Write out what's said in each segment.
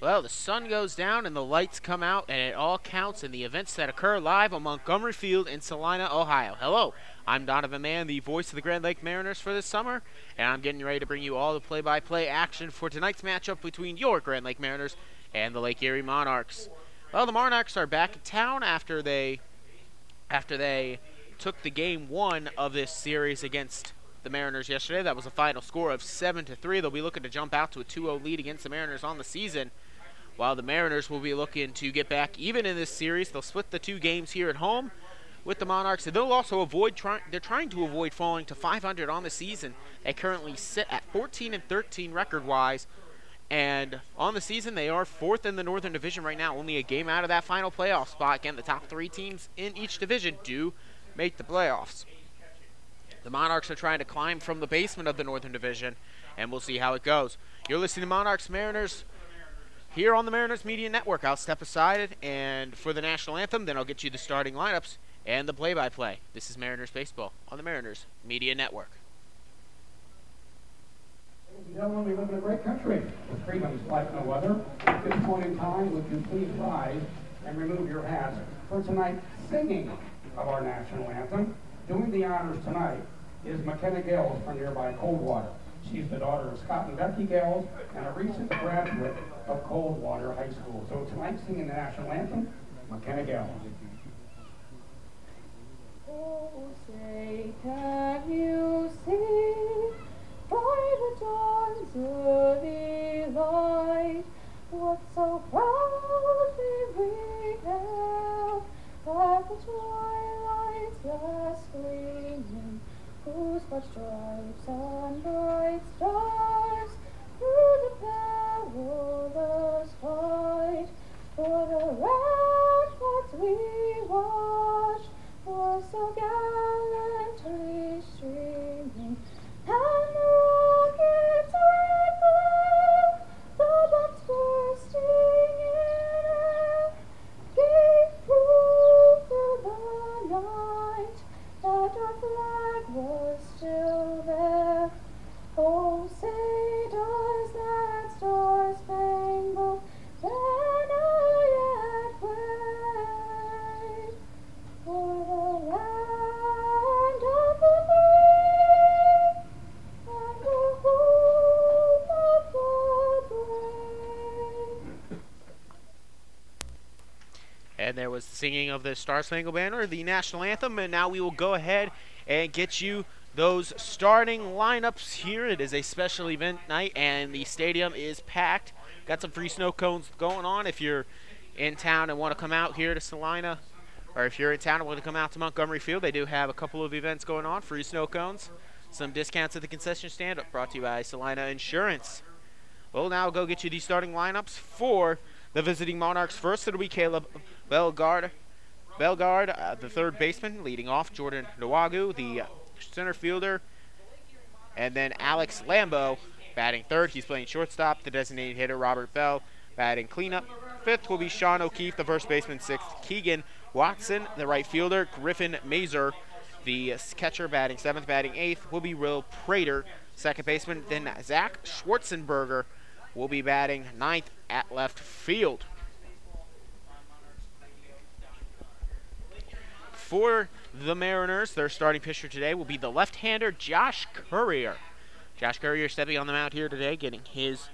Well, the sun goes down and the lights come out, and it all counts in the events that occur live on Montgomery Field in Salina, Ohio. Hello, I'm Donovan Mann, the voice of the Grand Lake Mariners for this summer, and I'm getting ready to bring you all the play-by-play action for tonight's matchup between your Grand Lake Mariners and the Lake Erie Monarchs. Well, the Monarchs are back in town after they took the game one of this series against the Mariners yesterday. That was a final score of 7-3. They'll be looking to jump out to a 2-0 lead against the Mariners on the season, while the Mariners will be looking to get back even in this series. They'll split the two games here at home with the Monarchs, and they'll also they're trying to avoid falling to 500 on the season. They currently sit at 14-13 record-wise, and on the season they are fourth in the Northern Division right now, only a game out of that final playoff spot. Again, the top three teams in each division do make the playoffs. The Monarchs are trying to climb from the basement of the Northern Division, and we'll see how it goes. You're listening to Monarchs Mariners here on the Mariners Media Network. I'll step aside and for the national anthem, then I'll get you the starting lineups and the play-by-play. This is Mariners Baseball on the Mariners Media Network. Ladies and gentlemen, we live in a great country with freedoms like no other. At this point in time, would you please rise and remove your hats for tonight's singing of our national anthem. Doing the honors tonight is McKenna Gales from nearby Coldwater. She's the daughter of Scott and Becky Gales and a recent graduate of Coldwater High School. So tonight, singing the national anthem, McKenna Gales. Oh, say, can you see by the dawn's early light what so proudly we hailed at the twilight's last gleaming, whose broad stripes and bright stars through the perilous fight for the ramparts we watched were so gallantly streaming, and the rockets red glare, the bombs bursting in air, gave proof through the night that our flag was still there. Oh, say, does that star-spangled banner yet wave for the land of the free and the home of the brave? And there was the singing of the Star-Spangled Banner, the national anthem, and now we will go ahead and get you those starting lineups here. It is a special event night, and the stadium is packed. Got some free snow cones going on if you're in town and want to come out here to Salina, or if you're in town and want to come out to Montgomery Field. They do have a couple of events going on, free snow cones, some discounts at the concession stand, brought to you by Salina Insurance. We'll now go get you the starting lineups for the visiting Monarchs. First, it'll be Caleb Bellegarde, the third baseman, leading off. Jordan Nwagu, the center fielder. And then Alex Lambo batting third. He's playing shortstop. The designated hitter, Robert Bell, batting cleanup. Fifth will be Sean O'Keefe, the first baseman. Sixth, Keegan Watson, the right fielder. Griffin Mazer, the catcher, batting seventh. Batting eighth will be Will Prater, second baseman. Then Zach Schwarzenberger will be batting ninth at left field. For the Mariners, their starting pitcher today will be the left-hander Josh Courier. Josh Courier stepping on the mound here today, getting his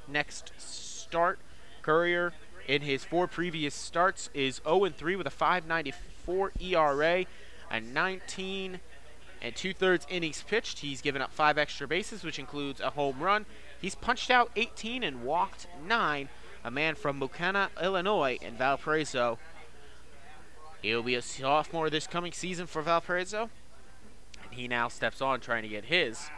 next start. Courier, in his four previous starts, is 0-3 with a .594 ERA, a 19 2/3 innings pitched. He's given up 5 extra bases, which includes a home run. He's punched out 18 and walked 9. A man from Buchanan, Illinois, in Valparaiso. He'll be a sophomore this coming season for Valparaiso, and he now steps on trying to get his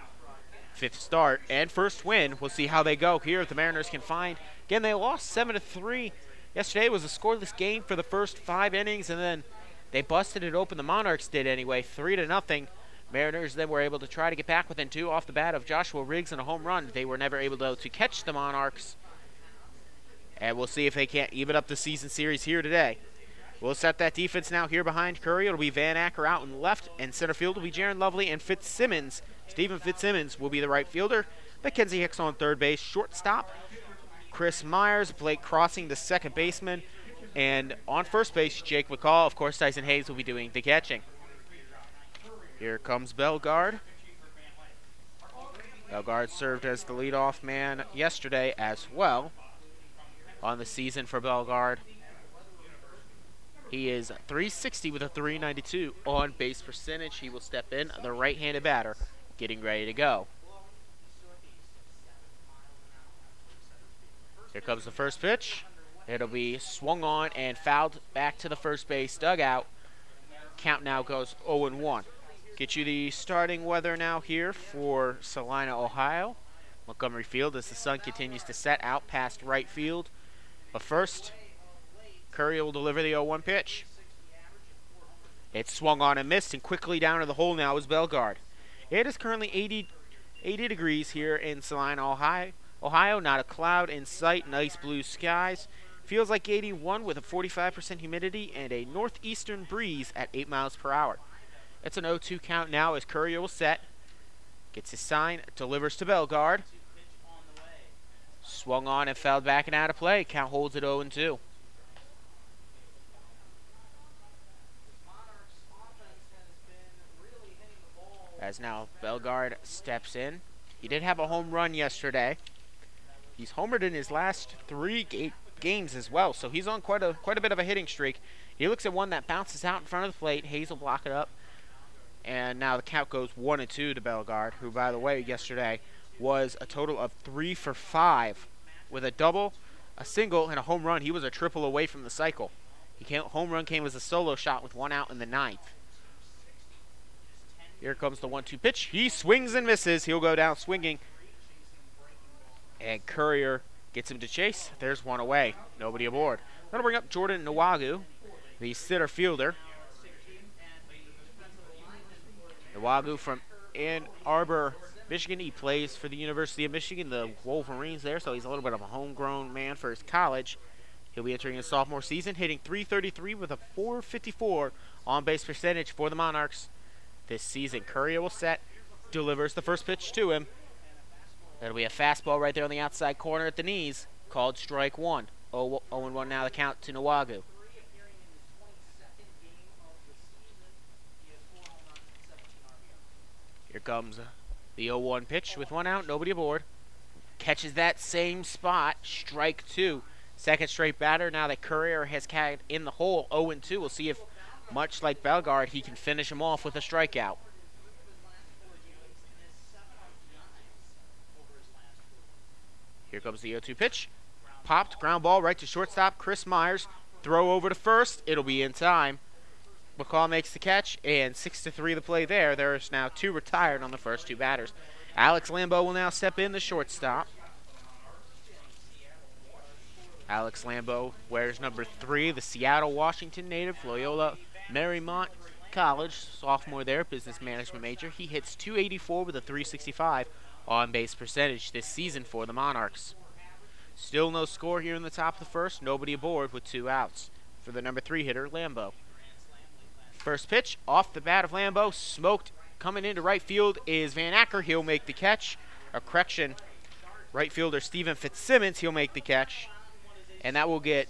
5th start and first win. We'll see how they go here if the Mariners can find. Again, they lost 7-3. Yesterday was a scoreless game for the first 5 innings, and then they busted it open. The Monarchs did anyway, 3-0. Mariners then were able to try to get back within 2 off the bat of Joshua Riggs and a home run. They were never able to catch the Monarchs, and we'll see if they can't even up the season series here today. We'll set that defense now here behind Curry. It'll be Van Acker out in left, and center field will be Jaron Lovely and Fitzsimmons. Stephen Fitzsimmons will be the right fielder. Mackenzie Hicks on third base. Shortstop, Chris Myers. Blake Crossing, the second baseman. And on first base, Jake McCall. Of course, Tyson Hayes will be doing the catching. Here comes Bellegarde. Bellegarde served as the leadoff man yesterday as well on the season for Bellegarde. He is 360 with a 392 on base percentage. He will step in, the right-handed batter, getting ready to go. Here comes the first pitch. It'll be swung on and fouled back to the first base dugout. Count now goes 0-1. Get you the starting weather now here for Salina, Ohio. Montgomery Field as the sun continues to set out past right field. But first, Currier will deliver the 0-1 pitch. It's swung on and missed, and quickly down to the hole now is Bellegarde. It is currently 80 degrees here in Salina, Ohio. Not a cloud in sight, nice blue skies. Feels like 81 with a 45% humidity and a northeastern breeze at 8 miles per hour. It's an 0-2 count now as Currier will set. Gets his sign, delivers to Bellegarde. Swung on and fouled back and out of play. Count holds at 0-2. As now Bellegarde steps in. He did have a home run yesterday. He's homered in his last 3 games as well, so he's on quite a bit of a hitting streak. He looks at one that bounces out in front of the plate. Hayes will block it up. And now the count goes 1-2 to Bellegarde, who, by the way, yesterday was a total of 3 for 5 with a double, a single, and a home run. He was a triple away from the cycle. Home run came as a solo shot with 1 out in the 9th. Here comes the 1-2 pitch. He swings and misses. He'll go down swinging. And Currier gets him to chase. There's 1 away. Nobody aboard. That'll bring up Jordan Nwagu, the center fielder. Nwagu from Ann Arbor, Michigan. He plays for the University of Michigan, the Wolverines there, so he's a little bit of a homegrown man for his college. He'll be entering his sophomore season, hitting .333 with a .454 on-base percentage for the Monarchs this season. Currier will set, delivers the first pitch to him. That'll be a fastball right there on the outside corner at the knees, called strike 1. 0-1 now the count to Nwagu. Here comes the 0-1 pitch with 1 out, nobody aboard. Catches that same spot, strike 2. Second straight batter now that Currier has carried in the hole, 0-2. We'll see if, much like Bellegarde, he can finish him off with a strikeout. Here comes the 0-2 pitch. Popped, ground ball right to shortstop, Chris Myers. Throw over to first, it'll be in time. McCall makes the catch, and 6-3 the play there. There is now 2 retired on the first 2 batters. Alex Lambeau will now step in, the shortstop. Alex Lambeau wears number 3, the Seattle, Washington native, Loyola Marymount College, sophomore there, business management major. He hits .284 with a .365 on-base percentage this season for the Monarchs. Still no score here in the top of the first. Nobody aboard with 2 outs for the number 3 hitter, Lambeau. First pitch off the bat of Lambeau, smoked. Coming into right field is Van Acker. He'll make the catch. A correction, right fielder Steven Fitzsimmons, he'll make the catch. And that will get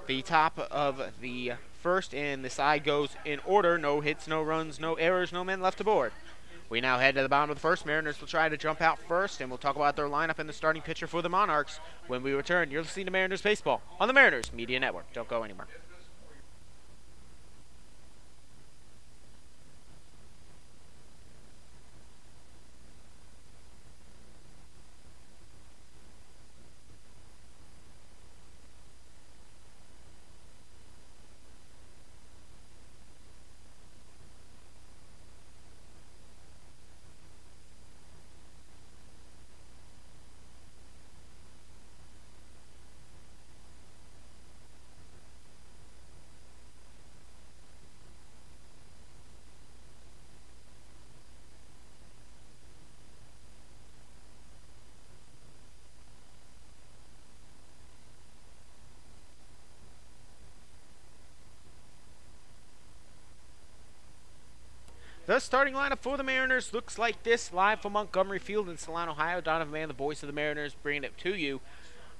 the top of the first, and the side goes in order. No hits, no runs, no errors, no men left aboard. We now head to the bottom of the first. Mariners will try to jump out first, and we'll talk about their lineup and the starting pitcher for the Monarchs when we return. You're listening to Mariners Baseball on the Mariners Media Network. Don't go anywhere. The starting lineup for the Mariners looks like this, live from Montgomery Field in Salina, Ohio. Donovan Mann, the voice of the Mariners, bringing it to you.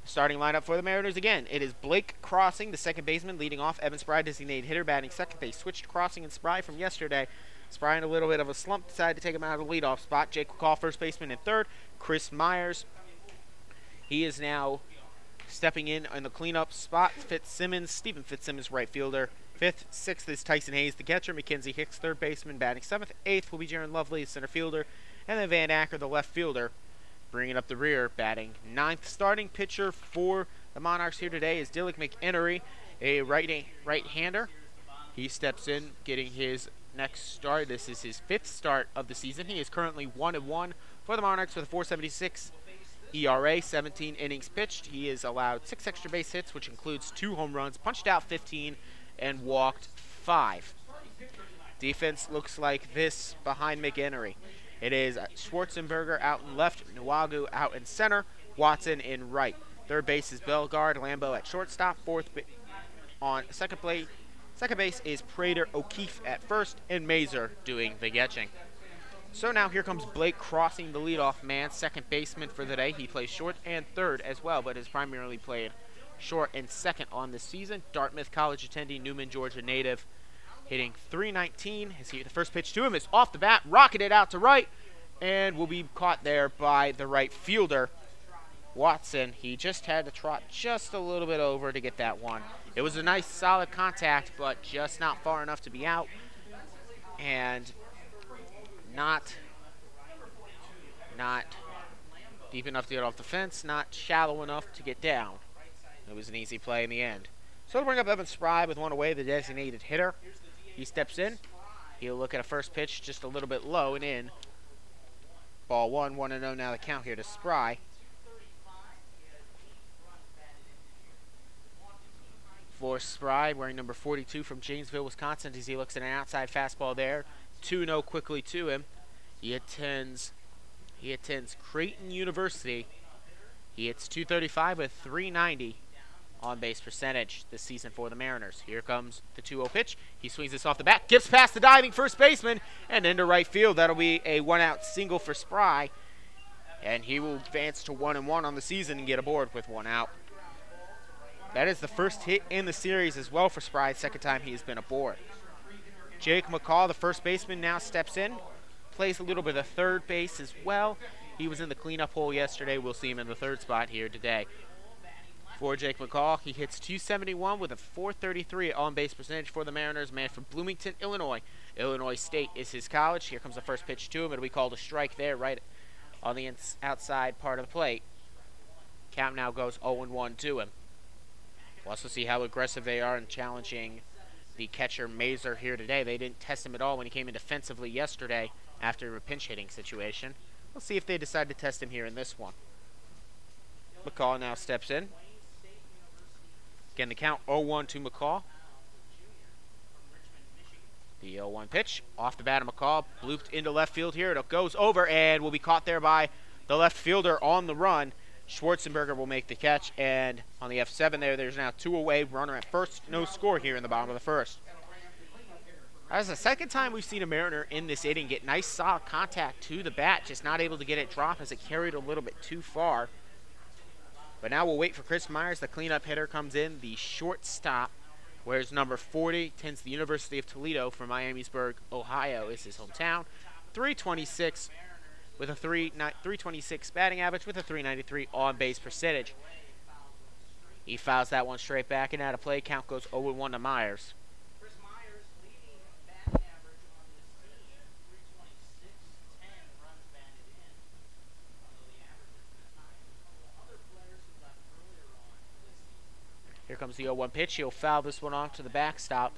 Starting lineup for the Mariners again. It is Blake Crossing, the second baseman, leading off. Evan Spry, designated hitter, batting second. They switched Crossing and Spry from yesterday. Spry in a little bit of a slump, decided to take him out of the leadoff spot. Jake McCall, first baseman, in third. Chris Myers, he is now stepping in the cleanup spot. Stephen Fitzsimmons, right fielder. Fifth, sixth is Tyson Hayes, the catcher. Mackenzie Hicks, third baseman, batting seventh. Eighth will be Jaron Lovely, the center fielder. And then Van Acker, the left fielder, bringing up the rear, batting ninth. Starting pitcher for the Monarchs here today is Dilek McEnery, a right-hander. He steps in, getting his next start. This is his fifth start of the season. He is currently 1-1 for the Monarchs with a .476 ERA, 17 innings pitched. He has allowed 6 extra base hits, which includes 2 home runs, punched out 15, and walked 5. Defense looks like this behind McEnery. It is Schwarzenberger out in left, Nwagu out in center, Watson in right. Third base is Bellegarde, Lambeau at shortstop. On second base is Prater O'Keefe at first, and Mazer doing the catching. So now here comes Blake Crossing, the leadoff man, second baseman for the day. He plays short and third as well, but has primarily played short and second on this season. Dartmouth College attendee, Newman, Georgia native, hitting .319. The first pitch to him is off the bat, rocketed out to right, and will be caught there by the right fielder, Watson. He just had to trot just a little bit over to get that one. It was a nice, solid contact, but just not far enough to be out, and not deep enough to get off the fence, not shallow enough to get down. It was an easy play in the end. So to bring up Evan Spry with one away, the designated hitter. He steps in. He'll look at a first pitch just a little bit low and in. Ball 1-0 now the count here to Spry. For Spry, wearing number 42 from Janesville, Wisconsin, as he looks at an outside fastball there. 2-0 quickly to him. He attends Creighton University. He hits .235 with .390 on-base percentage this season for the Mariners. Here comes the 2-0 pitch. He swings this off the bat, gets past the diving first baseman, and into right field. That'll be a one-out single for Spry, and he will advance to 1-1 on the season and get aboard with 1 out. That is the first hit in the series as well for Spry, second time he has been aboard. Jake McCall, the first baseman, now steps in, plays a little bit of third base as well. He was in the cleanup hole yesterday. We'll see him in the third spot here today. For Jake McCall, he hits .271 with a .433 on-base percentage for the Mariners. Man from Bloomington, Illinois. Illinois State is his college. Here comes the first pitch to him. It'll be called a strike there right on the outside part of the plate. Count now goes 0-1 to him. We'll also see how aggressive they are in challenging the catcher Mazer here today. They didn't test him at all when he came in defensively yesterday after a pinch hitting situation. We'll see if they decide to test him here in this one. McCall now steps in. Again, the count 0-1 to McCall. The 0-1 pitch off the bat of McCall, blooped into left field here. It goes over and will be caught there by the left fielder on the run. Schwarzenberger will make the catch, and on the F7 there's now 2 away, runner at first, no score here in the bottom of the first. That's the second time we've seen a Mariner in this inning get nice solid contact to the bat, just not able to get it drop as it carried a little bit too far. But now we'll wait for Chris Myers. The cleanup hitter comes in, the shortstop, wears number 40, attends the University of Toledo from Miamisburg, Ohio is his hometown. .326 with a 326 batting average with a .393 on-base percentage. He fouls that one straight back and out of play. Count goes 0-1 to Myers. Here comes the 0-1 pitch. He'll foul this one off to the backstop.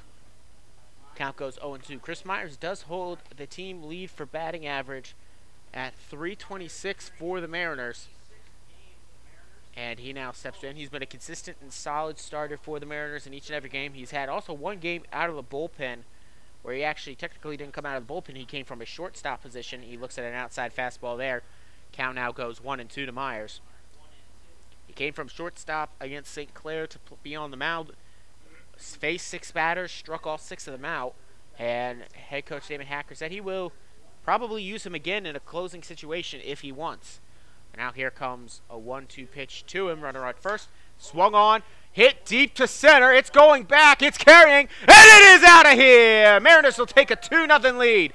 Count goes 0-2. Chris Myers does hold the team lead for batting average at .326 for the Mariners. And he now steps in. He's been a consistent and solid starter for the Mariners in each and every game. He's had also one game out of the bullpen where he actually technically didn't come out of the bullpen. He came from a shortstop position. He looks at an outside fastball there. Count now goes 1-2 to Myers. He came from shortstop against St. Clair to be on the mound. Faced 6 batters, struck all 6 of them out. And head coach David Hacker said he will probably use him again in a closing situation if he wants. Now here comes a 1-2 pitch to him. Runner at first. Swung on. Hit deep to center. It's going back. It's carrying. And it is out of here. Mariners will take a 2-0 lead.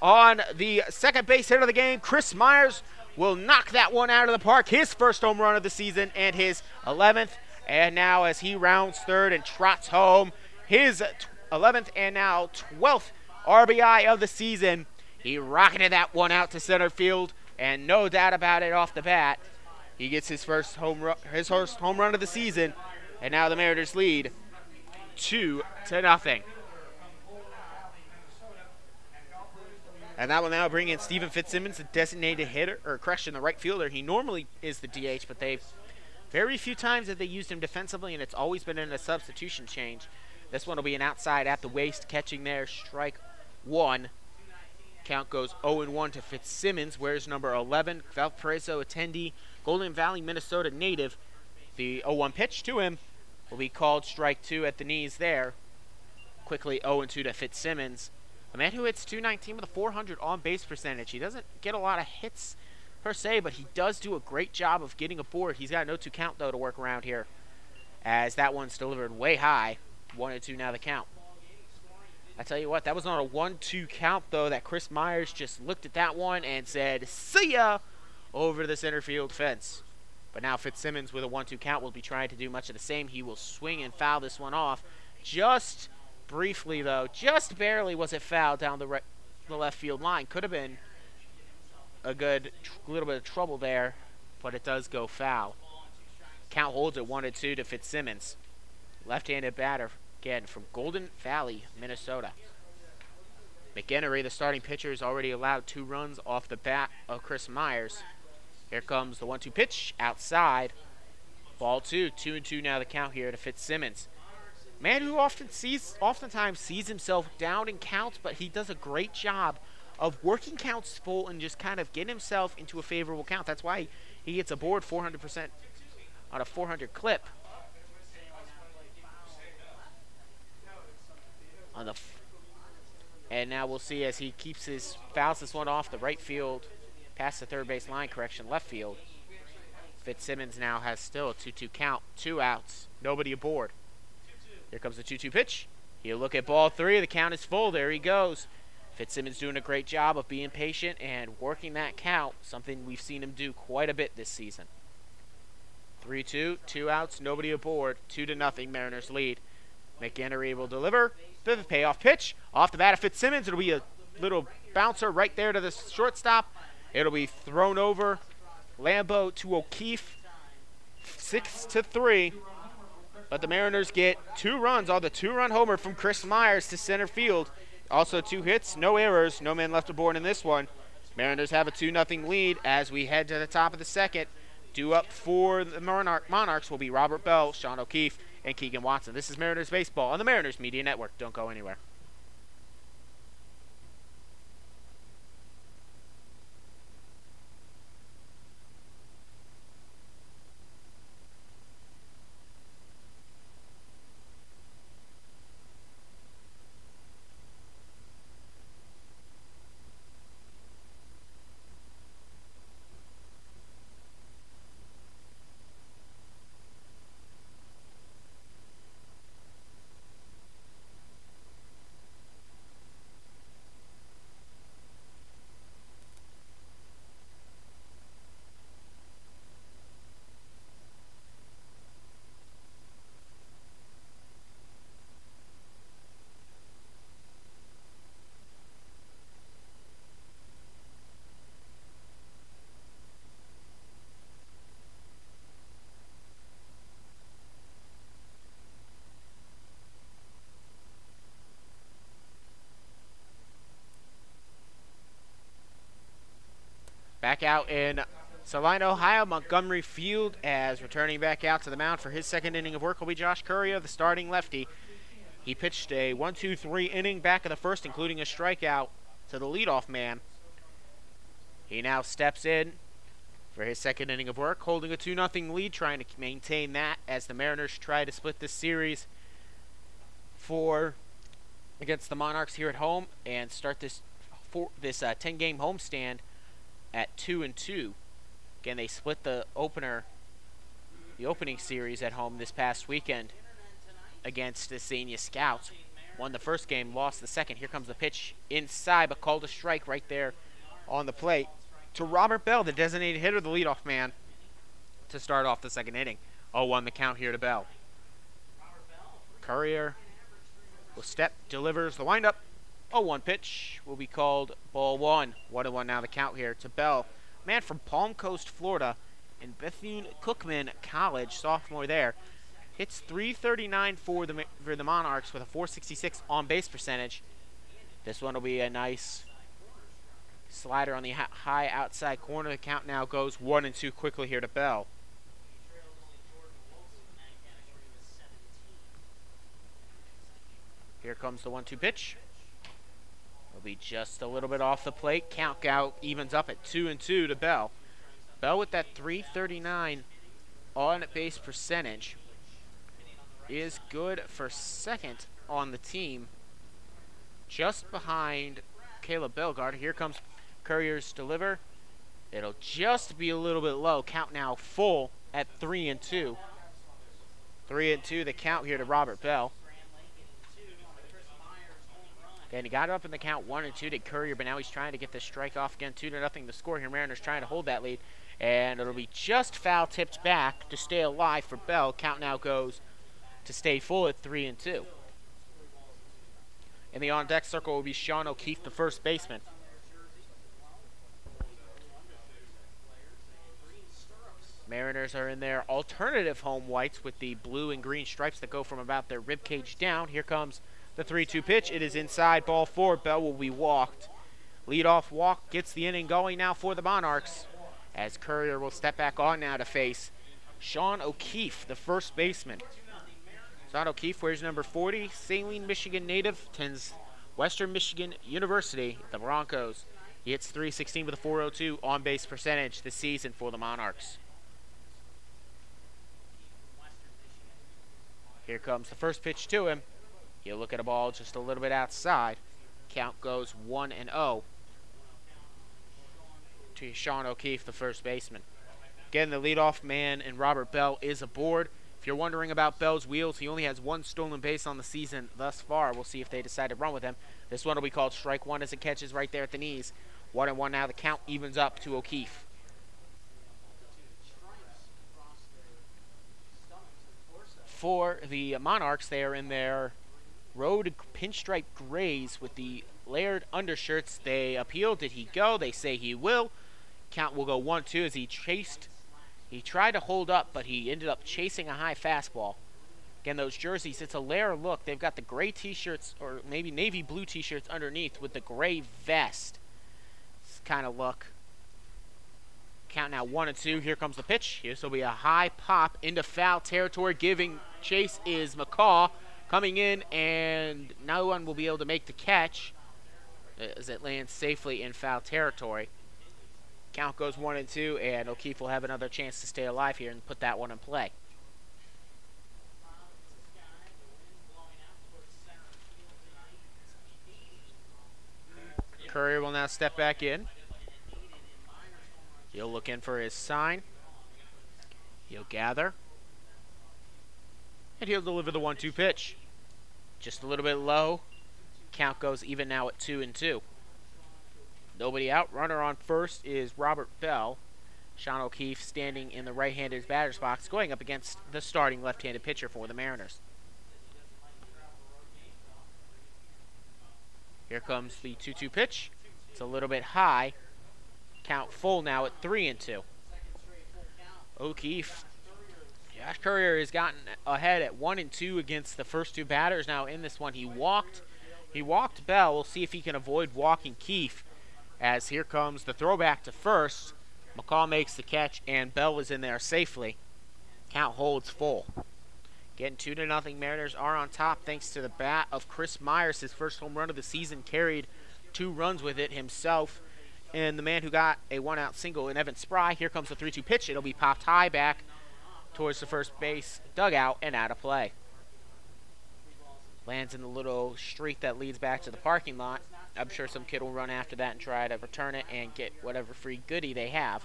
On the second base hit of the game, Chris Myers will knock that one out of the park. His first home run of the season and his 11th. And now as he rounds third and trots home, his 11th and now 12th RBI of the season. He rocketed that one out to center field, and no doubt about it off the bat, he gets his first home run of the season, and now the Mariners lead 2-0. And that will now bring in Stephen Fitzsimmons, the designated hitter, or correction, the right fielder. He normally is the DH, but they've very few times that they used him defensively, and it's always been in a substitution change. This one will be an outside at the waist, catching there, strike one. Count goes 0-1 to Fitzsimmons. Where's number 11? Valparaiso attendee, Golden Valley, Minnesota native. The 0-1 pitch to him will be called strike two at the knees there. Quickly 0-2 to Fitzsimmons. A man who hits .219 with a .400 on-base percentage. He doesn't get a lot of hits per se, but he does do a great job of getting aboard. He's got a 0-2 count, though, to work around here, as that one's delivered way high. 1-2 now the count. I tell you what, that was not a 1-2 count, though, that Chris Myers just looked at that one and said, "See ya," over the center field fence. But now Fitzsimmons with a 1-2 count will be trying to do much of the same. He will swing and foul this one off. Just briefly, though, just barely was it fouled down the left field line. Could have been a good little bit of trouble there, but it does go foul. Count holds at 1-2 to Fitzsimmons. Left-handed batter, again, from Golden Valley, Minnesota. McEnery, the starting pitcher, has already allowed 2 runs off the bat of Chris Myers. Here comes the 1-2 pitch outside. Ball 2, 2-2 now the count here to Fitzsimmons. Man who oftentimes sees himself down in counts, but he does a great job of working counts full and just kind of getting himself into a favorable count. That's why he gets aboard 400% on a 400 clip. And now we'll see as he fouls this one off the right field, past the third base line, correction, left field. Fitzsimmons now has still a 2-2 count, 2 outs, nobody aboard. Here comes the 2-2 pitch. He'll look at ball 3. The count is full. There he goes. Fitzsimmons doing a great job of being patient and working that count, something we've seen him do quite a bit this season. 3-2, 2 outs, nobody aboard, 2-0, Mariners lead. McEnery will deliver the payoff pitch. Off the bat of Fitzsimmons, it'll be a little bouncer right there to the shortstop. It'll be thrown over. Lambeau to O'Keefe, 6-3. But the Mariners get 2 runs on the 2-run homer from Chris Myers to center field. Also 2 hits, no errors, no man left aboard in this one. Mariners have a 2-0 lead as we head to the top of the second. Due up for the Monarchs will be Robert Bell, Sean O'Keefe, and Keegan Watson. This is Mariners Baseball on the Mariners Media Network. Don't go anywhere. Back out in Salina, Ohio, Montgomery Field, as returning back out to the mound for his second inning of work will be Josh Courier, the starting lefty. He pitched a 1-2-3 inning back in the first, including a strikeout to the leadoff man. He now steps in for his second inning of work, holding a 2-0 lead, trying to maintain that as the Mariners try to split this series against the Monarchs here at home and start this 10-game homestand at 2-2. Again, they split the opening series at home this past weekend against the Xenia Scouts. Won the first game, lost the second. Here comes the pitch inside, but called a strike right there on the plate to Robert Bell, the designated hitter, the leadoff man, to start off the second inning. 0-1 the count here to Bell. Courier will step, delivers the windup. 0-1 pitch will be called ball one. 1-1 now the count here to Bell. Man from Palm Coast, Florida, in Bethune-Cookman College, sophomore there. Hits .339 for the Monarchs with a .466 on-base percentage. This one will be a nice slider on the high outside corner. The count now goes 1-2 quickly here to Bell. Here comes the 1-2 pitch. It'll be just a little bit off the plate. Count out evens up at 2-2 to Bell. Bell with that .339 on-base percentage is good for second on the team, just behind Caleb Bellegarde. Here comes Courier's deliver. It'll just be a little bit low. Count now full at 3-2. 3-2 the count here to Robert Bell. And he got up in the count 1-2 to Courier, but now he's trying to get this strike off again. 2-0 the score here. Mariners trying to hold that lead, and it'll be just foul tipped back to stay alive for Bell. Count now goes to stay full at 3-2. In the on-deck circle will be Sean O'Keefe, the first baseman. Mariners are in their alternative home whites with the blue and green stripes that go from about their ribcage down. Here comes the 3-2 pitch. It is inside, ball four. Bell will be walked. Leadoff walk gets the inning going now for the Monarchs, as Courier will step back on now to face Sean O'Keefe, the first baseman. Sean O'Keefe wears number 40, Saline, Michigan native, attends Western Michigan University, the Broncos. He hits .316 with a .402 on-base percentage this season for the Monarchs. Here comes the first pitch to him. He'll look at a ball just a little bit outside. Count goes 1-0 to Sean O'Keefe, the first baseman. Again, the leadoff man and Robert Bell is aboard. If you're wondering about Bell's wheels, he only has one stolen base on the season thus far. We'll see if they decide to run with him. This one will be called strike one as it catches right there at the knees. 1-1 now. The count evens up to O'Keefe. For the Monarchs, they are in their road pinstripe grays with the layered undershirts. They appeal. Did he go? They say he will. Count will go 1-2 as he tried to hold up, but he ended up chasing a high fastball. Again, those jerseys, it's a layer look. They've got the gray t-shirts, or maybe navy blue t-shirts underneath with the gray vest. This kind of look. Count now 1-2. Here comes the pitch. This will be a high pop into foul territory. Giving chase is McCaw. Coming in, and no one will be able to make the catch as it lands safely in foul territory. Count goes 1-2, and O'Keefe will have another chance to stay alive here and put that one in play. Courier will now step back in. He'll look in for his sign. He'll gather. And he'll deliver the 1-2 pitch. Just a little bit low. Count goes even now at 2-2. Nobody out. Runner on first is Robert Bell. Sean O'Keefe standing in the right-handed batter's box, going up against the starting left-handed pitcher for the Mariners. Here comes the 2-2 pitch. It's a little bit high. Count full now at 3-2. O'Keefe. Josh Courier has gotten ahead at 1-2 against the first two batters. Now in this one, he walked Bell. We'll see if he can avoid walking Keefe, as here comes the throwback to first. McCall makes the catch, and Bell is in there safely. Count holds full. Getting 2-0. Mariners are on top thanks to the bat of Chris Myers. His first home run of the season carried 2 runs with it himself. And the man who got a 1-out single in Evan Spry. Here comes the 3-2 pitch. It'll be popped high back towards the first base dugout and out of play. Lands in the little street that leads back to the parking lot. I'm sure some kid will run after that and try to return it and get whatever free goodie they have.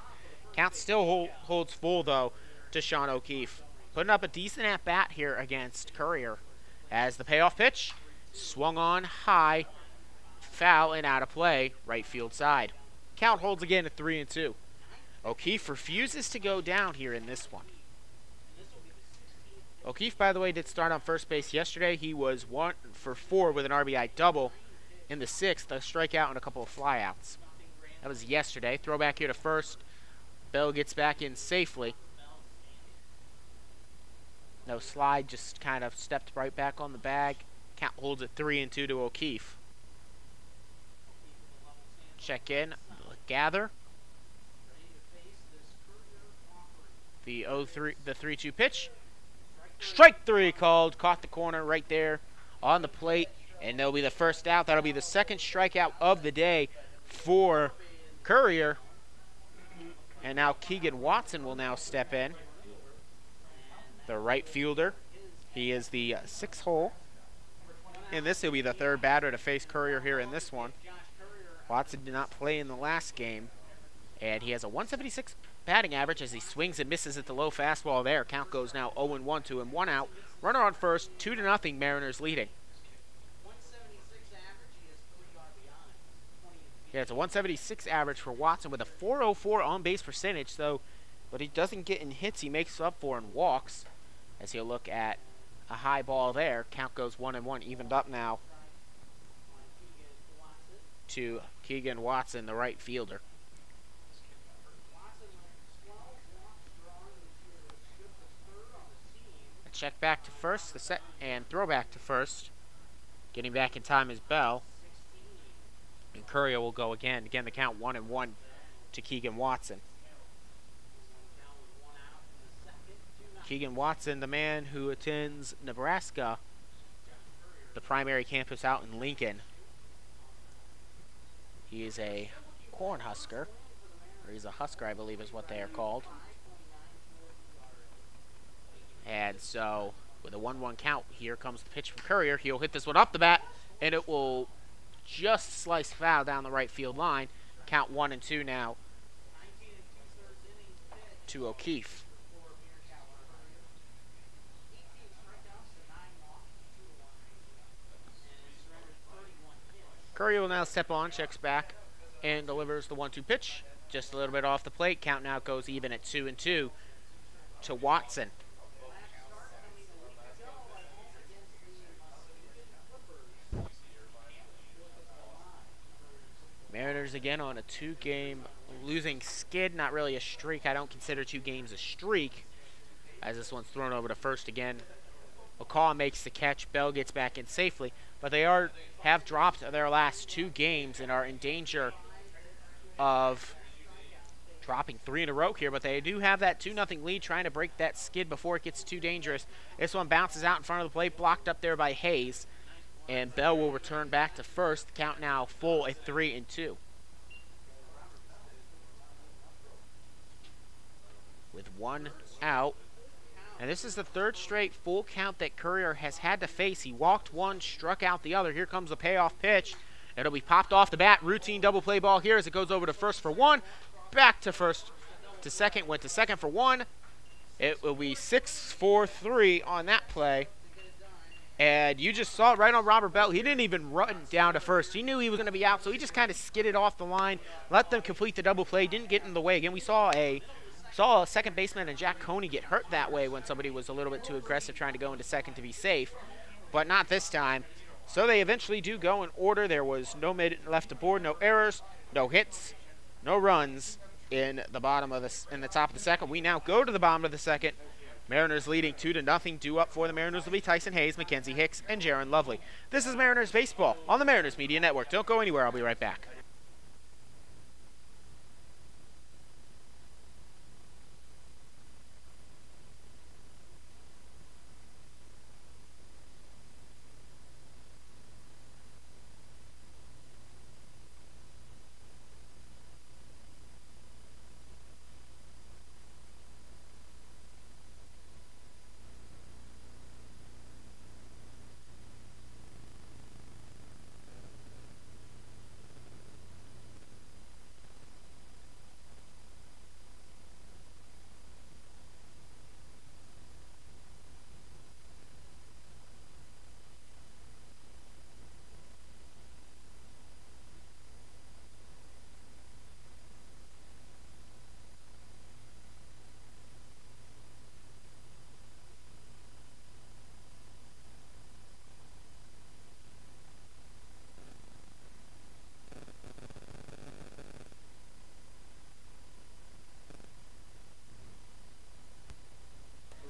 Count still holds full, though, to Sean O'Keefe. Putting up a decent at-bat here against Courier. As the payoff pitch swung on high, foul and out of play, right field side. Count holds again at 3-2. O'Keefe refuses to go down here in this one. O'Keefe, by the way, did start on first base yesterday. He was 1 for 4 with an RBI double in the 6th, a strikeout and a couple of flyouts. That was yesterday. Throwback here to first. Bell gets back in safely. No slide, just kind of stepped right back on the bag. Count holds it 3-2 to O'Keefe. Check in, gather. The 3-2 pitch. Strike 3 called, caught the corner right there on the plate, and that'll be the first out. That'll be the second strikeout of the day for Courier. And now Keegan Watson will now step in, the right fielder. He is the 6th hole. In this, he'll be the 3rd batter to face Courier here in this one. Watson did not play in the last game, and he has a 176 batting average as he swings and misses at the low fastball there. Count goes now 0-1 to him, 1 out. Runner on first, 2-0, Mariners leading. Yeah, it's a 176 average for Watson with a 404 on-base percentage, though, but he doesn't get in hits. He makes up for in walks, as he'll look at a high ball there. Count goes 1-1, evened up now to Keegan Watson, the right fielder. A check back to first, and throw back to first. Getting back in time is Bell. And Courier will go again. Again, the count 1-1 to Keegan Watson. Keegan Watson, the man who attends Nebraska, the primary campus out in Lincoln. He is a Cornhusker, or he's a Husker, I believe is what they are called. And so, with a 1-1 count, here comes the pitch from Courier. He'll hit this one up the bat, and it will just slice foul down the right field line. Count 1-2 now to O'Keefe. Courier will now step on, checks back, and delivers the 1-2 pitch. Just a little bit off the plate. Count now goes even at 2-2 to Watson. Mariners again on a 2-game losing skid. Not really a streak. I don't consider 2 games a streak, as this one's thrown over to first again. McCaw makes the catch. Bell gets back in safely. But they have dropped their last 2 games and are in danger of dropping 3 in a row here. But they do have that 2-0 lead, trying to break that skid before it gets too dangerous. This one bounces out in front of the plate, blocked up there by Hayes. And Bell will return back to first. Count now full at 3-2. With 1 out. And this is the 3rd straight full count that Courier has had to face. He walked 1, struck out the other. Here comes the payoff pitch. It'll be popped off the bat. Routine double play ball here as it goes over to first for 1. Back to first to second. Went to second for 1. It will be 6-4-3 on that play. And you just saw it right on Robert Bell. He didn't even run down to first. He knew he was going to be out, so he just kind of skidded off the line, let them complete the double play, didn't get in the way. Again, we saw a second baseman and Jack Coney get hurt that way when somebody was a little bit too aggressive trying to go into second to be safe, but not this time. So they eventually do go in order. There was no minute left to board, no errors, no hits, no runs in the top of the second. We now go to the bottom of the second. Mariners leading 2-0. Due up for the Mariners will be Tyson Hayes, Mackenzie Hicks, and Jaron Lovely. This is Mariners Baseball on the Mariners Media Network. Don't go anywhere. I'll be right back.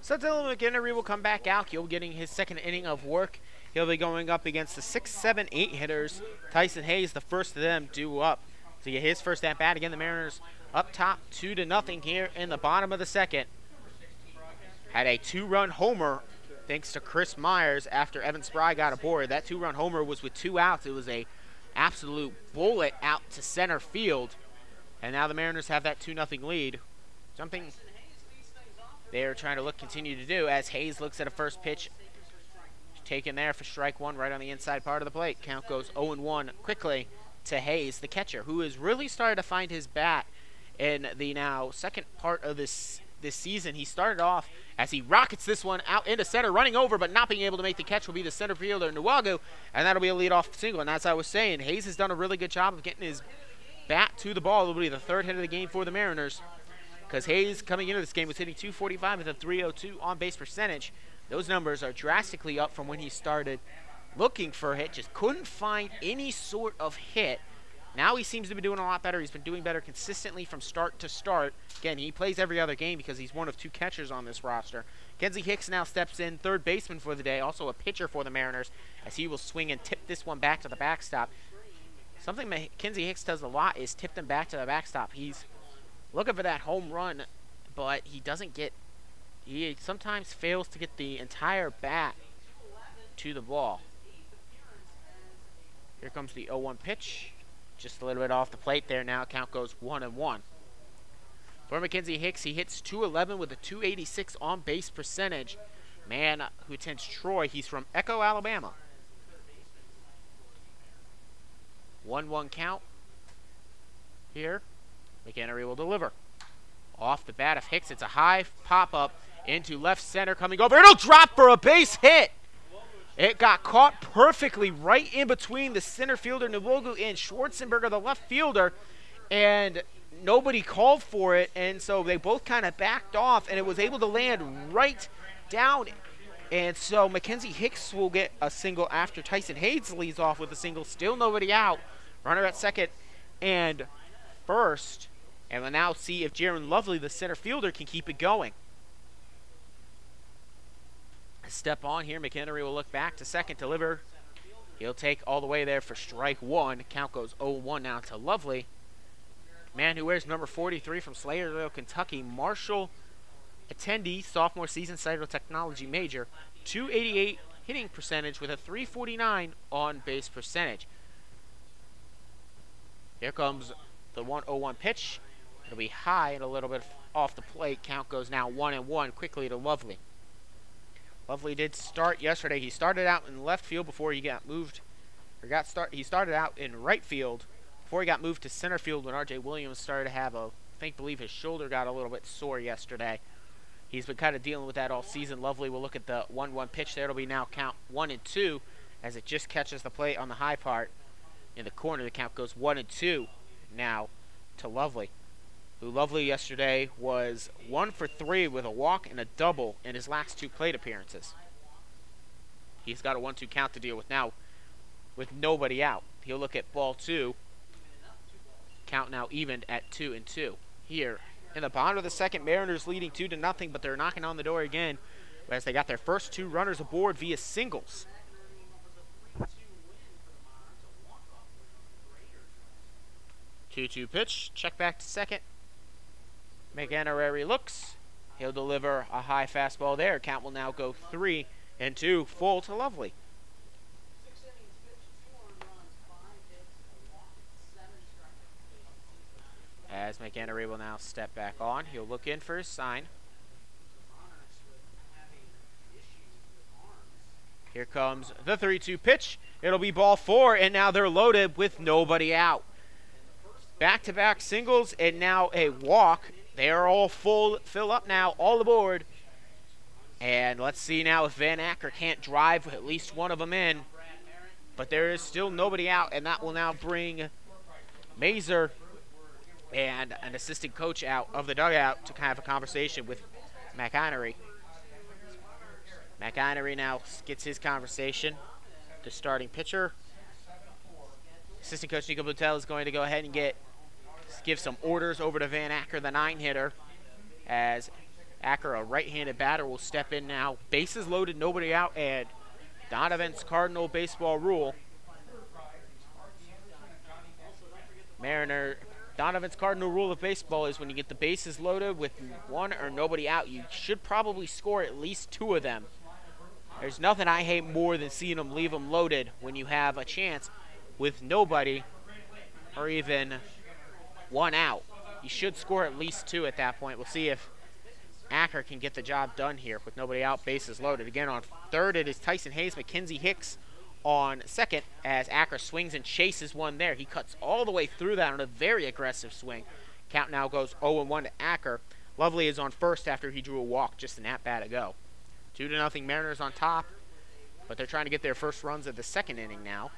So Dylan McInnery will come back out. He'll be getting his second inning of work. He'll be going up against the 6, 7, 8 hitters. Tyson Hayes, the first of them, due up to get his first at bat. Again, the Mariners up top 2-0 here in the bottom of the second. Had a 2-run homer thanks to Chris Myers after Evan Spry got aboard. That 2-run homer was with 2 outs. It was a absolute bullet out to center field. And now the Mariners have that 2-0 lead. Something they're trying to continue to do as Hayes looks at a first pitch taken there for strike 1 right on the inside part of the plate. Count goes 0-1 quickly to Hayes, the catcher, who has really started to find his bat in the now second part of this season. He started off as he rockets this one out into center, running over, but not being able to make the catch will be the center fielder, Nwagu, and that'll be a leadoff single. And as I was saying, Hayes has done a really good job of getting his bat to the ball. It'll be the third hit of the game for the Mariners, because Hayes, coming into this game, was hitting .245 with a .302 on-base percentage. Those numbers are drastically up from when he started looking for a hit. Just couldn't find any sort of hit. Now he seems to be doing a lot better. He's been doing better consistently from start to start. Again, he plays every other game because he's one of 2 catchers on this roster. Kenzie Hicks now steps in, third baseman for the day, also a pitcher for the Mariners, as he will swing and tip this one back to the backstop. Something Kenzie Hicks does a lot is tip them back to the backstop. He's looking for that home run, but he doesn't get, he sometimes fails to get the entire bat to the ball. Here comes the 0-1 pitch. Just a little bit off the plate there now. Count goes 1-1. For Mackenzie Hicks, he hits .211 with a .286 on-base percentage. Man who attends Troy, he's from Echo, Alabama. 1-1 count. Here, McInnery will deliver. Off the bat of Hicks, it's a high pop-up into left center, coming over. It'll drop for a base hit. It got caught perfectly right in between the center fielder, Nwogu, and Schwarzenberger, the left fielder, and nobody called for it, and so they both kind of backed off, and it was able to land right down. And so Mackenzie Hicks will get a single after Tyson Hayes leads off with a single. Still nobody out. Runner at second and first. And we'll now see if Jaron Lovely, the center fielder, can keep it going. Step on here. McInnery will look back to second, deliver. He'll take all the way there for strike 1. Count goes 0-1 now to Lovely. Man who wears number 43 from Slayersville, Kentucky, Marshall attendee, sophomore season, cytotechnology major, .288 hitting percentage with a .349 on base percentage. Here comes the 1-0-1 pitch. It'll be high and a little bit off the plate. Count goes now 1-1 quickly to Lovely. Lovely did start yesterday. He started out in left field before he got moved. He started out in right field before he got moved to center field when R.J. Williams started to have believe his shoulder got a little bit sore yesterday. He's been kind of dealing with that all season. Lovely will look at the 1-1 pitch there. It'll be now count 1-2 as it just catches the plate on the high part in the corner. The count goes 1-2 now to Lovely, who Lovely yesterday was 1 for 3 with a walk and a double in his last 2 plate appearances. He's got a 1-2 count to deal with now with nobody out. He'll look at ball 2. Count now evened at 2-2. Here in the bottom of the second, Mariners leading 2-0, but they're knocking on the door again as they got their first 2 runners aboard via singles. 2-2 pitch. Check back to second. McInnery looks. He'll deliver a high fastball there. Count will now go 3-2, full to Lovely. As McInnery will now step back on, he'll look in for his sign. Here comes the 3-2 pitch. It'll be ball 4, and now they're loaded with nobody out. Back-to-back singles and now a walk. They are all fill up now, all aboard. And let's see now if Van Acker can't drive at least one of them in. But there is still nobody out, and that will now bring Mazer and an assistant coach out of the dugout to have a conversation with McInnery. McInnery now gets his conversation. The starting pitcher. Assistant coach Nico Blutel is going to go ahead and give some orders over to Van Acker, the 9-hitter, as Acker, a right-handed batter, will step in now. Bases loaded, nobody out, and Donovan's Cardinal baseball rule. Donovan's Cardinal rule of baseball is when you get the bases loaded with one or nobody out, you should probably score at least 2 of them. There's nothing I hate more than seeing them leave them loaded when you have a chance with nobody or even 1 out. You should score at least 2 at that point. We'll see if Acker can get the job done here with nobody out, bases loaded. Again, on third, it is Tyson Hayes. Mackenzie Hicks on second as Acker swings and chases one there. He cuts all the way through that on a very aggressive swing. Count now goes 0-1 to Acker. Lovely is on first after he drew a walk just an at-bat ago. 2-0 Mariners on top, but they're trying to get their first runs of the second inning now.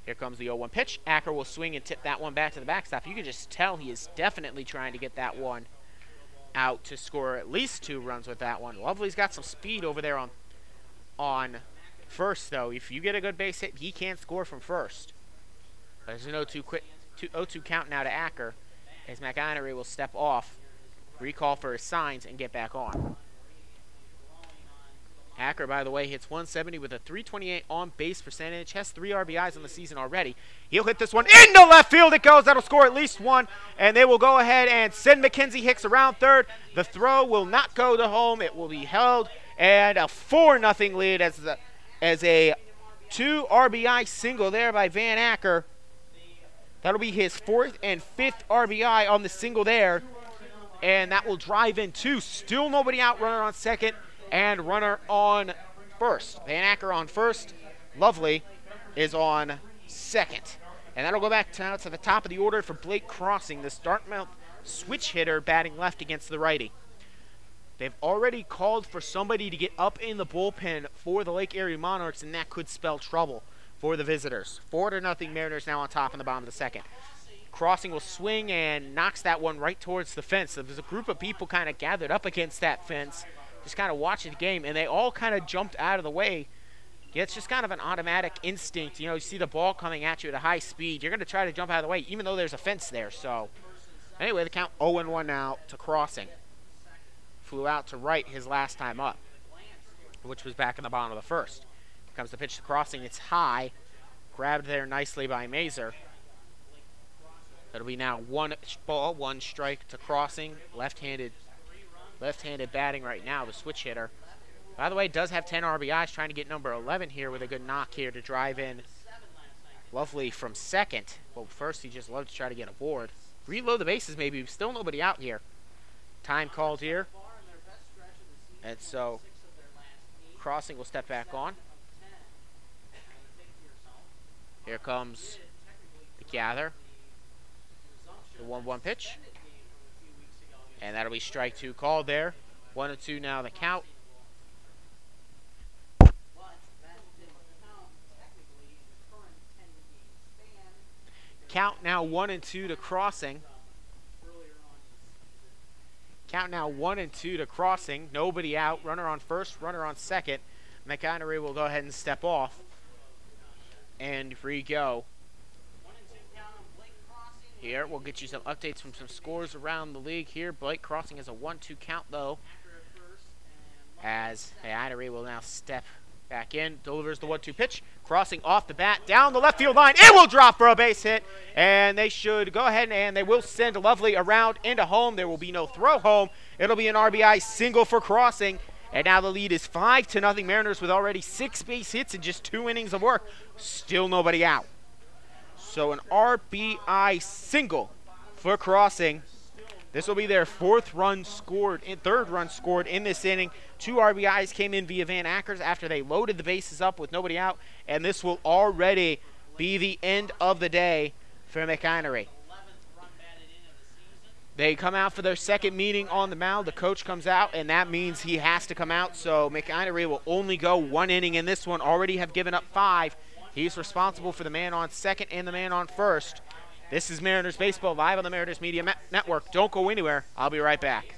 Here comes the 0-1 pitch. Acker will swing and tip that one back to the backstop. You can just tell he is definitely trying to get that one out to score at least 2 runs with that one. Lovely's got some speed over there on first, though. If you get a good base hit, he can't score from first. There's an 0-2 count now to Acker as McInerney will step off, recall for his signs, and get back on. Acker, by the way, hits 170 with a .328 on-base percentage. Has 3 RBIs on the season already. He'll hit this one into left field. It goes. That'll score at least 1. And they will go ahead and send Mackenzie Hicks around third. The throw will not go to home. It will be held. And a 4-0 lead as a 2 RBI single there by Van Acker. That'll be his 4th and 5th RBI on the single there. And that will drive in 2. Still nobody out. Runner on second. And runner on first. Van Acker on first. Lovely is on second. And that'll go back now to the top of the order for Blake Crossing, the Dartmouth switch hitter batting left against the righty. They've already called for somebody to get up in the bullpen for the Lake Erie Monarchs, and that could spell trouble for the visitors. 4-0 Mariners now on top in the bottom of the second. Crossing will swing and knocks that one right towards the fence. There's a group of people kind of gathered up against that fence, just kind of watching the game, and they all kind of jumped out of the way. Yeah, it's just kind of an automatic instinct. You know, you see the ball coming at you at a high speed, you're going to try to jump out of the way, even though there's a fence there. So, anyway, the count 0-1 now to Crossing. Flew out to right his last time up, which was back in the bottom of the first. Here comes the pitch to Crossing. It's high. Grabbed there nicely by Mazer. It'll be now 1 ball, 1 strike to Crossing. Left-handed batting right now, the switch hitter. By the way, does have 10 RBIs, trying to get number 11 here with a good knock here to drive in Lovely from second. Well, first he just loved to try to get a board. Reload the bases maybe, still nobody out here. Time called here. And so Crossing will step back on. Here comes the gather. The 1-1 pitch. And that'll be strike 2 called there. 1-2 now the count. Count now 1-2 to Crossing. Count now 1-2 to Crossing. Nobody out. Runner on first, runner on second. McInerney will go ahead and step off. And free go. Here, we'll get you some updates from some scores around the league here. Blake Crossing has a 1-2 count, though. As McInerney will now step back in. Delivers the 1-2 pitch. Crossing off the bat. Down the left field line. It will drop for a base hit. And they should go ahead and they will send Lovely around into home. There will be no throw home. It'll be an RBI single for Crossing. And now the lead is 5-0 Mariners with already 6 base hits in just 2 innings of work. Still nobody out. So an RBI single for Crossing. This will be their 4th run scored, 3rd run scored in this inning. 2 RBIs came in via Van Ackers after they loaded the bases up with nobody out. And this will already be the end of the day for McInerney. They come out for their second meeting on the mound. The coach comes out, and that means he has to come out. So McInerney will only go 1 inning in this one. Already have given up 5. He's responsible for the man on second and the man on first. This is Mariners Baseball live on the Mariners Media Network. Don't go anywhere. I'll be right back.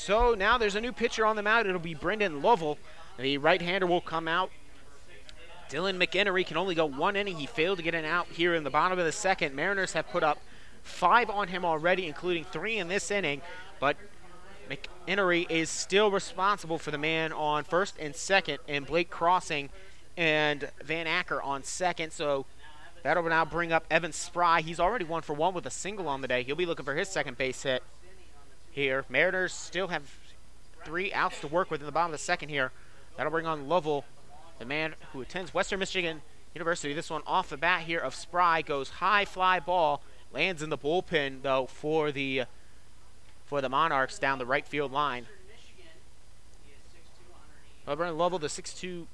So now there's a new pitcher on the mound. It'll be Brendan Lovell. The right-hander will come out. Dylan McEnery can only go 1 inning. He failed to get an out here in the bottom of the second. Mariners have put up 5 on him already, including 3 in this inning. But McEnery is still responsible for the man on first and second, and Blake Crossing and Van Acker on second. So that'll now bring up Evan Spry. He's already 1 for 1 with a single on the day. He'll be looking for his second base hit here. Mariners still have 3 outs to work with in the bottom of the second here. That'll bring on Lovell, the man who attends Western Michigan University. This one off the bat here of Spry goes high fly ball, lands in the bullpen though for the Monarchs down the right field line. Brendan Lovell, the 6'2"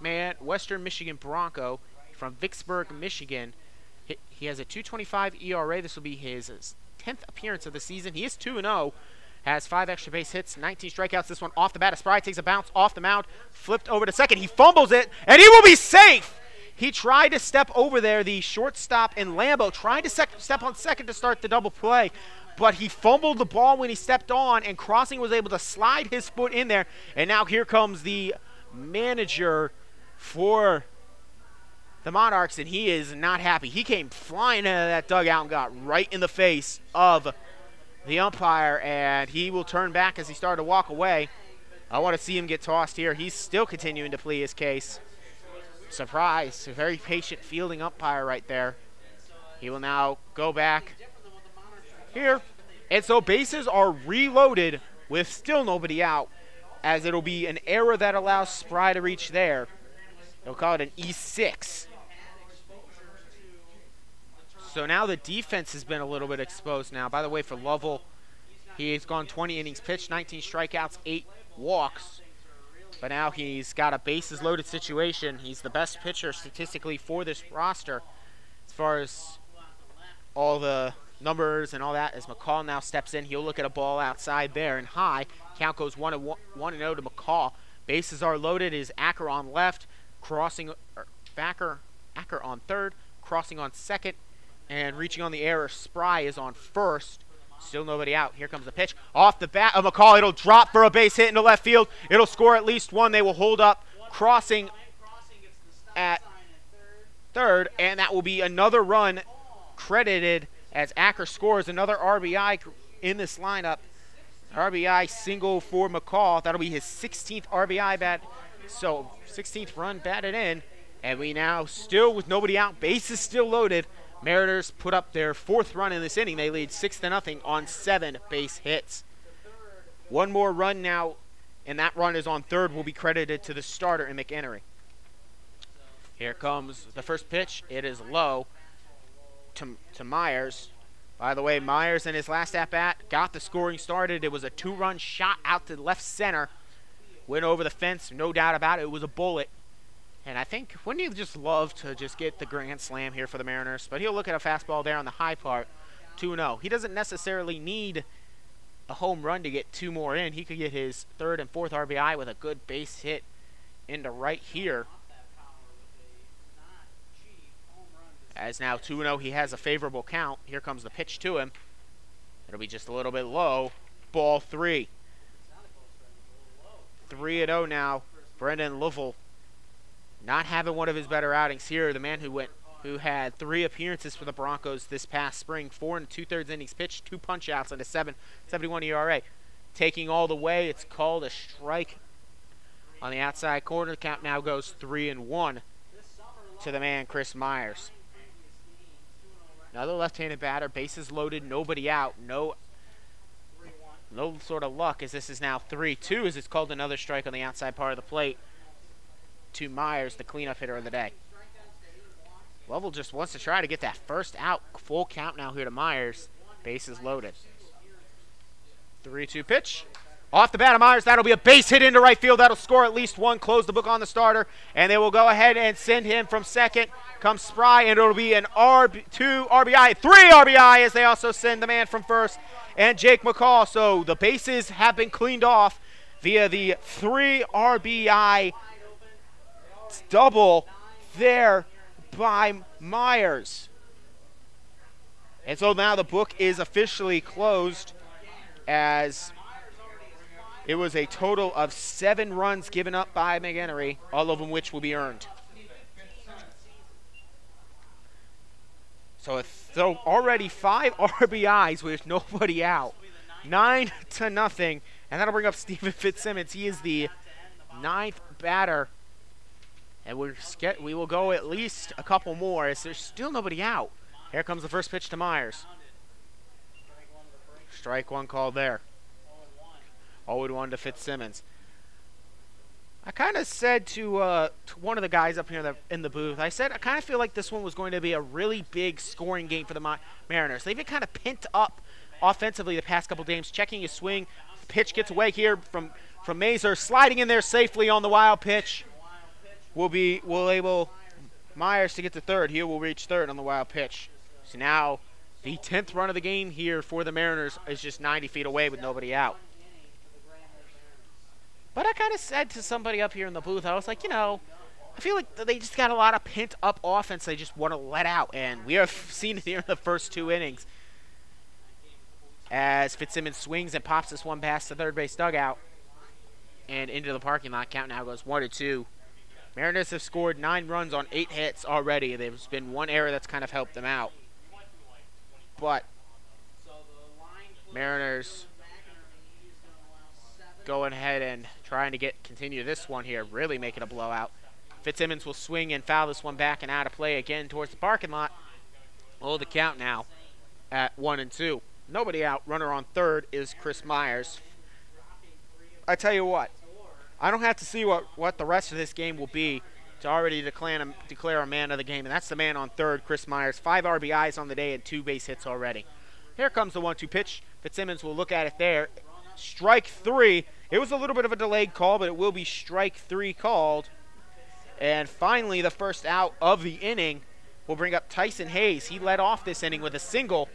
man, Western Michigan Bronco from Vicksburg, Michigan. He has a 2.25 ERA. This will be his 10th appearance of the season. He is 2-0. Has 5 extra base hits, 19 strikeouts. This one off the bat of Spry, takes a bounce off the mound, flipped over to second. He fumbles it, and he will be safe. He tried to step over there. The shortstop in Lambeau tried to step on second to start the double play, but he fumbled the ball when he stepped on, and Crossing was able to slide his foot in there. And now here comes the manager for the Monarchs, and he is not happy. He came flying out of that dugout and got right in the face of the umpire, and he will turn back as he started to walk away. I want to see him get tossed here. He's still continuing to plead his case. Surprise, a very patient fielding umpire right there. He will now go back here. And so bases are reloaded with still nobody out, as it'll be an error that allows Spry to reach there. They'll call it an E6. So now the defense has been a little bit exposed now. By the way, for Lovell, he's gone 20 innings pitched, 19 strikeouts, 8 walks. But now he's got a bases loaded situation. He's the best pitcher statistically for this roster as far as all the numbers and all that. As McCall now steps in, he'll look at a ball outside there and high. Count goes 1-0 to McCall. Bases are loaded. Is Acker on left, Acker on third, Crossing on second. And reaching on the error, Spry is on first. Still nobody out. Here comes the pitch. Off the bat of McCall. It'll drop for a base hit into left field. It'll score at least 1. They will hold up Crossing at third. And that will be another run credited as Acker scores another RBI in this lineup. RBI single for McCall. That'll be his 16th RBI bat. So 16th run batted in. And we now still with nobody out. Bases still loaded. Mariners put up their 4th run in this inning. They lead 6-0 on 7 base hits. One more run now, and that run is on third, will be credited to the starter in McEnery. Here comes the first pitch. It is low to Myers. By the way, Myers in his last at-bat got the scoring started. It was a 2-run shot out to left center. Went over the fence, no doubt about it. It was a bullet. And I think, wouldn't he just love to just get the grand slam here for the Mariners? But he'll look at a fastball there on the high part, 2-0. He doesn't necessarily need a home run to get 2 more in. He could get his 3rd and 4th RBI with a good base hit into right here. As now 2-0, he has a favorable count. Here comes the pitch to him. It'll be just a little bit low. Ball 3. 3-0 now. Brendan Lovell. Not having one of his better outings here. The man who had 3 appearances for the Broncos this past spring, 4 2/3 innings pitched, 2 punch-outs, and a 7.71 ERA. Taking all the way, it's called a strike on the outside corner. The count now goes 3-1 to the man, Chris Myers. Another left-handed batter, bases loaded, nobody out. No sort of luck, as this is now 3-2, as it's called another strike on the outside part of the plate to Myers, the cleanup hitter of the day. Lovell just wants to try to get that first out. Full count now here to Myers. Bases loaded. 3-2 pitch. Off the bat of Myers. That'll be a base hit into right field. That'll score at least 1. Close the book on the starter. And they will go ahead and send him from second. Comes Spry, and it'll be an 2 RBI, 3 RBI, as they also send the man from first and Jake McCall. So the bases have been cleaned off via the 3 RBI double there by Myers. And so now the book is officially closed as it was a total of 7 runs given up by McEnery, all of them which will be earned. So already 5 RBIs with nobody out. 9-0, and that'll bring up Stephen Fitzsimmons. He is the 9th batter, and we will go at least a couple more as there's still nobody out. Here comes the first pitch to Myers. Strike one called there. 0-1 to Fitzsimmons. I kind of said to one of the guys up here in the booth, I said I kind of feel like this one was going to be a really big scoring game for the Mariners. They've been kind of pent up offensively the past couple games, checking his swing. The pitch gets away here from Mazur, sliding in there safely on the wild pitch. Will able Myers to get to third. He will reach third on the wild pitch. So now the 10th run of the game here for the Mariners is just 90 feet away with nobody out. But I kind of said to somebody up here in the booth, I was like, I feel like they just got a lot of pent-up offense they just want to let out. And we have seen it here in the first 2 innings as Fitzsimmons swings and pops this one past the third base dugout and into the parking lot. Count now goes 1-2. Mariners have scored 9 runs on 8 hits already. There's been one error that's kind of helped them out. But Mariners going ahead and trying to continue this one here, really make it a blowout. Fitzsimmons will swing and foul this one back and out of play again towards the parking lot. Hold the count now at 1-2. Nobody out. Runner on third is Chris Myers. I tell you what, I don't have to see what the rest of this game will be to already declare a man of the game, and that's the man on third, Chris Myers. 5 RBIs on the day and 2 base hits already. Here comes the 1-2 pitch. Fitzsimmons will look at it there. Strike 3. It was a little bit of a delayed call, but it will be strike 3 called. And finally, the first out of the inning will bring up Tyson Hayes. He led off this inning with a single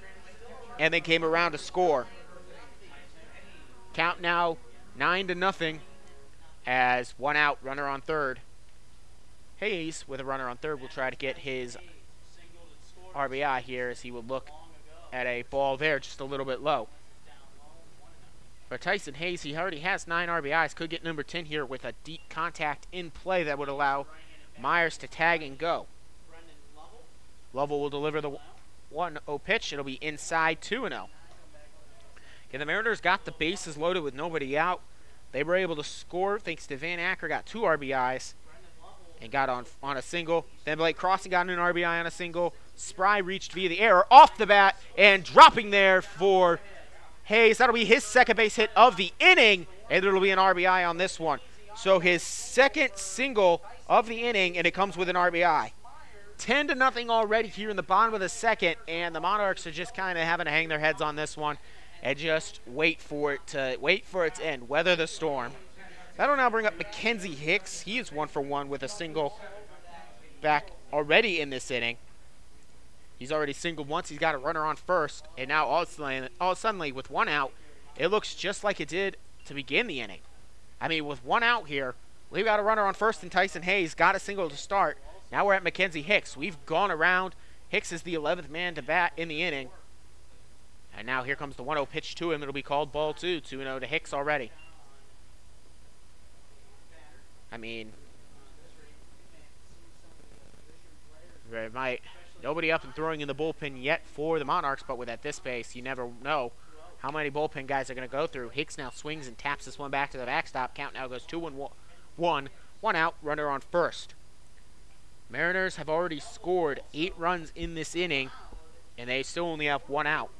and then came around to score. Count now 9-0 as 1 out, runner on third. Hayes, with a runner on third, will try to get his RBI here as he will look at a ball there just a little bit low. For Tyson Hayes, he already has 9 RBIs. Could get number 10 here with a deep contact in play that would allow Myers to tag and go. Lovell will deliver the 1-0 pitch. It'll be inside 2-0. Okay, the Mariners got the bases loaded with nobody out. They were able to score thanks to Van Acker, got 2 RBIs and got on a single. Then Blake Crossing got an RBI on a single. Spry reached via the error off the bat and dropping there for Hayes. That'll be his second base hit of the inning, and it'll be an RBI on this one. So his second single of the inning, and it comes with an RBI. 10-0 already here in the bottom of the second, and the Monarchs are just kind of having to hang their heads on this one and just wait for it to end, weather the storm. That'll now bring up Mackenzie Hicks. He is 1 for 1 with a single back already in this inning. He's already singled once. He's got a runner on first, and now all of a sudden, with 1 out, it looks just like it did to begin the inning. I mean, with 1 out here, we've got a runner on first, and Tyson Hayes got a single to start. Now we're at Mackenzie Hicks. We've gone around. Hicks is the 11th man to bat in the inning. And now here comes the 1-0 pitch to him. It'll be called ball 2. 2-0 to Hicks already. I mean, nobody up and throwing in the bullpen yet for the Monarchs, but at this pace, you never know how many bullpen guys are going to go through. Hicks now swings and taps this one back to the backstop. Count now goes 2-1. 1 out, runner on first. Mariners have already scored 8 runs in this inning, and they still only have 1 out.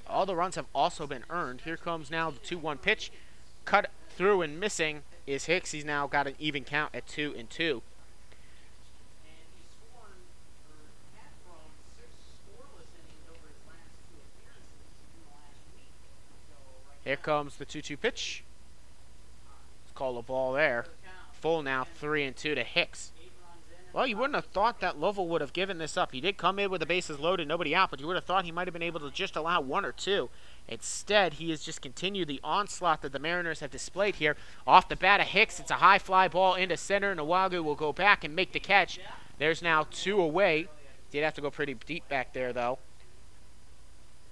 All the runs have also been earned. Here comes now the 2-1 pitch. Cut through and missing is Hicks. He's now got an even count at 2-2. Here comes the 2-2 pitch. Let's call a ball there. Full now, 3-2 to Hicks. Well, you wouldn't have thought that Lovell would have given this up. He did come in with the bases loaded, nobody out, but you would have thought he might have been able to just allow 1 or 2. Instead, he has just continued the onslaught that the Mariners have displayed here. Off the bat of Hicks, it's a high fly ball into center, and Iwagu will go back and make the catch. There's now 2 away. Did have to go pretty deep back there, though.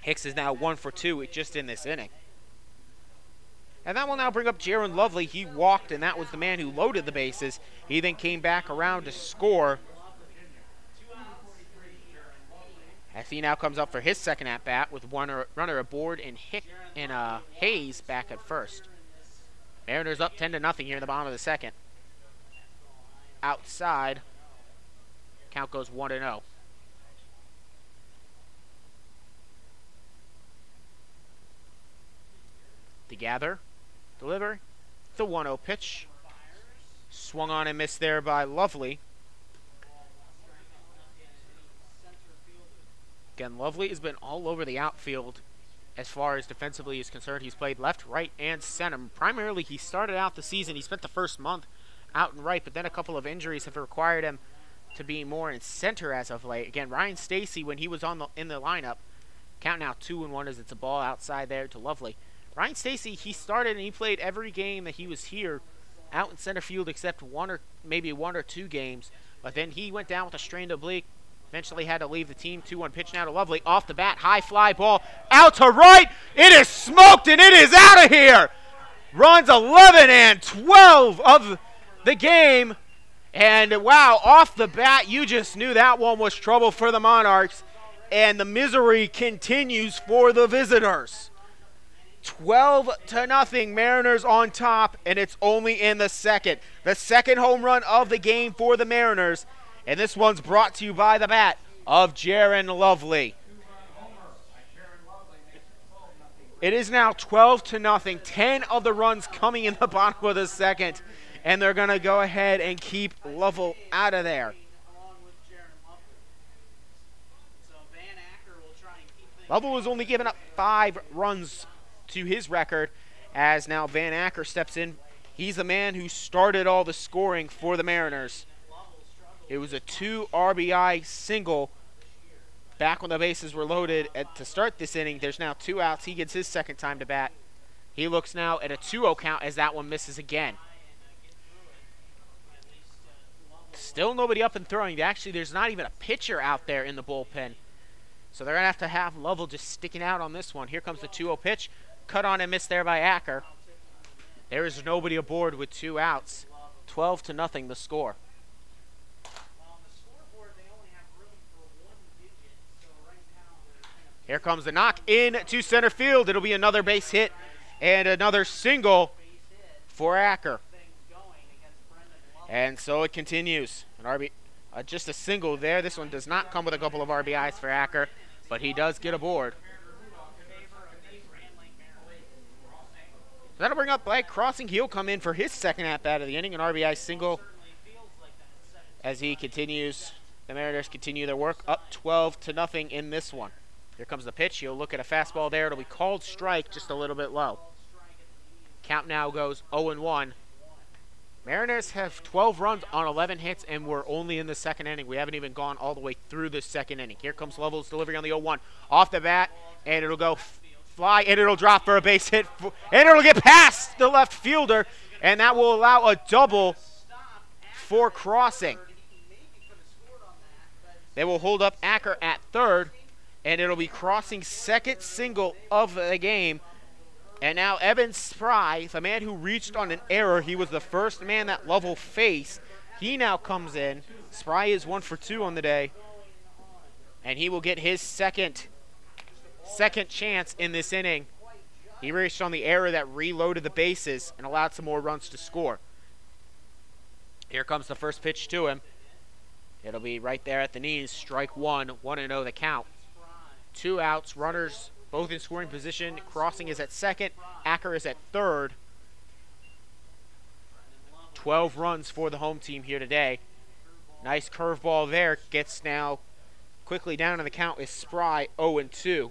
Hicks is now 1 for 2 just in this inning. And that will now bring up Jaron Lovely. He walked, and that was the man who loaded the bases. He then came back around to score. As he now comes up for his second at-bat with runner aboard and Hayes back at first. Mariners up 10-0 here in the bottom of the second. Outside, count goes 1-0. To gather, deliver, the 1-0 pitch. Swung on and missed there by Lovely. Again, Lovely has been all over the outfield as far as defensively is concerned. He's played left, right, and center. Primarily, he started out the season, he spent the first month out and right, but then a couple of injuries have required him to be more in center as of late. Again, Ryan Stacy, when he was in the lineup, count now 2-1 as it's a ball outside there to Lovely. Ryan Stacy, he started and he played every game that he was here out in center field except maybe one or two games, but then he went down with a strained oblique. Eventually had to leave the team. 2-1 pitch now to Lovely. Off the bat, high fly ball out to right. It is smoked and it is out of here. Runs 11 and 12 of the game. And wow, off the bat, you just knew that one was trouble for the Monarchs. And the misery continues for the visitors. 12-0, Mariners on top, and it's only in the second. The second home run of the game for the Mariners. And this one's brought to you by the bat of Jaron Lovely. It is now 12-0. 10 of the runs coming in the bottom of the second. And they're going to go ahead and keep Lovell out of there. Lovell was only given up 5 runs to his record, as now Van Acker steps in. He's the man who started all the scoring for the Mariners. It was a 2 RBI single back when the bases were loaded to start this inning. There's now 2 outs. He gets his second time to bat. He looks now at a 2-0 count as that one misses again. Still nobody up and throwing. Actually, there's not even a pitcher out there in the bullpen. So they're going to have Lovell just sticking out on this one. Here comes the 2-0 pitch. Cut on and missed there by Acker. There is nobody aboard with 2 outs. 12-0 the score. Here comes the knock into center field. It'll be another base hit and another single for Acker. And so it continues. Just a single there. This one does not come with a couple of RBIs for Acker, but he does get aboard. That'll bring up Blake Crossing. He'll come in for his second at-bat of the inning, an RBI single. As he continues, the Mariners continue their work, up 12-0 in this one. Here comes the pitch. He'll look at a fastball there. It'll be called strike, just a little bit low. Count now goes 0-1. Mariners have 12 runs on 11 hits, and we're only in the second inning. We haven't even gone all the way through the second inning. Here comes Lovell's delivery on the 0-1. Off the bat, and it'll go fly, and it'll drop for a base hit, and it'll get past the left fielder, and that will allow a double for Crossing. They will hold up Acker at third, and it'll be Crossing's second single of the game. And now Evan Spry, the man who reached on an error, he was the first man that Lovell faced. He now comes in. Spry is 1 for 2 on the day, and he will get his second chance in this inning. He reached on the error that reloaded the bases and allowed some more runs to score. Here comes the first pitch to him. It'll be right there at the knees. Strike one, 1-0 the count. 2 outs, runners both in scoring position. Crossing is at second. Acker is at third. 12 runs for the home team here today. Nice curveball there. Gets now quickly down to the count is Spry, 0-2.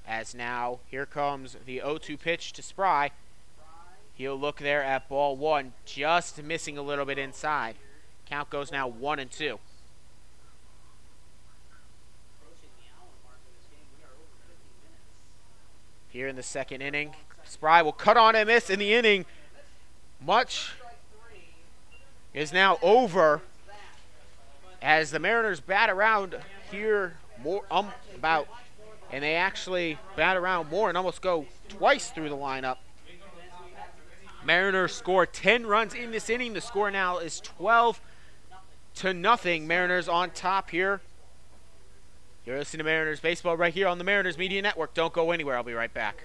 As now, here comes the 0-2 pitch to Spry. He'll look there at ball 1, just missing a little bit inside. Count goes now 1-2. Here in the second inning, Spry will cut on and miss in the inning. Much is now over as the Mariners bat around here more about, and they actually bat around more and almost go twice through the lineup. Mariners score 10 runs in this inning. The score now is 12-0. Mariners on top here. You're listening to Mariners Baseball right here on the Mariners Media Network. Don't go anywhere. I'll be right back.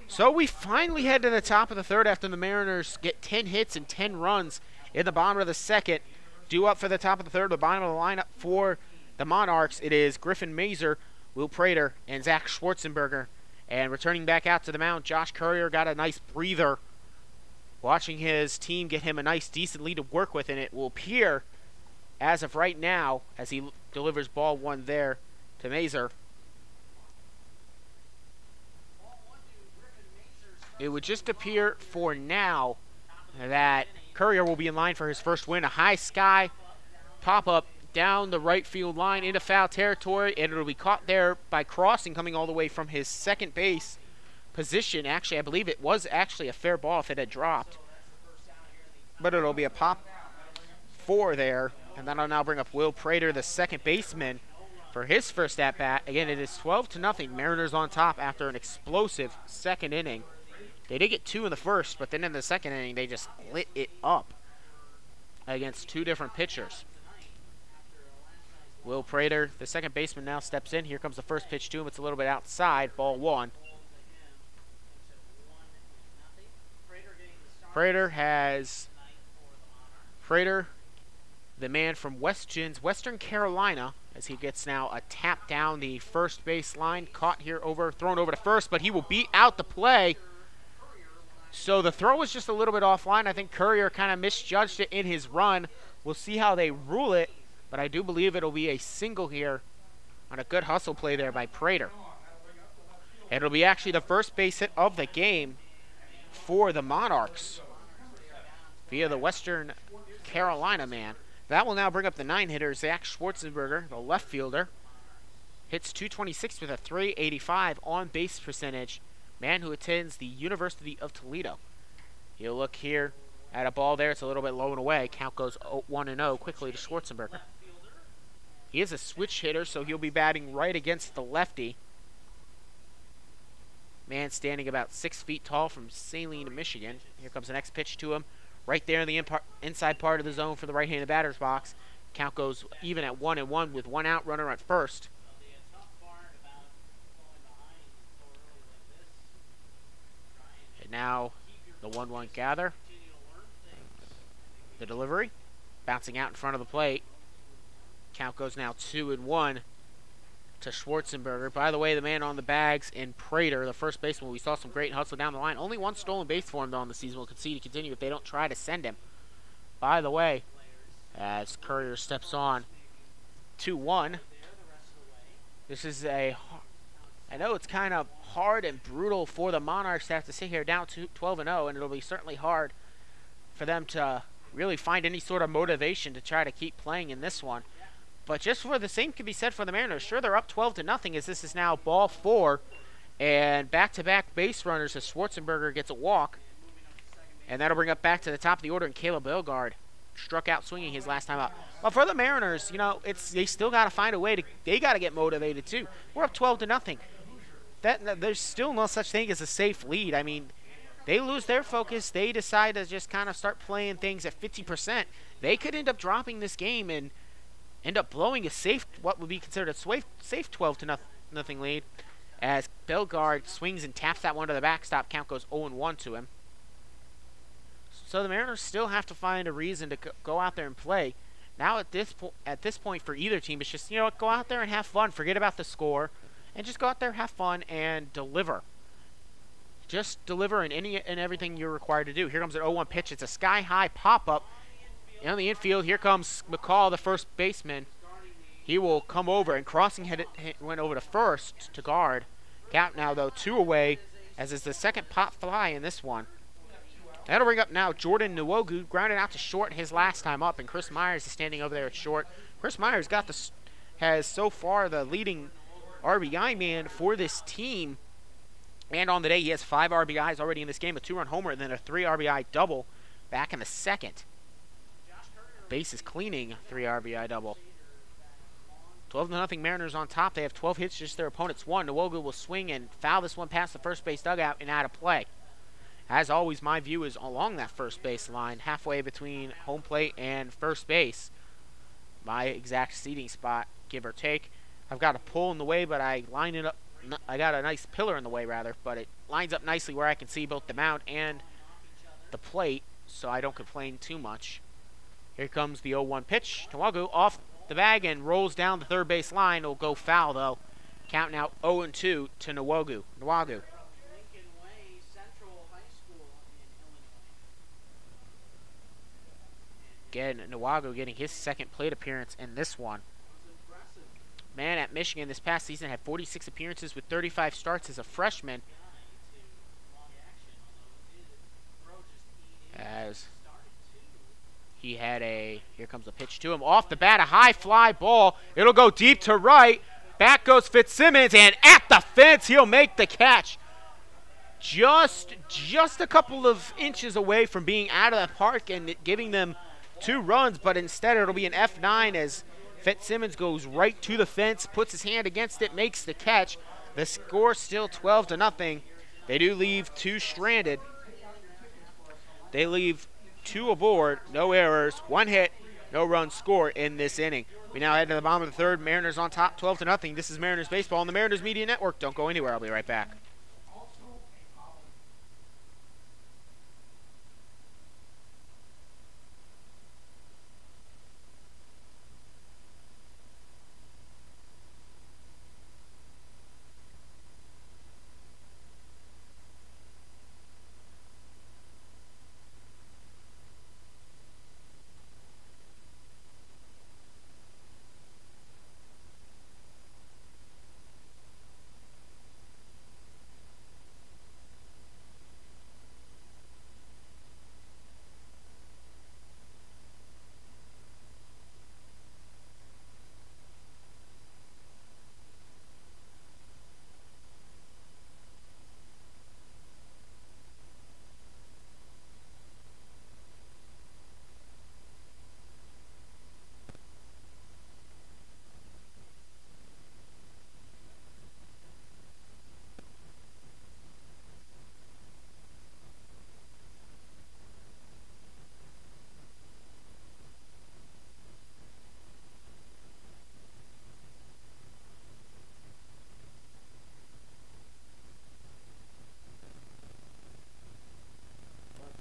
So we finally head to the top of the third after the Mariners get 10 hits and 10 runs in the bottom of the second. Due up for the top of the third, the bottom of the lineup for the Monarchs, it is Griffin Mazer, Will Prater, and Zach Schwarzenberger. And returning back out to the mound, Josh Courier got a nice breather. Watching his team get him a nice, decent lead to work with, and it will appear, as of right now, as he delivers ball one there to Mazer, it would just appear for now that Courier will be in line for his first win. A high sky pop-up down the right field line into foul territory, and it'll be caught there by Crossing coming all the way from his second base position. Actually, I believe it was actually a fair ball if it had dropped. But it'll be a pop 4 there, and that'll now bring up Will Prater, the second baseman, for his first at-bat. Again, it is 12-0. Mariners on top after an explosive second inning. They did get 2 in the first, but then in the second inning, they just lit it up against 2 different pitchers. Will Prater, the second baseman, now steps in. Here comes the first pitch to him. It's a little bit outside, ball 1. Prater, the man from Western Carolina, as he gets now a tap down the first base line. Caught here thrown over to first, but he will beat out the play. So the throw was just a little bit offline. I think Courier kind of misjudged it in his run. We'll see how they rule it, but I do believe it'll be a single here on a good hustle play there by Prater. And it'll be actually the first base hit of the game for the Monarchs via the Western Carolina man. That will now bring up the 9-hitter, Zach Schwarzenberger, the left fielder. Hits .226 with a .385 on-base percentage. Man who attends the University of Toledo. He'll look here at a ball there. It's a little bit low and away. Count goes 1-0 quickly to Schwarzenberger. He is a switch hitter, so he'll be batting right against the lefty. Man standing about 6 feet tall from Saline, Michigan. Here comes the next pitch to him. Right there in the inside part of the zone for the right-handed batter's box. Count goes even at 1-1 with 1 out, runner at first. And now the 1-1 gather. The delivery. Bouncing out in front of the plate. Count goes now 2-1 to Schwarzenberger. By the way, the man on the bags in Prater, the first baseman, we saw some great hustle down the line. Only 1 stolen base for him though on the season. We'll concede to continue if they don't try to send him. By the way, as Courier steps on 2-1, this is I know it's kind of hard and brutal for the Monarchs to have to sit here down 12-0, and it'll be certainly hard for them to really find any sort of motivation to try to keep playing in this one. But just for the same can be said for the Mariners. Sure, they're up 12-0 as this is now ball 4. And back-to-back base runners as Schwarzenberger gets a walk. And that'll bring up back to the top of the order. And Caleb Bellegarde struck out swinging his last time out. But for the Mariners, you know, they still got to find a way to. They got to get motivated too. We're up 12-0. There's still no such thing as a safe lead. I mean, they lose their focus. They decide to just kind of start playing things at 50%. They could end up dropping this game and end up blowing a safe, what would be considered a safe 12-0 2-0 lead. As Bellegarde swings and taps that one to the backstop, count goes 0-1 to him. So the Mariners still have to find a reason to go out there and play. Now at this point for either team, it's just, you know what, go out there and have fun. Forget about the score. And just go out there, have fun, and deliver. Just deliver in any and everything you're required to do. Here comes an 0-1 pitch. It's a sky-high pop-up. On the infield, here comes McCall, the first baseman. He will come over, and crossing went over to first to guard. Count now, though, 2 away, as is the second pop fly in this one. That'll bring up now Jordan Nwogu, grounded out to short his last time up, and Chris Myers is standing over there at short. Chris Myers has so far the leading RBI man for this team. And on the day, he has 5 RBIs already in this game, a 2-run homer, and then a 3 RBI double back in the second. Bases cleaning 3 RBI double. 12-0 Mariners on top. They have 12 hits, just their opponent's 1. Nwogu will swing and foul this one past the first base dugout and out of play. As always, my view is along that first base line, halfway between home plate and first base. My exact seating spot, give or take. I've got a pole in the way, but I line it up. I got a nice pillar in the way, rather, but it lines up nicely where I can see both the mound and the plate, so I don't complain too much. Here comes the 0-1 pitch. Nwogu off the bag and rolls down the third base line. It'll go foul, though. Count now 0-2 to Nwogu. Again, Nwogu getting his second plate appearance in this one. Man at Michigan this past season had 46 appearances with 35 starts as a freshman. As he had here comes a pitch to him. Off the bat, a high fly ball. It'll go deep to right. Back goes Fitzsimmons, and at the fence, he'll make the catch. Just a couple of inches away from being out of the park and giving them 2 runs, but instead it'll be an F9 as Fitzsimmons goes right to the fence, puts his hand against it, makes the catch. The score still 12-0. They do leave 2 stranded. They leave 2 aboard, no errors, 1 hit, no runs scored in this inning. We now head to the bottom of the third. Mariners on top, 12-0. This is Mariners Baseball on the Mariners Media Network. Don't go anywhere. I'll be right back.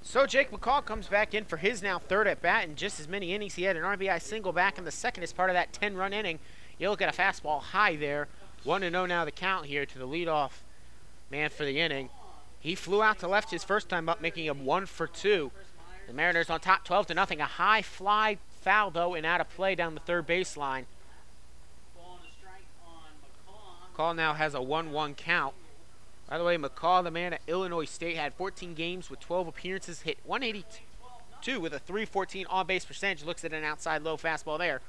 So Jake McCall comes back in for his now 3rd at bat in just as many innings. He had an RBI single back in the second as part of that 10-run inning. You look at a fastball high there. 1-0 now the count here to the leadoff man for the inning. He flew out to left his first time up, making him 1 for 2. The Mariners on top 12-0. A high fly foul, though, and out of play down the third baseline. McCall now has a 1-1 count. By the way, McCall, the man at Illinois State, had 14 games with 12 appearances, hit 182 with a .314 on-base percentage. Looks at an outside low fastball there.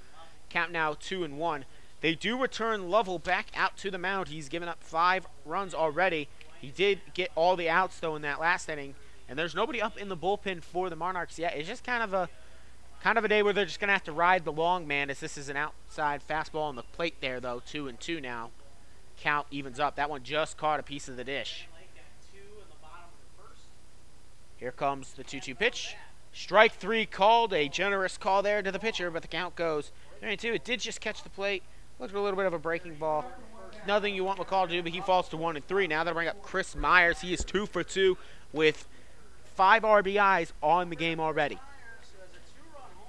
Count now 2-1. They do return Lovell back out to the mound. He's given up 5 runs already. He did get all the outs, though, in that last inning. And there's nobody up in the bullpen for the Monarchs yet. It's just kind of a day where they're just going to have to ride the long man, as this is an outside fastball on the plate there, though. 2-2 now. Count evens up. That one just caught a piece of the dish. Here comes the 2-2 pitch. Strike 3 called. A generous call there to the pitcher, but the count goes 3-2. It did just catch the plate. Looked a little bit of a breaking ball. nothing you want McCall to do, but he falls to 1-3. Now that'll bring up Chris Myers. He is 2 for 2 with 5 RBIs on the game already.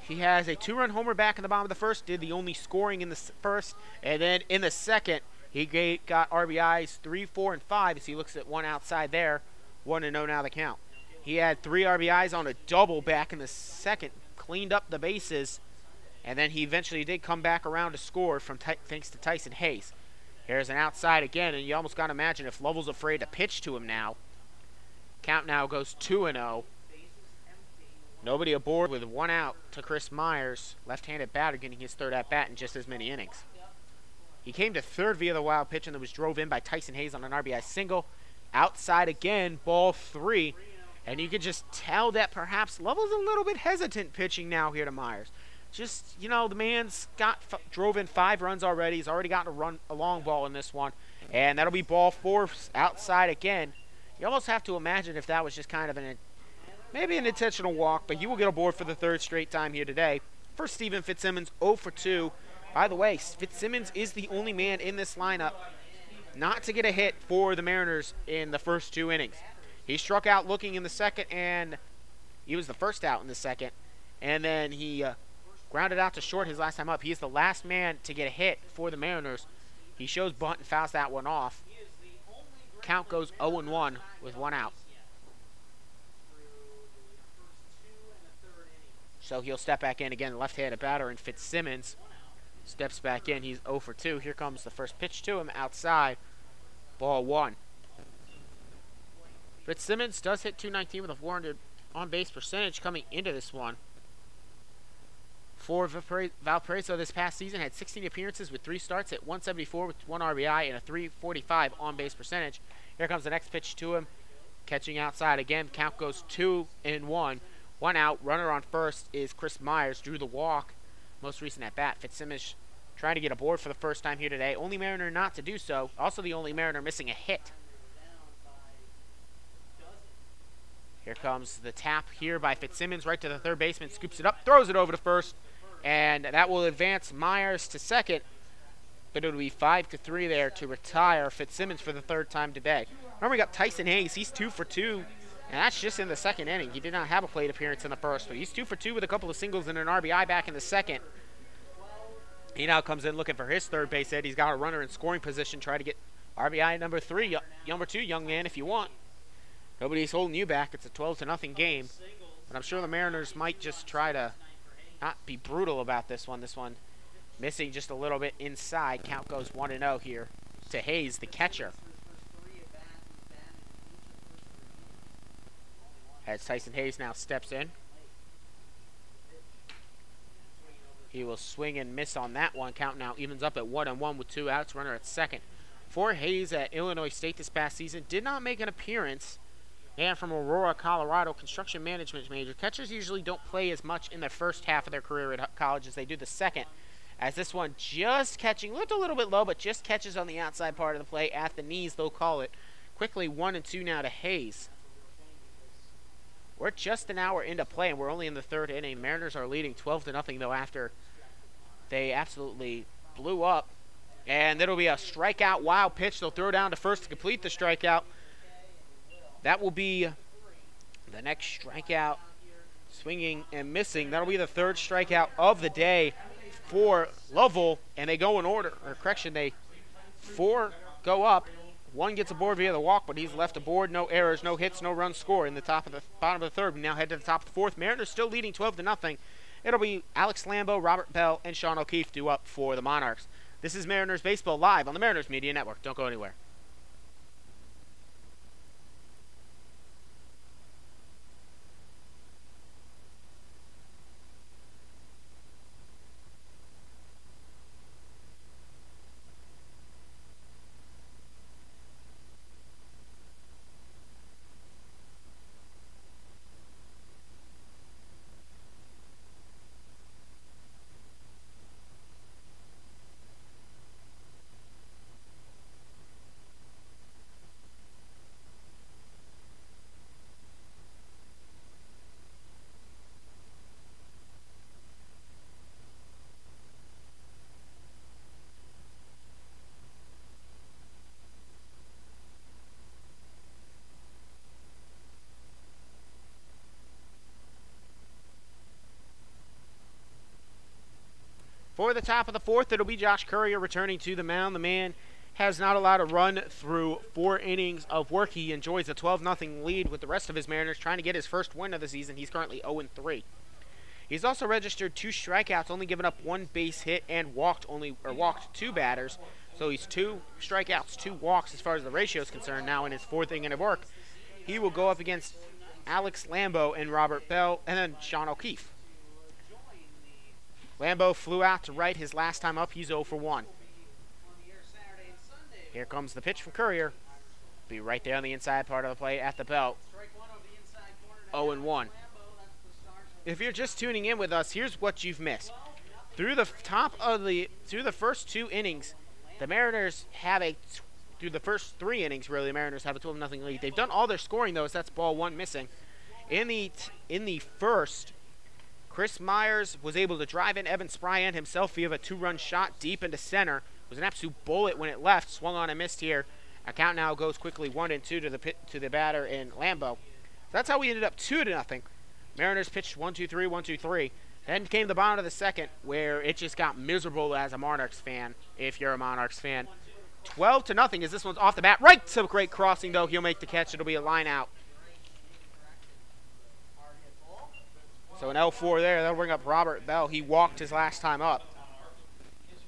He has a 2-run homer back in the bottom of the first, did the only scoring in the first, and then in the second, he got RBIs 3, 4, and 5 as he looks at one outside there. 1-0 now the count. He had 3 RBIs on a double back in the second, cleaned up the bases, and then he eventually did come back around to score thanks to Tyson Hayes. Here's an outside again, and you almost got to imagine if Lovell's afraid to pitch to him now. Count now goes 2-0. Nobody aboard with 1 out to Chris Myers, left-handed batter getting his 3rd at-bat in just as many innings. He came to 3rd via the wild pitch and then was drove in by Tyson Hayes on an RBI single. Outside again, ball 3. And you could just tell that perhaps Lovell's a little bit hesitant pitching now here to Myers. Just, you know, the man's drove in 5 runs already. He's already gotten a long ball in this one. And that'll be ball 4 outside again. You almost have to imagine if that was just kind of maybe an intentional walk, but he will get aboard for the 3rd straight time here today. For Steven Fitzsimmons, 0 for 2. By the way, Fitzsimmons is the only man in this lineup not to get a hit for the Mariners in the first 2 innings. He struck out looking in the second, and he was the first out in the second. And then he grounded out to short his last time up. He is the last man to get a hit for the Mariners. He shows bunt and fouls that one off. Count goes 0-1 with 1 out. So he'll step back in again, left-handed batter, and Fitzsimmons steps back in. He's 0 for 2. Here comes the first pitch to him outside. Ball 1. Fitzsimmons does hit .219 with a 400 on-base percentage coming into this one. For Valparaiso this past season, had 16 appearances with 3 starts at 174 with 1 RBI and a 345 on-base percentage. Here comes the next pitch to him. Catching outside again. Count goes 2-1. 1 out. Runner on first is Chris Myers. Drew the walk. Most recent at bat. Fitzsimmons trying to get aboard for the first time here today. Only Mariner not to do so. Also the only Mariner missing a hit. Here comes the tap here by Fitzsimmons right to the 3rd baseman. Scoops it up. Throws it over to first. And that will advance Myers to second. But it'll be 5-3 there to retire Fitzsimmons for the 3rd time today. Remember, we got Tyson Hayes. He's 2 for 2. And that's just in the second inning. He did not have a plate appearance in the first, but he's 2 for 2 with a couple of singles and an RBI back in the second. He now comes in looking for his 3rd base hit. He's got a runner in scoring position. Try to get RBI number 3, number 2, young man, if you want. Nobody's holding you back. It's a 12-0 game. But I'm sure the Mariners might just try to not be brutal about this one. This one missing just a little bit inside. Count goes 1-0 here to Hayes, the catcher. As Tyson Hayes now steps in. He will swing and miss on that one. Count now evens up at 1-1 with 2 outs. Runner at second. For Hayes at Illinois State this past season, did not make an appearance. And from Aurora, Colorado, construction management major. Catchers usually don't play as much in the first half of their career at college as they do the second. As this one just catching, looked a little bit low, but just catches on the outside part of the plate at the knees, they'll call it. Quickly 1-2 now to Hayes. We're just an hour into play, and we're only in the 3rd inning. Mariners are leading 12-0, though, after they absolutely blew up. And it'll be a strikeout wild pitch. They'll throw down to first to complete the strikeout. That will be the next strikeout. Swinging and missing. That'll be the 3rd strikeout of the day for Lovell. And they go in order. Or correction, 4 go up. 1 gets aboard via the walk, but he's left aboard. No errors, no hits, no runs scored in the bottom of the 3rd. We now head to the top of the 4th. Mariners still leading 12-0. It'll be Alex Lambo, Robert Bell, and Sean O'Keefe due up for the Monarchs. This is Mariners Baseball live on the Mariners Media Network. Don't go anywhere. For the top of the fourth, it'll be Josh Courier returning to the mound. The man has not allowed a run through 4 innings of work. He enjoys a 12-0 lead with the rest of his Mariners trying to get his first win of the season. He's currently 0-3. He's also registered 2 strikeouts, only given up 1 base hit, and walked 2 batters. So he's 2 strikeouts, 2 walks as far as the ratio is concerned now in his 4th inning of work. He will go up against Alex Lambeau and Robert Bell, and then Sean O'Keefe. Lambeau flew out to right his last time up. He's 0-1. Here comes the pitch from Courier. Be right there on the inside part of the plate at the belt. 0-1. If you're just tuning in with us, here's what you've missed. Through the first 2 innings, the Mariners have through the first 3 innings, really, the Mariners have a 12-0 lead. They've done all their scoring, though, as that's ball 1 missing. In the first, Chris Myers was able to drive in Evan Spry and himself via a 2-run shot deep into center. It was an absolute bullet when it left, swung on and missed here. Our count now goes quickly 1-2 to the batter in Lambeau. That's how we ended up 2-0. Mariners pitched 1-2-3, 1-2-3. Then came the bottom of the second, where it just got miserable as a Monarchs fan, if you're a Monarchs fan. 12-0 as this one's off the bat. Right to great crossing, though. He'll make the catch. It'll be a line out. So an L4 there. That'll bring up Robert Bell. He walked his last time up.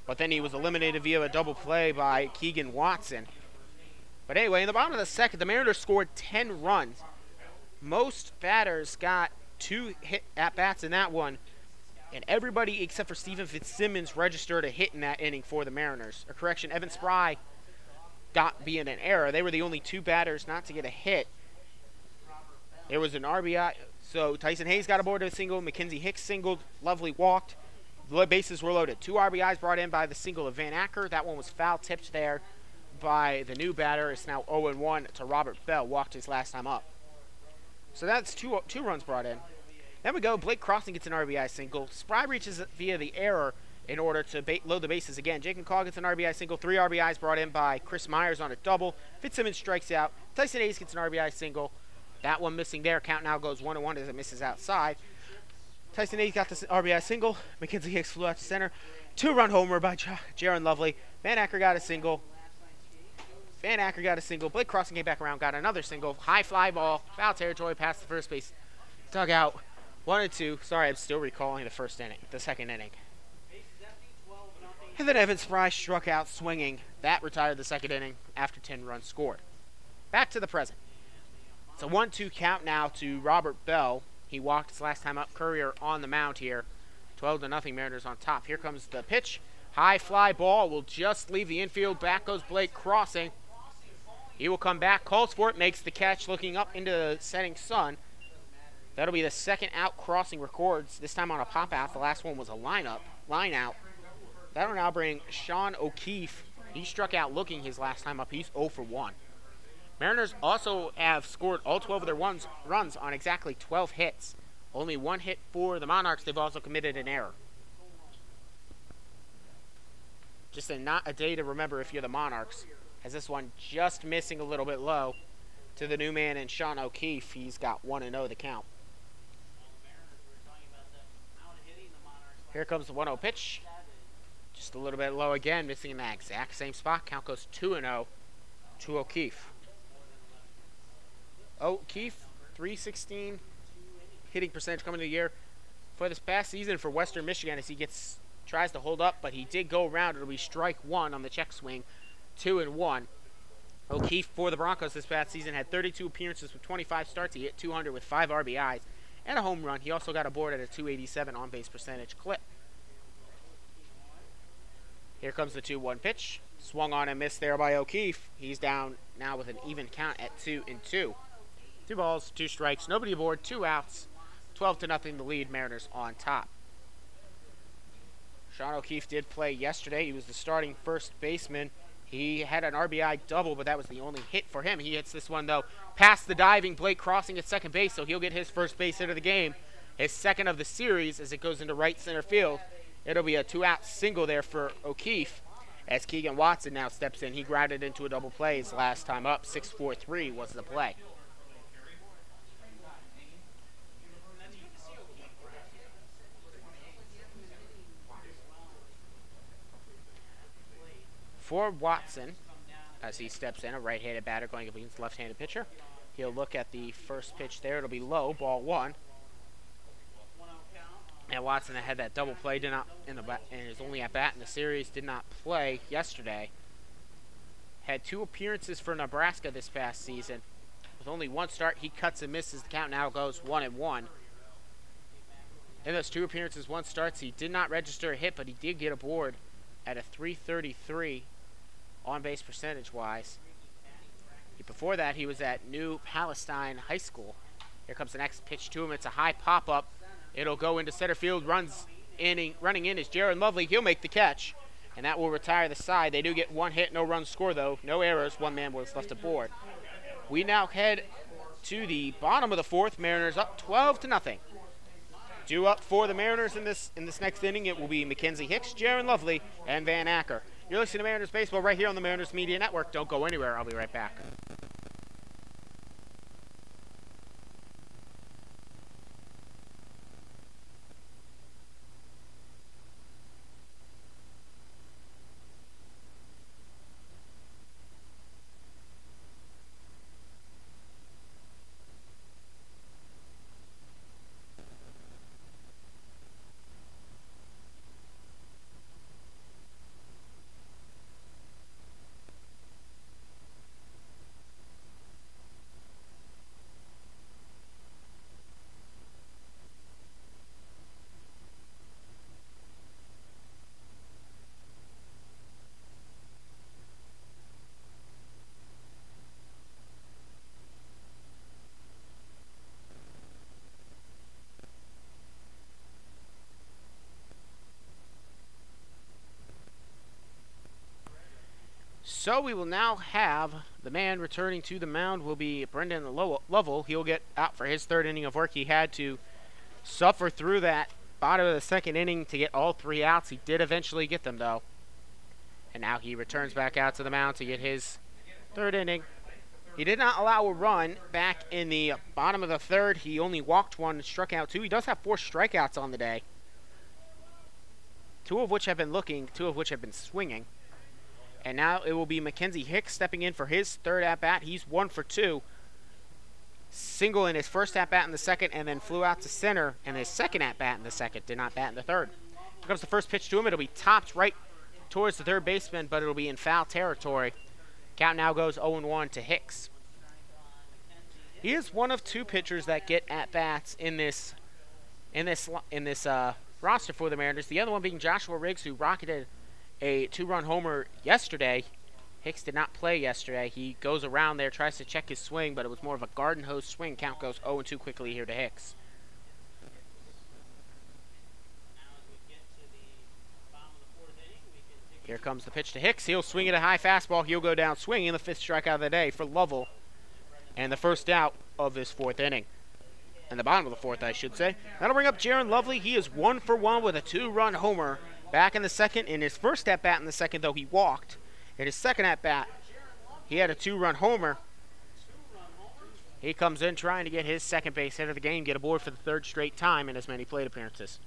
But then he was eliminated via a double play by Keegan Watson. But anyway, in the bottom of the second, the Mariners scored 10 runs. Most batters got 2 hit at-bats in that one. And everybody except for Stephen Fitzsimmons registered a hit in that inning for the Mariners. A correction, Evan Spry got being an error. They were the only 2 batters not to get a hit. There was an RBI. So Tyson Hayes got aboard a single. Mackenzie Hicks singled. Lovely walked. The bases were loaded. 2 RBIs brought in by the single of Van Acker. That one was foul tipped there by the new batter. It's now 0-1 to Robert Bell. Walked his last time up. So that's two runs brought in. Then we go. Blake Crossing gets an RBI single. Spry reaches via the error in order to load the bases again. Jake McCall gets an RBI single. 3 RBIs brought in by Chris Myers on a double. Fitzsimmons strikes out. Tyson Hayes gets an RBI single. That one missing there. Count now goes 1-1 as it misses outside. Tyson Hayes got the RBI single. Mackenzie Hicks flew out to center. 2-run homer by Jaron Lovely. Van Acker got a single. Blake Crossing came back around, got another single. High fly ball. Foul territory past the first base dugout. 1-2. Sorry, I'm still recalling the second inning. And then Evan Spry struck out swinging. That retired the second inning after 10 runs scored. Back to the present. It's a 1-2 count now to Robert Bell. He walked his last time up. Courier on the mound here. 12-0 Mariners on top. Here comes the pitch. High fly ball will just leave the infield. Back goes Blake Crossing. He will come back, calls for it, makes the catch looking up into the setting sun. That'll be the second out Crossing records, this time on a pop out. The last one was a line out. That'll now bring Sean O'Keefe. He struck out looking his last time up. He's 0-1. Mariners also have scored all 12 of their runs on exactly 12 hits. Only 1 hit for the Monarchs. They've also committed an error. Just not a day to remember if you're the Monarchs. As this one just missing a little bit low to the new man in Sean O'Keefe. He's got 1-0 the count. Here comes the 1-0 pitch. Just a little bit low again, missing in that exact same spot. Count goes 2-0 to O'Keefe. O'Keefe, .316 hitting percentage coming to the year for this past season for Western Michigan as he tries to hold up, but he did go around. It'll be strike 1 on the check swing. 2-1. O'Keefe for the Broncos this past season had 32 appearances with 25 starts. He hit 200 with 5 RBIs and a home run. He also got aboard at a .287 on-base percentage clip. Here comes the 2-1 pitch. Swung on and missed there by O'Keefe. He's down now with an even count at 2-2. 2 balls, 2 strikes, nobody aboard, 2 outs. 12-0 the lead. Mariners on top. Sean O'Keefe did play yesterday. He was the starting first baseman. He had an RBI double, but that was the only hit for him. He hits this one, though, past the diving Blake Crossing at second base, so he'll get his first base hit of the game, his second of the series as it goes into right center field. It'll be a 2-out single there for O'Keefe as Keegan Watson now steps in. He grounded into a double play his last time up. 6-4-3 was the play. For Watson, as he steps in, a right-handed batter going up against a left-handed pitcher. He'll look at the first pitch there. It'll be low, ball one. And Watson that had that double play did not and is only at bat in the series, did not play yesterday. Had 2 appearances for Nebraska this past season. With only 1 start, he cuts and misses. The count now goes 1-1. In those 2 appearances, 1 starts, he did not register a hit, but he did get aboard at a .333 on-base percentage-wise. Before that, he was at New Palestine High School. Here comes the next pitch to him. It's a high pop-up. It'll go into center field. Running in is Jaron Lovely. He'll make the catch, and that will retire the side. They do get 1 hit, no runs scored, though. No errors. 1 man was left aboard. We now head to the bottom of the 4th. Mariners up 12-0. 2 up for the Mariners in this next inning. It will be Mackenzie Hicks, Jaron Lovely, and Van Acker. You're listening to Mariners Baseball right here on the Mariners Media Network. Don't go anywhere. I'll be right back. So we will now have the man returning to the mound will be Brendan Lovell. He'll get out for his 3rd inning of work. He had to suffer through that bottom of the 2nd inning to get all 3 outs. He did eventually get them, though. And now he returns back out to the mound to get his 3rd inning. He did not allow a run back in the bottom of the 3rd. He only walked 1 and struck out 2. He does have 4 strikeouts on the day, 2 of which have been looking, 2 of which have been swinging. And now it will be Mackenzie Hicks stepping in for his 3rd at-bat. He's 1 for 2. Single in his first at-bat in the 2nd, and then flew out to center in his 2nd at-bat in the 2nd. Did not bat in the 3rd. Here comes the first pitch to him. It'll be topped right towards the 3rd baseman, but it'll be in foul territory. Count now goes 0-1 to Hicks. He is one of 2 pitchers that get at-bats in this roster for the Mariners. The other one being Joshua Riggs, who rocketed a 2-run homer yesterday. Hicks did not play yesterday. He goes around there, tries to check his swing, but it was more of a garden hose swing. Count goes 0-2 quickly here to Hicks. Here comes the pitch to Hicks. He'll swing at a high fastball. He'll go down swinging, the 5th strikeout of the day for Lovell, and the 1st out of this 4th inning. And the bottom of the 4th, I should say. That'll bring up Jaron Lovely. He is 1 for 1 with a 2-run homer. Back in the 2nd, in his first at-bat in the 2nd, though, he walked. In his 2nd at-bat, he had a 2-run homer. He comes in trying to get his 2nd base hit of the game, get aboard for the 3rd straight time in as many plate appearances.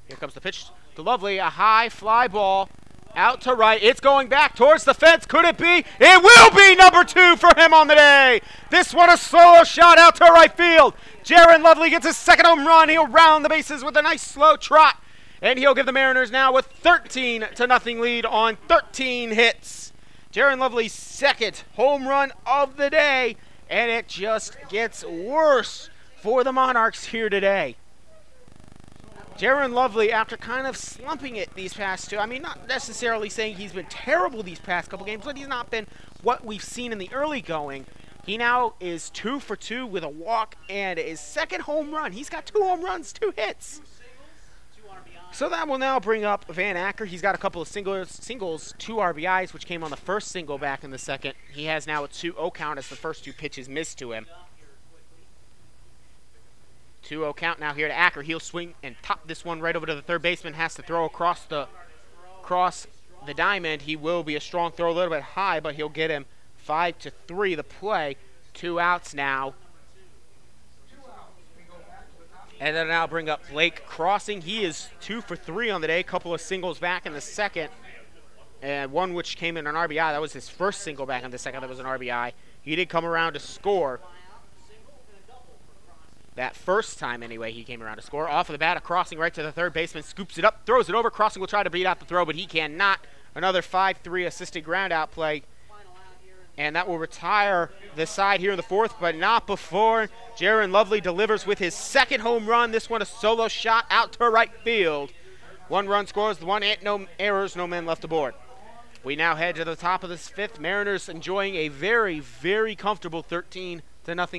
Here comes the pitch to Lovely, a high fly ball out to right. It's going back towards the fence. Could it be? It will be number 2 for him on the day. This one a solo shot out to right field. Jaron Lovely gets his 2nd home run. He'll round the bases with a nice slow trot. And he'll give the Mariners now a 13-0 lead on 13 hits. Jaron Lovely's 2nd home run of the day. And it just gets worse for the Monarchs here today. Jaron Lovely, after kind of slumping it these past 2, I mean, not necessarily saying he's been terrible these past couple games, but he's not been what we've seen in the early going. He now is 2 for 2 with a walk and his 2nd home run. He's got 2 home runs, 2 hits. So that will now bring up Van Acker. He's got a couple of singles, 2 RBIs, which came on the first single back in the 2nd. He has now a 2-0 count as the first 2 pitches missed to him. 2-0 count now here to Acker. He'll swing and top this one right over to the 3rd baseman. Has to throw across the diamond. He will be a strong throw, a little bit high, but he'll get him 5-3 the play. 2 outs now. And then I'll bring up Blake Crossing. He is 2 for 3 on the day. Couple of singles back in the 2nd. and one which came in an RBI. That was his first single back in the second. That was an RBI. He did come around to score. That first time, anyway, he came around to score. Off of the bat, a crossing right to the third baseman, scoops it up, throws it over. Crossing will try to beat out the throw, but he cannot. Another 5-3 assisted ground-out play, and that will retire the side here in the fourth, but not before Jaron Lovely delivers with his second home run. This one a solo shot out to right field. 1 run scores, 1 hit, no errors, no men left aboard. We now head to the top of this fifth. Mariners enjoying a very, very comfortable 13-0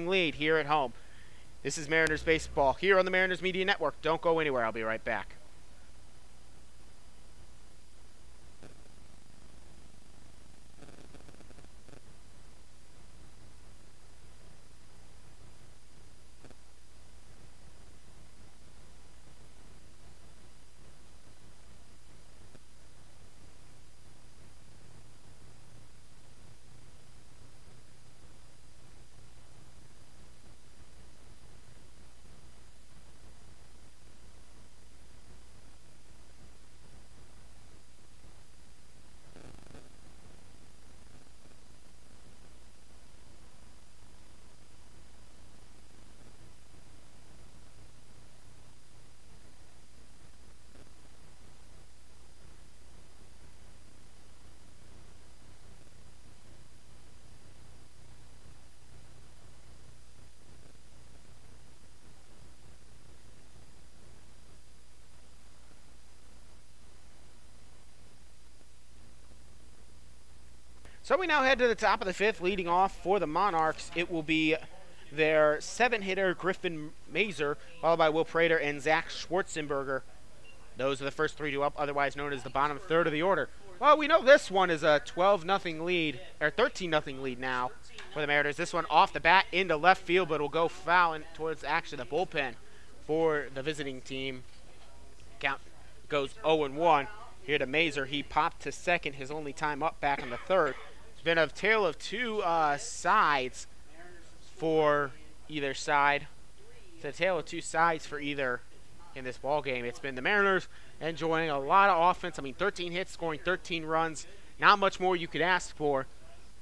lead here at home. This is Mariners baseball here on the Mariners Media Network. Don't go anywhere. I'll be right back. So we now head to the top of the fifth. Leading off for the Monarchs, it will be their 7-hitter Griffin Mazer, followed by Will Prater and Zach Schwarzenberger. Those are the first 3 to up, otherwise known as the bottom third of the order. Well, we know this one is a 12-0 lead, or 13-0 lead now for the Mariners. This one off the bat into left field, but will go foul and towards actually the bullpen for the visiting team. Count goes 0-1 here to Mazer. He popped to second, his only time up back in the third. It's been a tale of 2 sides for either side. It's a tale of 2 sides for either in this ball game. It's been the Mariners enjoying a lot of offense. I mean, 13 hits, scoring 13 runs. Not much more you could ask for.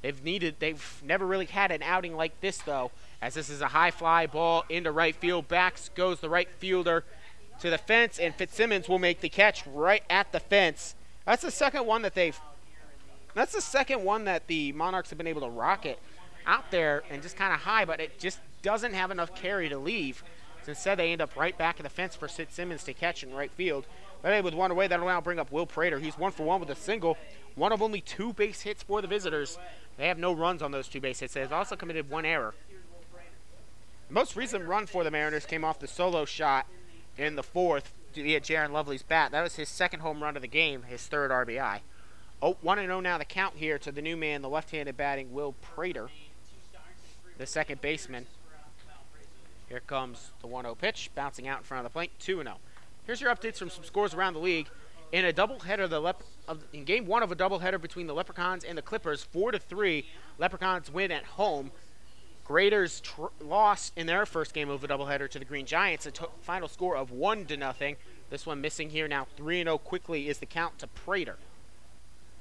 They've never really had an outing like this, though, as this is a high fly ball into right field. Back goes the right fielder to the fence, and Fitzsimmons will make the catch right at the fence. That's the second one that the Monarchs have been able to rocket out there and just kind of high, but it just doesn't have enough carry to leave. So instead, they end up right back at the fence for Fitzsimmons to catch in right field. But with 1 away, that'll now bring up Will Prater. He's 1 for 1 with a single. One of only 2 base hits for the visitors. They have no runs on those 2 base hits. They've also committed 1 error. The most recent run for the Mariners came off the solo shot in the fourth via Jaron Lovely's bat. That was his second home run of the game, his 3rd RBI. 1-0 now the count here to the new man, the left-handed batting Will Prater, the second baseman. Here comes the 1-0 pitch, bouncing out in front of the plate, 2-0. Here's your updates from some scores around the league. In a doubleheader, in Game 1 of a doubleheader between the Leprechauns and the Clippers, 4-3, Leprechauns win at home. Graders lost in their first game of a doubleheader to the Green Giants, a final score of 1-0. This one missing here now, 3-0 quickly is the count to Prater.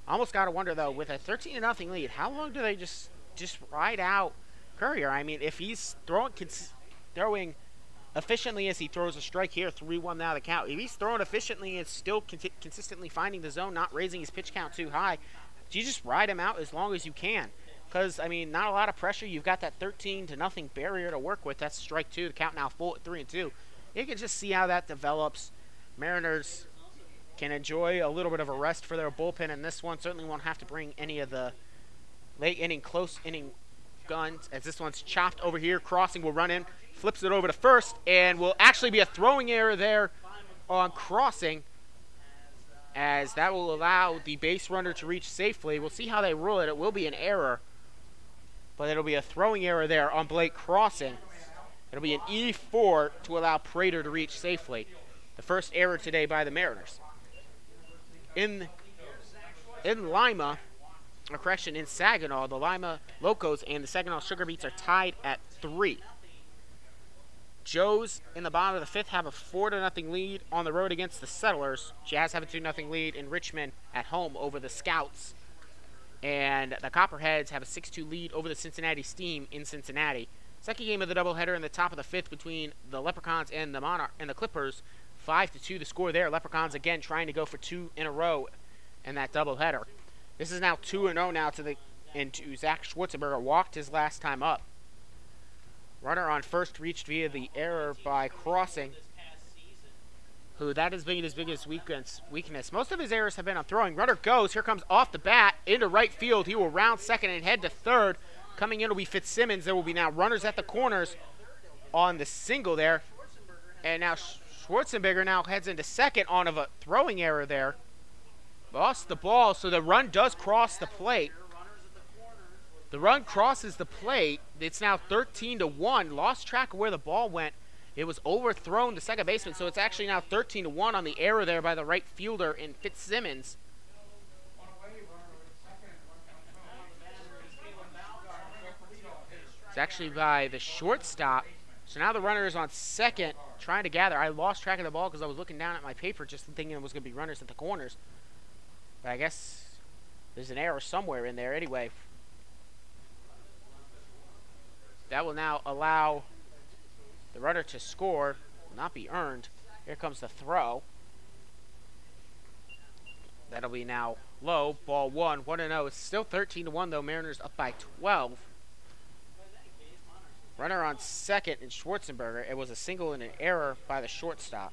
Almost got to wonder, though, with a 13-0 lead, how long do they just ride out Courier? I mean, if he's throwing efficiently as he throws a strike here, 3-1 now the count. If he's throwing efficiently and still consistently finding the zone, not raising his pitch count too high, you just ride him out as long as you can. Because, I mean, not a lot of pressure. You've got that 13-0 barrier to work with. That's strike 2. The count now full at 3-2. You can just see how that develops. Mariners can enjoy a little bit of a rest for their bullpen, and this one certainly won't have to bring any of the late inning, close inning guns, as this one's chopped over here. Crossing will run in, flips it over to first, and will actually be a throwing error there on Crossing, as that will allow the base runner to reach safely. We'll see how they rule it. It will be an error, but it'll be a throwing error there on Blake Crossing. It'll be an E4 to allow Prater to reach safely. The first error today by the Mariners. In Lima, or correction, in Saginaw, the Lima Locos and the Saginaw Sugar Beets are tied at 3. Joes in the bottom of the fifth have a 4-0 lead on the road against the Settlers. Jazz have a 2-0 lead in Richmond at home over the Scouts. And the Copperheads have a 6-2 lead over the Cincinnati Steam in Cincinnati. Second game of the doubleheader in the top of the fifth between the Leprechauns and the Clippers. 5-2 the score there. Leprechauns again trying to go for 2 in a row in that doubleheader. This is now 2-0 now to Zach Schwarzenberger. Walked his last time up. Runner on first reached via the error by Crossing, who that has been his biggest weakness. Most of his errors have been on throwing. Runner goes. Here comes off the bat into right field. He will round second and head to third. Coming in will be Fitzsimmons. There will be now runners at the corners on the single there. And now Schwarzenberger now heads into second on a throwing error there. Lost the ball, so the run does cross the plate. The run crosses the plate. It's now 13-1. Lost track of where the ball went. It was overthrown to second baseman, so it's actually now 13-1 on the error there by the right fielder in Fitzsimmons. It's actually by the shortstop. So now the runner is on second, trying to gather. I lost track of the ball because I was looking down at my paper just thinking it was going to be runners at the corners. But I guess there's an error somewhere in there anyway. That will now allow the runner to score, will not be earned. Here comes the throw. That'll be now low, ball 1, 1-0. It's still 13-1 though, Mariners up by 12. Runner on second in Schwarzenberger. It was a single and an error by the shortstop.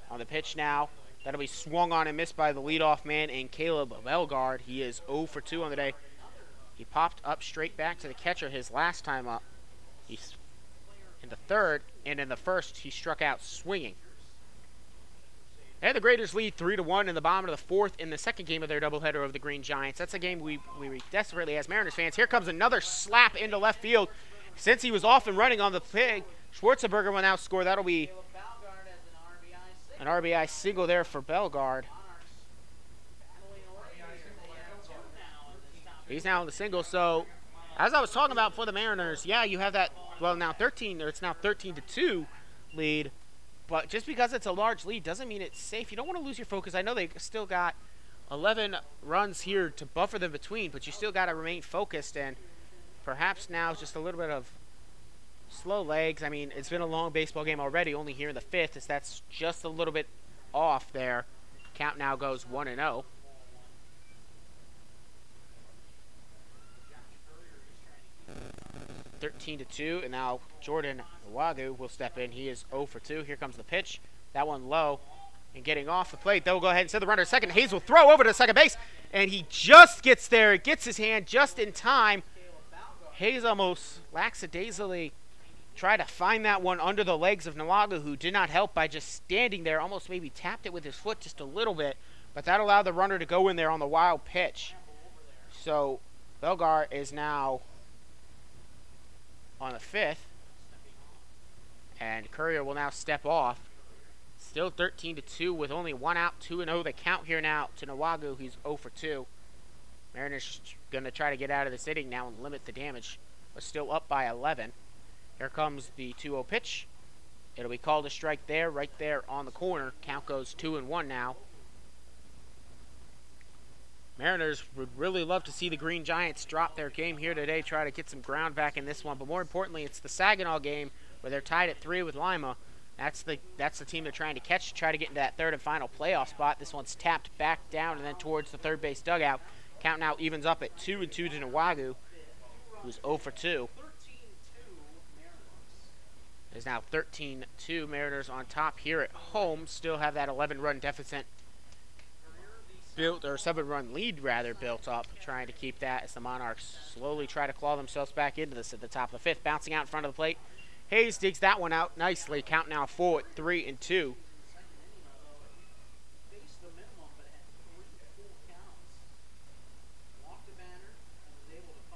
On the pitch now, that'll be swung on and missed by the leadoff man in Caleb Belgard. He is 0 for 2 on the day. He popped up straight back to the catcher his last time up. He's in the third, and in the first, he struck out swinging. And the Graders lead 3-1 in the bottom of the fourth in the second game of their doubleheader of the Green Giants. That's a game we desperately as Mariners fans. Here comes another slap into left field. Since he was off and running on the pig, Schwarzenberger will now score. That'll be an RBI single there for Belgard. He's now on the single. So, as I was talking about for the Mariners, yeah, you have that, well, now 13-2 lead. But just because it's a large lead doesn't mean it's safe. You don't want to lose your focus. I know they still got 11 runs here to buffer them between, but you still got to remain focused. And perhaps now just a little bit of slow legs. I mean, it's been a long baseball game already, only here in the fifth. That's just a little bit off there. Count now goes 1-0. (13-2), and now Jordan Wagyu will step in. He is 0 for 2. Here comes the pitch. That one low and getting off the plate. They'll go ahead and send the runner to second. Hayes will throw over to second base, and he just gets there. Gets his hand just in time. Hayes almost lackadaisically tried to find that one under the legs of Nalaga, who did not help by just standing there. Almost maybe tapped it with his foot just a little bit, but that allowed the runner to go in there on the wild pitch. So Belgar is now on the fifth, and Courier will now step off. Still 13-2 with only 1 out, 2-0 the count here now to Nawagu. He's 0 for 2. Mariners going to try to get out of this inning now and limit the damage, but still up by 11. Here comes the 2-0 pitch. It'll be called a strike there, right there on the corner. Count goes 2-1 now. Mariners would really love to see the Green Giants drop their game here today, try to get some ground back in this one. But more importantly, it's the Saginaw game where they're tied at 3 with Lima. That's the team they're trying to catch to try to get into that third and final playoff spot. This one's tapped back down and then towards the third base dugout. Count now evens up at 2-2 to Nawagu, who's 0 for 2. It's now 13-2. Mariners on top here at home. Still have that 11-run deficit built, or 7-run lead rather, built up, trying to keep that as the Monarchs slowly try to claw themselves back into this at the top of the fifth. Bouncing out in front of the plate. Hayes digs that one out nicely. Count now 4-3-2.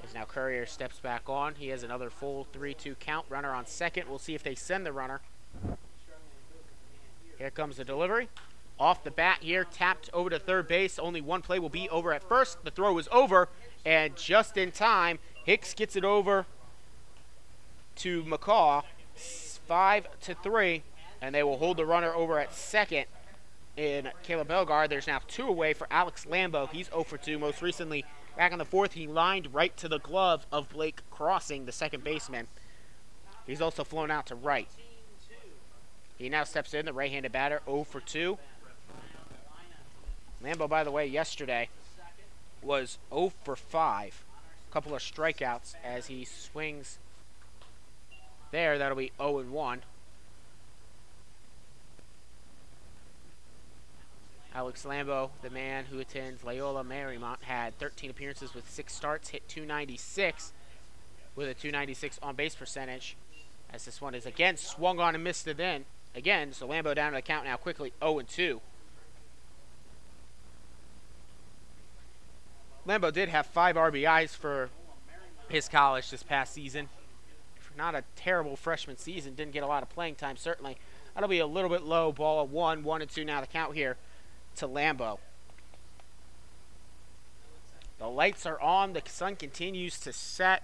As now Courier steps back on. He has another full 3-2 count. Runner on second. We'll see if they send the runner. Here comes the delivery. Off the bat here, tapped over to third base. Only one play will be over at first. The throw is over, and just in time, Hicks gets it over to McCaw, 5-3, and they will hold the runner over at second in Caleb Bellegarde. There's now 2 away for Alex Lambo. He's 0 for 2. Most recently, back in the 4th, he lined right to the glove of Blake Crossing, the second baseman. He's also flown out to right. He now steps in, the right-handed batter, 0 for 2. Lambo, by the way, yesterday was 0 for 5. A couple of strikeouts as he swings there. That'll be 0 and 1. Alex Lambo, the man who attends Loyola Marymount, had 13 appearances with 6 starts, hit .296 with a .296 on-base percentage. As this one is again swung on and missed it in. Again, so Lambo down to the count now quickly, 0 and 2. Lambo did have 5 RBIs for his college this past season. Not a terrible freshman season. Didn't get a lot of playing time, certainly. That'll be a little bit low. Ball of 1, 1 and 2 now the count here to Lambo. The lights are on. The sun continues to set.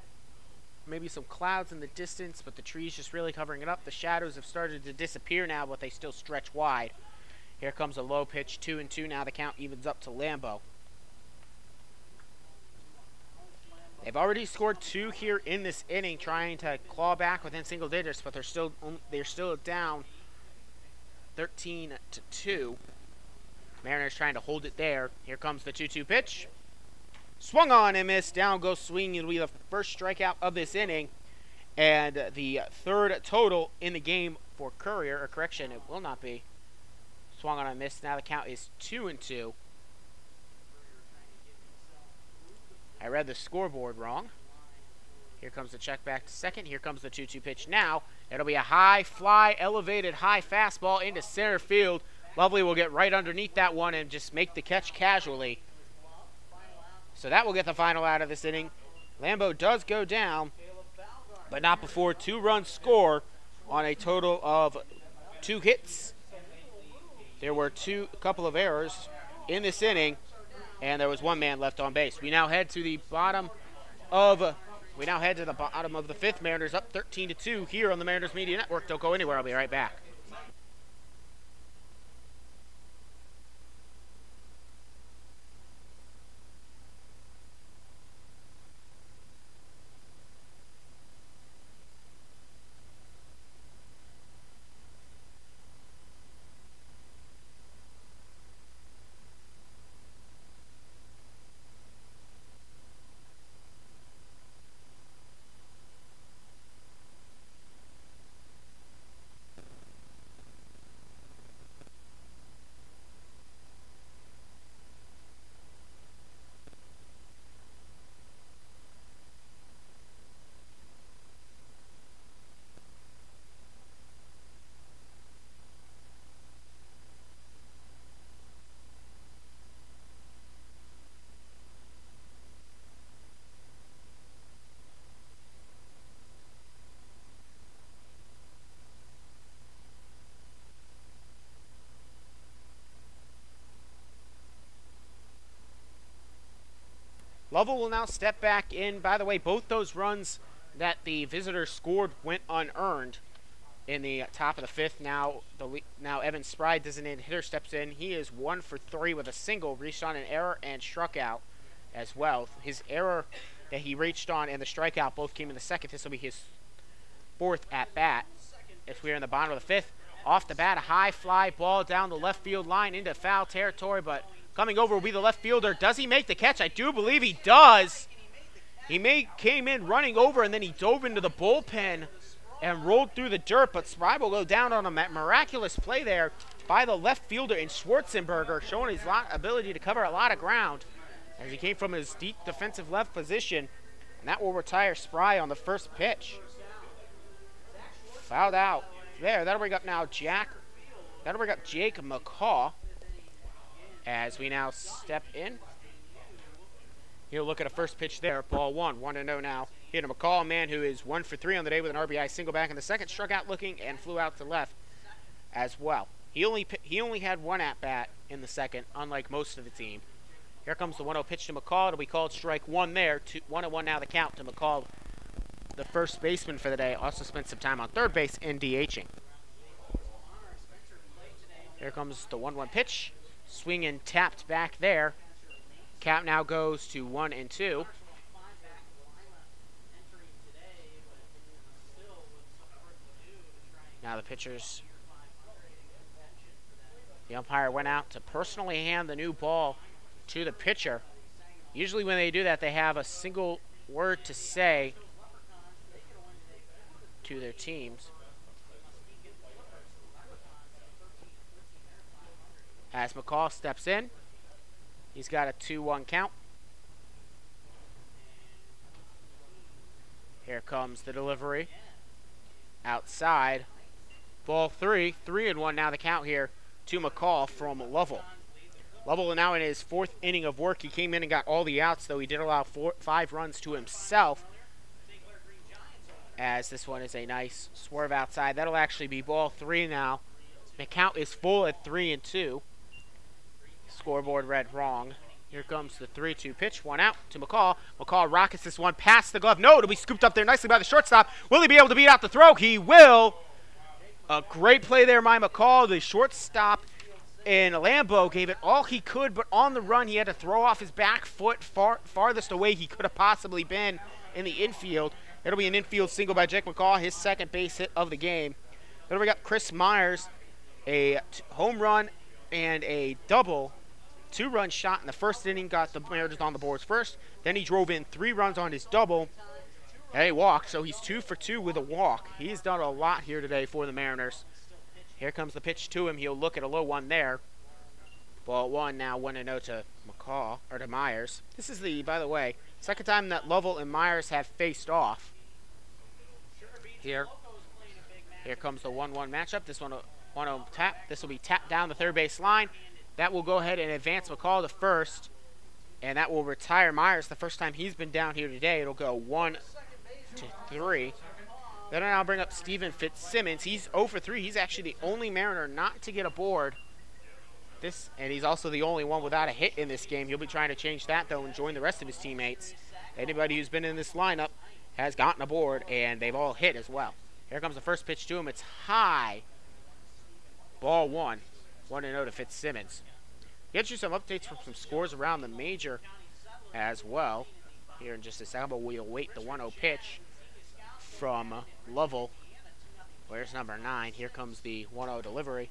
Maybe some clouds in the distance, but the trees just really covering it up. The shadows have started to disappear now, but they still stretch wide. Here comes a low pitch, 2 and 2 now the count evens up to Lambo. They've already scored 2 here in this inning, trying to claw back within single digits, but they're still down 13-2. Mariners trying to hold it there. Here comes the 2-2 pitch. Swung on and missed. Down goes swinging. It'll be the first strikeout of this inning, and the 3rd total in the game for Courier. Or correction, it will not be. Swung on and missed. Now the count is 2 and 2. I read the scoreboard wrong. Here comes the check back to second. Here comes the 2-2 pitch now. It'll be a high fly, elevated high fastball into center field. Lovely will get right underneath that one and just make the catch casually. So that will get the final out of this inning. Lambo does go down, but not before 2 runs score on a total of 2 hits. There were a couple of errors in this inning, and there was 1 man left on base. We now head to the bottom of the 5th. Mariners up 13-2 here on the Mariners Media Network. Don't go anywhere. I'll be right back. Lovell will now step back in. By the way, both those runs that the visitors scored went unearned in the top of the 5th. Now Evan Spry, designated hitter, steps in. He is 1 for 3 with a single, reached on an error and struck out as well. His error that he reached on and the strikeout both came in the 2nd. This will be his 4th at bat. If we're in the bottom of the 5th, off the bat, a high fly ball down the left field line into foul territory, but coming over will be the left fielder. Does he make the catch? I do believe he does. He came in running over, and then he dove into the bullpen and rolled through the dirt, but Spry will go down on a miraculous play there by the left fielder in Schwarzenberger, showing his ability to cover a lot of ground as he came from his deep defensive left position, and that will retire Spry on the first pitch. Fouled out. There, that'll bring up now Jake McCaw. As we now step in, he'll look at a first pitch there. Ball 1, 1-0 now. Here to McCall, a man who is 1 for 3 on the day with an RBI single back in the 2nd. Struck out looking and flew out to left as well. He only had 1 at bat in the 2nd, unlike most of the team. Here comes the 1-0 pitch to McCall. It'll be called strike one there. 1-1 now the count to McCall, the first baseman for the day. Also spent some time on third base and DHing. Here comes the 1-1 pitch. Swing and tapped back there. Count now goes to 1-2. Now the pitchers. The umpire went out to personally hand the new ball to the pitcher. Usually when they do that, they have a single word to say to their teams. As McCall steps in, he's got a 2-1 count. Here comes the delivery. Outside. Ball 3. 3-1 now the count here to McCall from Lovell. Lovell now in his fourth inning of work. He came in and got all the outs, though he did allow 5 runs to himself. As this one is a nice swerve outside. That'll actually be ball 3 now. The count is full at 3-2. Scoreboard read wrong. Here comes the 3-2 pitch. 1 out to McCall. McCall rockets this one past the glove. No, it'll be scooped up there nicely by the shortstop. Will he be able to beat out the throw? He will. A great play there by McCall. The shortstop in Lambeau gave it all he could, but on the run he had to throw off his back foot farthest away he could have possibly been in the infield. It'll be an infield single by Jake McCall, his second base hit of the game. Then we got Chris Myers, a home run and a double. 2-run shot in the first inning, got the Mariners on the boards first. Then he drove in 3 runs on his double and a walk, so he's 2 for 2 with a walk. He's done a lot here today for the Mariners. Here comes the pitch to him. He'll look at a low one there. Ball 1 now 1-0 to McCall, or to Myers. This is the, by the way, second time that Lovell and Myers have faced off. Here comes the 1-1 matchup. This one 1-0 tap. This will be tapped down the third base line. That will go ahead and advance McCall to first, and that will retire Myers the first time he's been down here today. It'll go 1-3. Then I'll bring up Steven Fitzsimmons. He's 0 for 3. He's actually the only Mariner not to get aboard. And he's also the only one without a hit in this game. He'll be trying to change that, though, and join the rest of his teammates. Anybody who's been in this lineup has gotten aboard, and they've all hit as well. Here comes the first pitch to him. It's high. Ball 1. 1-0 to Fitzsimmons. Get you some updates from some scores around the major as well. Here in just a second, but we'll wait the 1-0 pitch from Lovell. Where's number 9? Here comes the 1-0 delivery.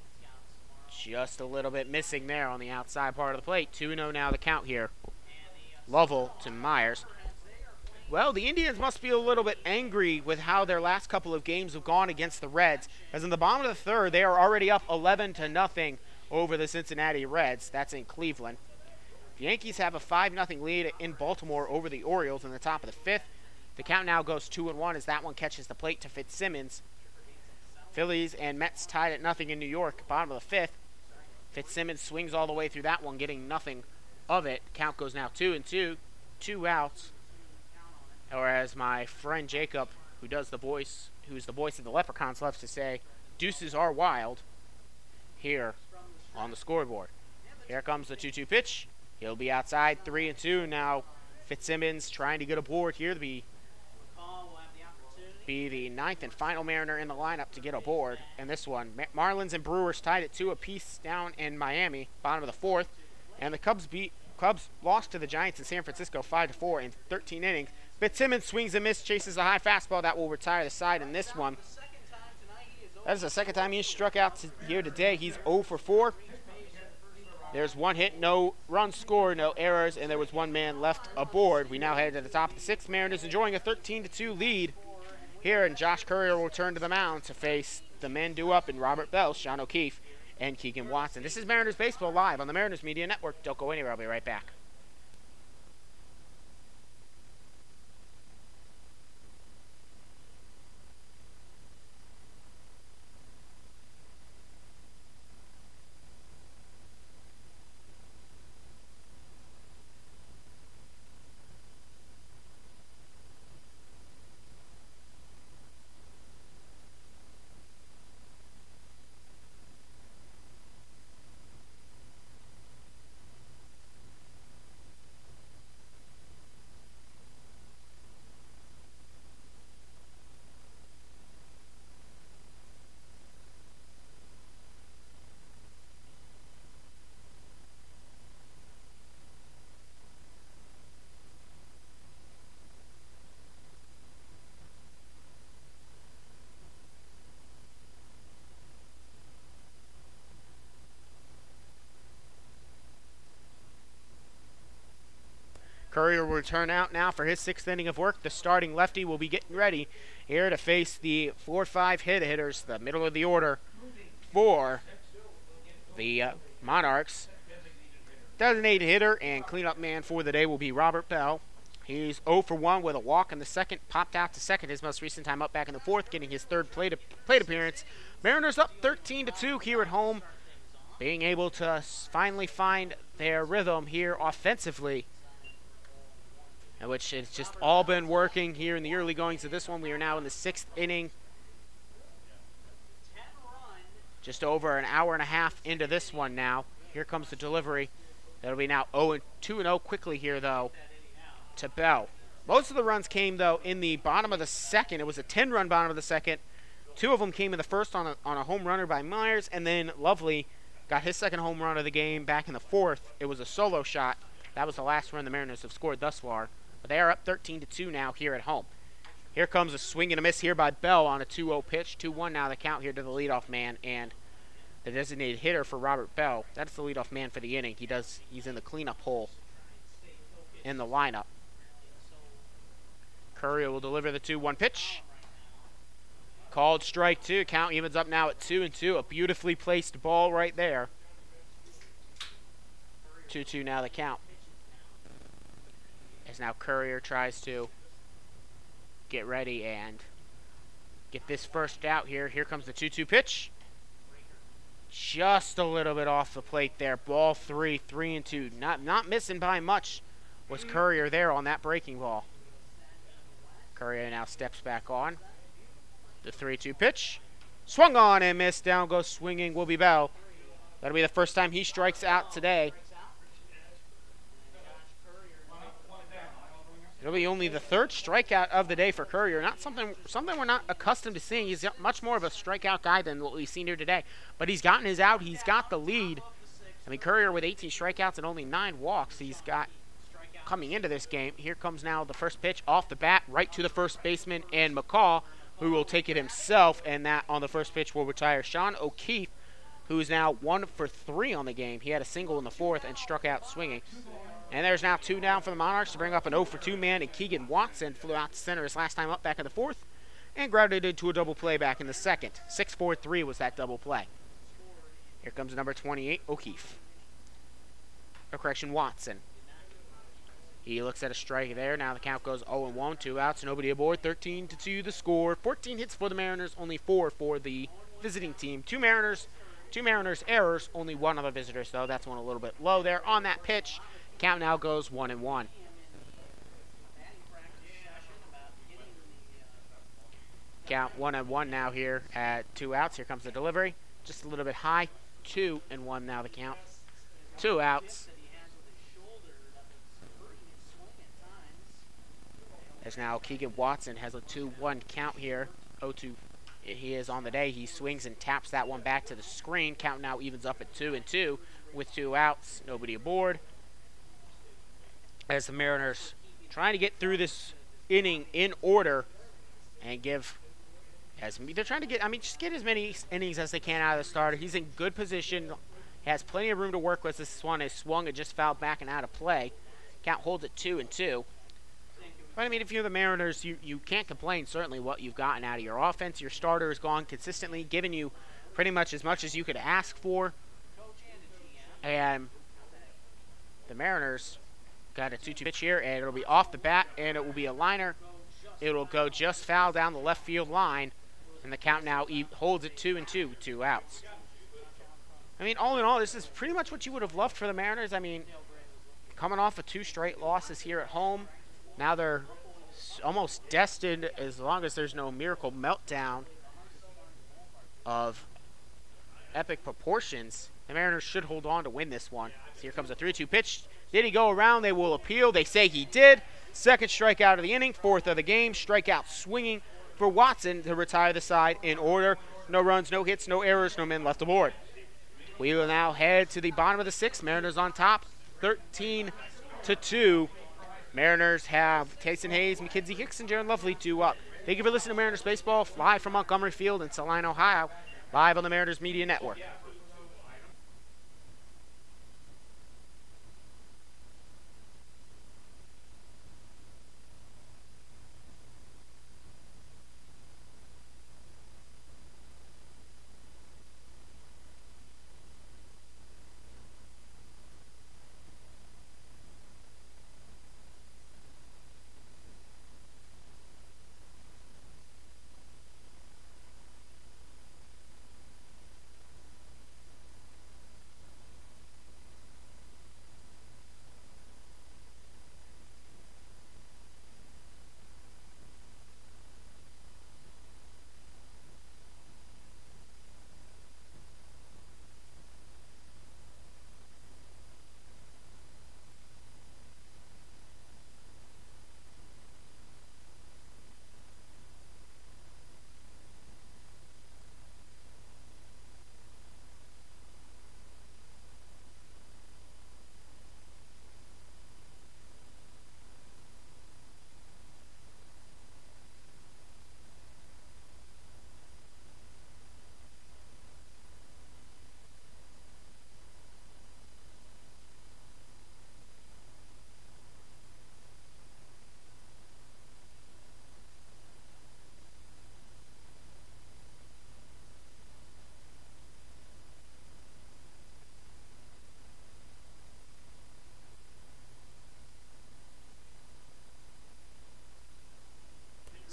Just a little bit missing there on the outside part of the plate. 2-0 now the count here. Lovell to Myers. Well, the Indians must be a little bit angry with how their last couple of games have gone against the Reds, as in the bottom of the third, they are already up 11-0 over the Cincinnati Reds. That's in Cleveland. The Yankees have a 5-0 lead in Baltimore over the Orioles in the top of the 5th. The count now goes 2-1 as that one catches the plate to Fitzsimmons. Phillies and Mets tied at nothing in New York, bottom of the 5th. Fitzsimmons swings all the way through that one, getting nothing of it. Count goes now 2-2, 2 outs. Or as my friend Jacob, who's the voice of the Leprechauns, loves to say, deuces are wild here on the scoreboard. Here comes the 2-2 pitch. He'll be outside, 3-2. Now Fitzsimmons trying to get aboard here to be the 9th and final Mariner in the lineup to get aboard. And this one, Marlins and Brewers tied at 2 apiece down in Miami, bottom of the 4th. And the Cubs lost to the Giants in San Francisco 5-4 in 13 innings. Fitzsimmons swings and misses, chases a high fastball that will retire the side in this one. That is the second time he's struck out here today. He's 0 for 4. There's 1 hit, no runs scored, no errors, and there was 1 man left aboard. We now head to the top of the 6th. Mariners enjoying a 13-2 lead here, and Josh Courier will return to the mound to face the men due up in Robert Bell, Sean O'Keefe, and Keegan Watson. This is Mariners Baseball live on the Mariners Media Network. Don't go anywhere. I'll be right back. Courier will return out now for his 6th inning of work. The starting lefty will be getting ready here to face the 4-5 hitters, the middle of the order for the Monarchs. Designated hitter and cleanup man for the day will be Robert Bell. He's 0 for 1 with a walk in the second, popped out to second his most recent time up back in the 4th, getting his 3rd plate appearance. Mariners up 13-2 here at home, being able to finally find their rhythm here offensively, which has just all been working here in the early goings of this one. We are now in the 6th inning, just over an hour and a half into this one now. Here comes the delivery. That'll be now 2-0 quickly here, though, to Bell. Most of the runs came, though, in the bottom of the second. It was a 10-run bottom of the second. 2 of them came in the first on a home runner by Myers, and then Lovely got his 2nd home run of the game back in the 4th. It was a solo shot. That was the last run the Mariners have scored thus far. But they are up 13-2 now here at home. Here comes a swing and a miss here by Bell on a 2-0 pitch. 2-1 now the count here to the leadoff man and the designated hitter for Robert Bell. That's the leadoff man for the inning. He's in the cleanup hole in the lineup. Courier will deliver the 2-1 pitch. Called strike 2. Count evens up now at 2-2. A beautifully placed ball right there. 2-2 now the count. As now Courier tries to get ready and get this first out here. Here comes the 2-2 pitch. Just a little bit off the plate there. Ball 3, 3-2. Not missing by much was Courier there on that breaking ball. Courier now steps back on. The 3-2 pitch. Swung on and missed. Down goes swinging will be Bell. That'll be the first time he strikes out today. It'll be only the 3rd strikeout of the day for Courier. Not something we're not accustomed to seeing. He's much more of a strikeout guy than what we've seen here today. But he's gotten his out. He's got the lead. I mean, Courier with 18 strikeouts and only 9 walks. He's got coming into this game. Here comes now the first pitch off the bat, right to the first baseman and McCall, who will take it himself. And that on the first pitch will retire Sean O'Keefe, who is now 1 for 3 on the game. He had a single in the 4th and struck out swinging. And there's now 2 down for the Monarchs to bring up an 0 for 2 man, and Keegan Watson flew out to center his last time up back in the 4th and grounded into a double play back in the 2nd. 6-4-3 was that double play. Here comes number 28, O'Keefe. Or correction, Watson. He looks at a strike there. Now the count goes 0-1, 2 outs, nobody aboard. 13-2 the score. 14 hits for the Mariners, only 4 for the visiting team. 2 Mariners errors, only 1 on the visitors, though. That's one a little bit low there on that pitch. Count now goes 1-1. Count 1-1 now here at 2 outs. Here comes the delivery. Just a little bit high. 2-1 now the count. 2 outs. As now Keegan Watson has a 2-1 count here. 0-2. He is on the day. He swings and taps that one back to the screen. Count now evens up at 2-2 with 2 outs. Nobody aboard. As the Mariners trying to get through this inning in order and give as they're trying to get, just get as many innings as they can out of the starter. He's in good position, has plenty of room to work with. This one is swung and just fouled back and out of play. Count holds at 2-2. But if you're the Mariners, you can't complain certainly what you've gotten out of your offense. Your starter has gone consistently, giving you pretty much as you could ask for. And the Mariners got a 2-2 pitch here, and it'll be off the bat, and it will be a liner. It'll go just foul down the left field line, and the count now holds at 2-2 with 2 outs. All in all, this is pretty much what you would have loved for the Mariners. Coming off of 2 straight losses here at home, now they're almost destined, as long as there's no miracle meltdown of epic proportions. The Mariners should hold on to win this one. So here comes a 3-2 pitch. Did he go around? They will appeal. They say he did. 2nd strikeout of the inning, 4th of the game. Strikeout swinging for Watson to retire the side in order. No runs, no hits, no errors, no men left aboard. We will now head to the bottom of the 6th. Mariners on top, 13-2. Mariners have Taysom Hayes, McKenzie Hicks, and Jaron Lovely 2 up. Thank you for listening to Mariners Baseball, live from Montgomery Field in Saline, Ohio, live on the Mariners Media Network.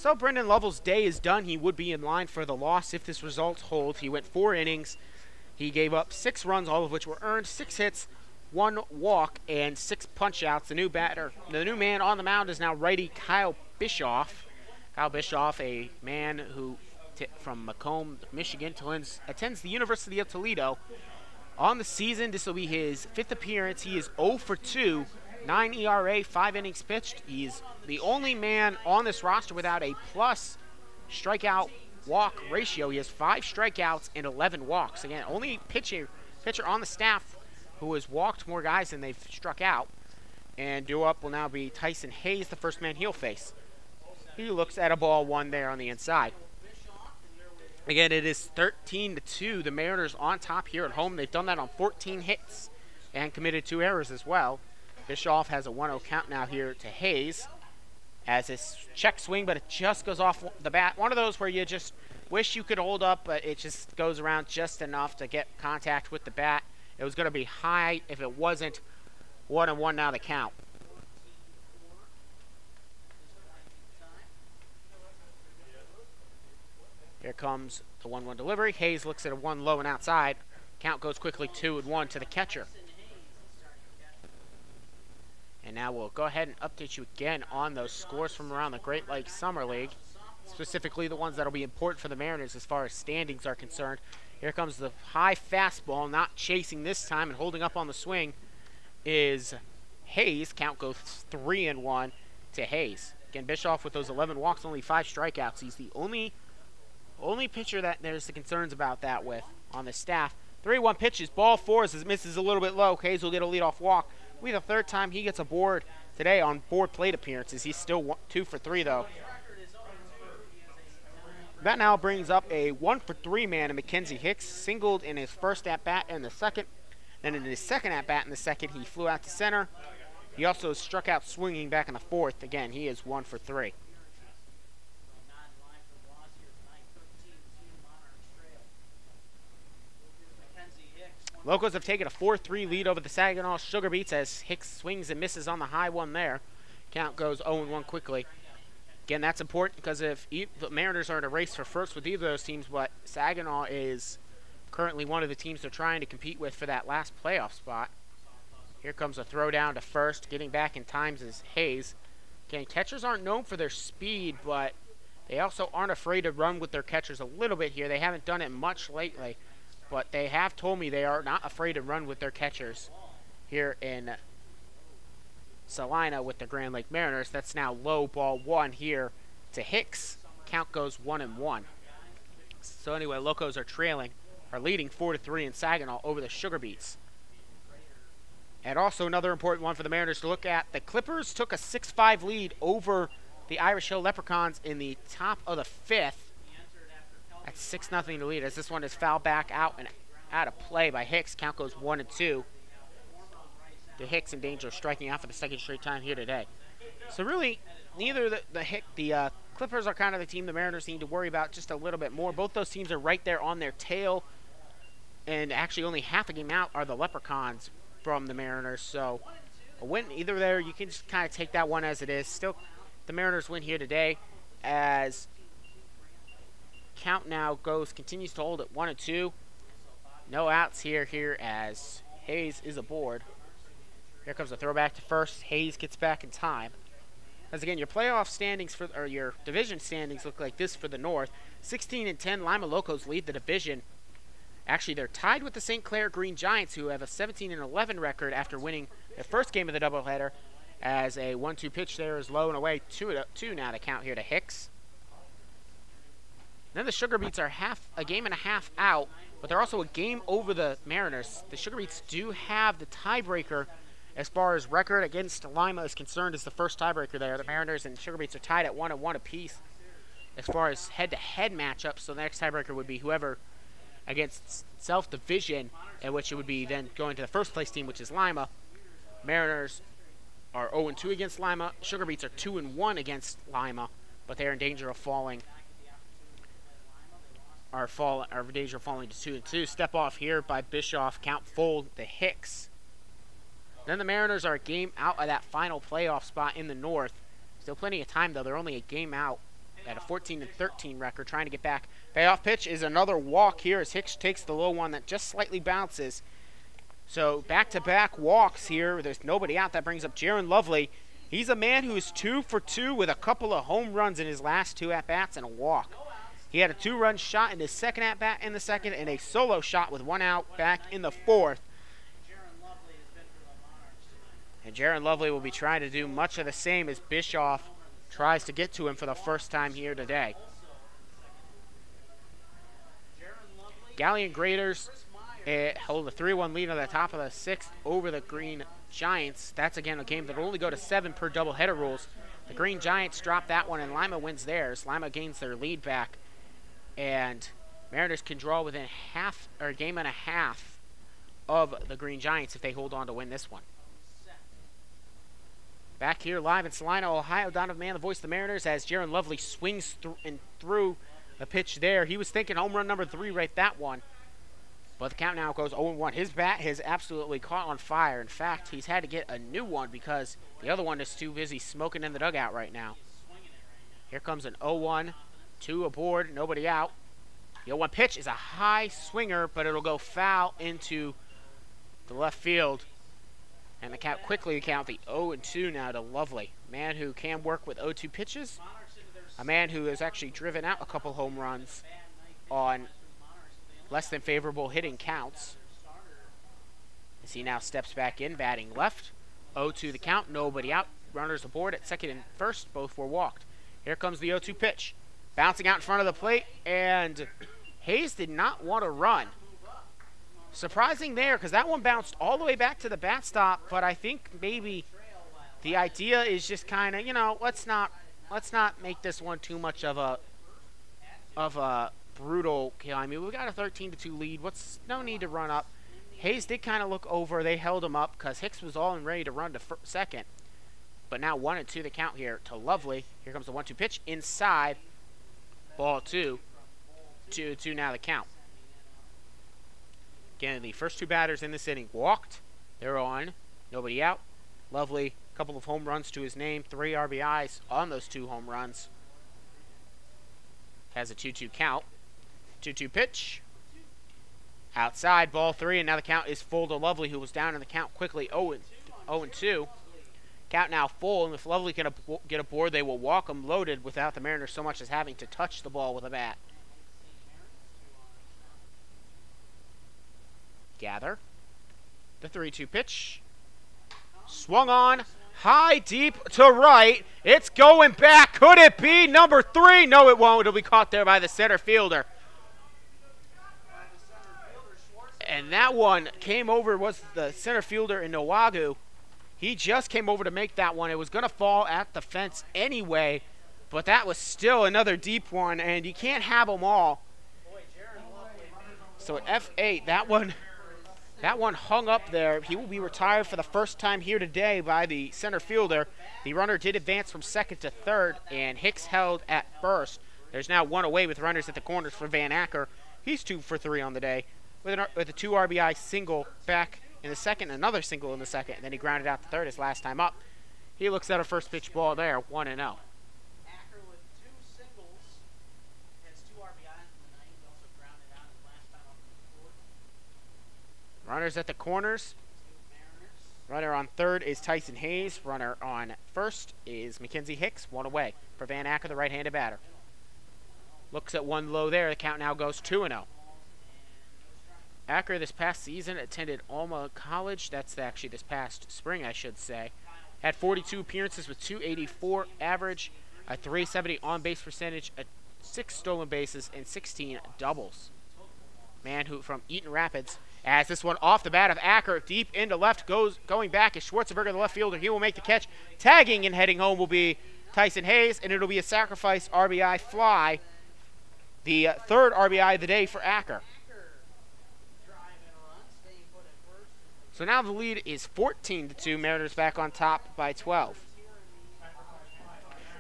So Brendan Lovell's day is done. He would be in line for the loss if this result holds. He went 4 innings. He gave up 6 runs, all of which were earned, 6 hits, 1 walk, and 6 punch-outs. The new man on the mound is now righty Kyle Bischoff. Kyle Bischoff, a man who from Macomb, Michigan, attends the University of Toledo. On the season, this will be his 5th appearance. He is 0 for 2, 9 ERA, 5 innings pitched. He is the only man on this roster without a plus strikeout walk ratio. He has 5 strikeouts and 11 walks. Again, only pitcher on the staff who has walked more guys than they've struck out. And due up will now be Tyson Hayes, the first man he'll face. He looks at a ball 1 there on the inside. Again, it is 13-2. The Mariners on top here at home. They've done that on 14 hits and committed 2 errors as well. Bischoff has a 1-0 count now here to Hayes as his check swing, but it just goes off the bat. One of those where you just wish you could hold up, but it just goes around just enough to get contact with the bat. It was going to be high if it wasn't. 1-1 now the count. Here comes the 1-1 delivery. Hayes looks at a 1 low and outside. Count goes quickly 2-1 to the catcher. And now we'll go ahead and update you again on those scores from around the Great Lakes Summer League, specifically the ones that will be important for the Mariners as far as standings are concerned. Here comes the high fastball, not chasing this time and holding up on the swing is Hayes. Count goes 3-1 to Hayes. Again, Bischoff with those 11 walks, only 5 strikeouts. He's the only pitcher that there's the concerns about that with on the staff. 3-1 pitches, ball 4 as it misses a little bit low. Hayes will get a leadoff walk. Will be the 3rd time he gets a board today on board plate appearances. He's still 2 for 3 though. That now brings up a 1 for 3 man in Mackenzie Hicks. Singled in his first at bat and the second. Then in his second at bat in the second, he flew out to center. He also struck out swinging back in the 4th. Again, he is 1 for 3. Locos have taken a 4-3 lead over the Saginaw Sugar Beets as Hicks swings and misses on the high one there. Count goes 0-1 quickly. Again, that's important because if the Mariners are in a race for first with either of those teams, but Saginaw is currently one of the teams they're trying to compete with for that last playoff spot. Here comes a throw down to first. Getting back in times is Hayes. Again, catchers aren't known for their speed, but they also aren't afraid to run with their catchers a little bit here. They haven't done it much lately, but they have told me they are not afraid to run with their catchers here in Salina with the Grand Lake Mariners. That's now low ball 1 here to Hicks. Count goes 1-1. So anyway, Locos are leading 4-3 in Saginaw over the Sugar Beets. And also another important one for the Mariners to look at. The Clippers took a 6-5 lead over the Irish Hill Leprechauns in the top of the 5th. That's 6-0 to lead as this one is fouled back out and out of play by Hicks. Count goes 1-2. The Hicks in danger of striking out for the 2nd straight time here today. So really, neither the Clippers are kind of the team the Mariners need to worry about just a little bit more. Both those teams are right there on their tail, and actually only half a game out are the Leprechauns from the Mariners. So a win either there, you can just kind of take that one as it is. Still, the Mariners win here today as count now continues to hold at 1-2. No outs here as Hayes is aboard. Here comes a throwback to first. Hayes gets back in time. As again, your playoff standings or your division standings look like this for the North. 16-10, Lima Locos lead the division. Actually, they're tied with the St. Clair Green Giants, who have a 17-11 record after winning their first game of the doubleheader. As a 1-2 pitch there is low and away. 2-2 now to count here to Hicks. Then the Sugar Beets are a game and a half out, but they're also a game over the Mariners. The Sugar Beets do have the tiebreaker as far as record against Lima is concerned, is the first tiebreaker there. The Mariners and Sugar Beets are tied at 1-1 apiece as far as head-to-head matchups. So the next tiebreaker would be whoever against self-division, in which it would be then going to the first place team, which is Lima. Mariners are 0-2 against Lima. Sugar Beets are 2-1 against Lima, but they are in danger of falling. Are in danger of falling to 2-2. Step off here by Bischoff. Count full to Hicks. Then the Mariners are a game out of that final playoff spot in the North. Still plenty of time, though. They're only a game out at a 14-13 record, trying to get back. Payoff pitch is another walk here as Hicks takes the low one that just slightly bounces. So back-to-back walks here. There's nobody out. That brings up Jaron Lovely. He's a man who is 2 for 2 with a couple of home runs in his last 2 at-bats and a walk. He had a 2-run shot in his second at-bat in the second and a solo shot with 1 out back in the 4th. And Jaron Lovely will be trying to do much of the same as Bischoff tries to get to him for the first time here today. Galleon Graders hold a 3-1 lead on the top of the 6th over the Green Giants. That's, again, a game that will only go to 7 per doubleheader rules. The Green Giants drop that one, and Lima wins theirs. Lima gains their lead back, and Mariners can draw within a game and a half of the Green Giants if they hold on to win this one. Back here live in Salina, Ohio, Donovan Mann, the voice of the Mariners, as Jaron Lovely swings through the pitch there. He was thinking home run number 3 right that one. But the count now goes 0-1. His bat has absolutely caught on fire. In fact, he's had to get a new one because the other one is too busy smoking in the dugout right now. Here comes an 0-1. 2 aboard, nobody out. The 0-1 pitch is a high swinger, but it'll go foul into the left field. And the count quickly count the 0-2 now to Lovely. A man who can work with 0-2 pitches. A man who has actually driven out a couple home runs on less than favorable hitting counts. As he now steps back in, batting left. 0-2 the count, nobody out. Runners aboard at second and first, both were walked. Here comes the 0-2 pitch. Bouncing out in front of the plate, and Hayes did not want to run. Surprising there, because that one bounced all the way back to the bat stop, but I think maybe the idea is just kind of, you know, let's not make this one too much of a brutal kill. I mean, we got a 13-2 lead. No need to run up. Hayes did kind of look over. They held him up because Hicks was all and ready to run to second. But now 1-2 the count here to Lovely. Here comes the 1-2 pitch inside. Ball 2. 2-2 now the count. Again, the first 2 batters in this inning walked. They're on. Nobody out. Lovely, a couple of home runs to his name. 3 RBIs on those 2 home runs. Has a 2-2 count. 2-2 pitch. Outside, ball 3, and now the count is full to Lovely, who was down in the count quickly. 0-2. Count now full, and if Lovely can get aboard, they will walk him loaded without the Mariners so much as having to touch the ball with a bat. Gather. The 3-2 pitch. Swung on. High, deep to right. It's going back. Could it be number 3? No, it won't. It'll be caught there by the center fielder. And that one came over, was the center fielder in Nowagu. He just came over to make that one. It was going to fall at the fence anyway, but that was still another deep one, and you can't have them all. So at F8, that one hung up there. He will be retired for the first time here today by the center fielder. The runner did advance from second to third, and Hicks held at first. There's now 1 away with runners at the corners for Van Acker. He's 2 for 3 on the day with a 2 RBI single back in the second, another single in the second, and then he grounded out to third his last time up. He looks at a first pitch ball there, 1-0. Acker with 2 singles, has 2 RBIs in the ninth, also grounded out his last time up in the fourth. Runners at the corners. Runner on third is Tyson Hayes. Runner on first is Mackenzie Hicks. 1 away for Van Acker, the right-handed batter. Looks at 1 low there. The count now goes 2-0. Acker this past season attended Alma College. That's actually this past spring, I should say. Had 42 appearances with 284 average, a 370 on-base percentage, 6 stolen bases, and 16 doubles. Man who from Eaton Rapids, as this one off the bat of Acker, deep into left, going back is Schwarzenberger, the left fielder. He will make the catch. Tagging and heading home will be Tyson Hayes, and it'll be a sacrifice RBI fly. The 3rd RBI of the day for Acker. So now the lead is 14-2. Mariners back on top by 12.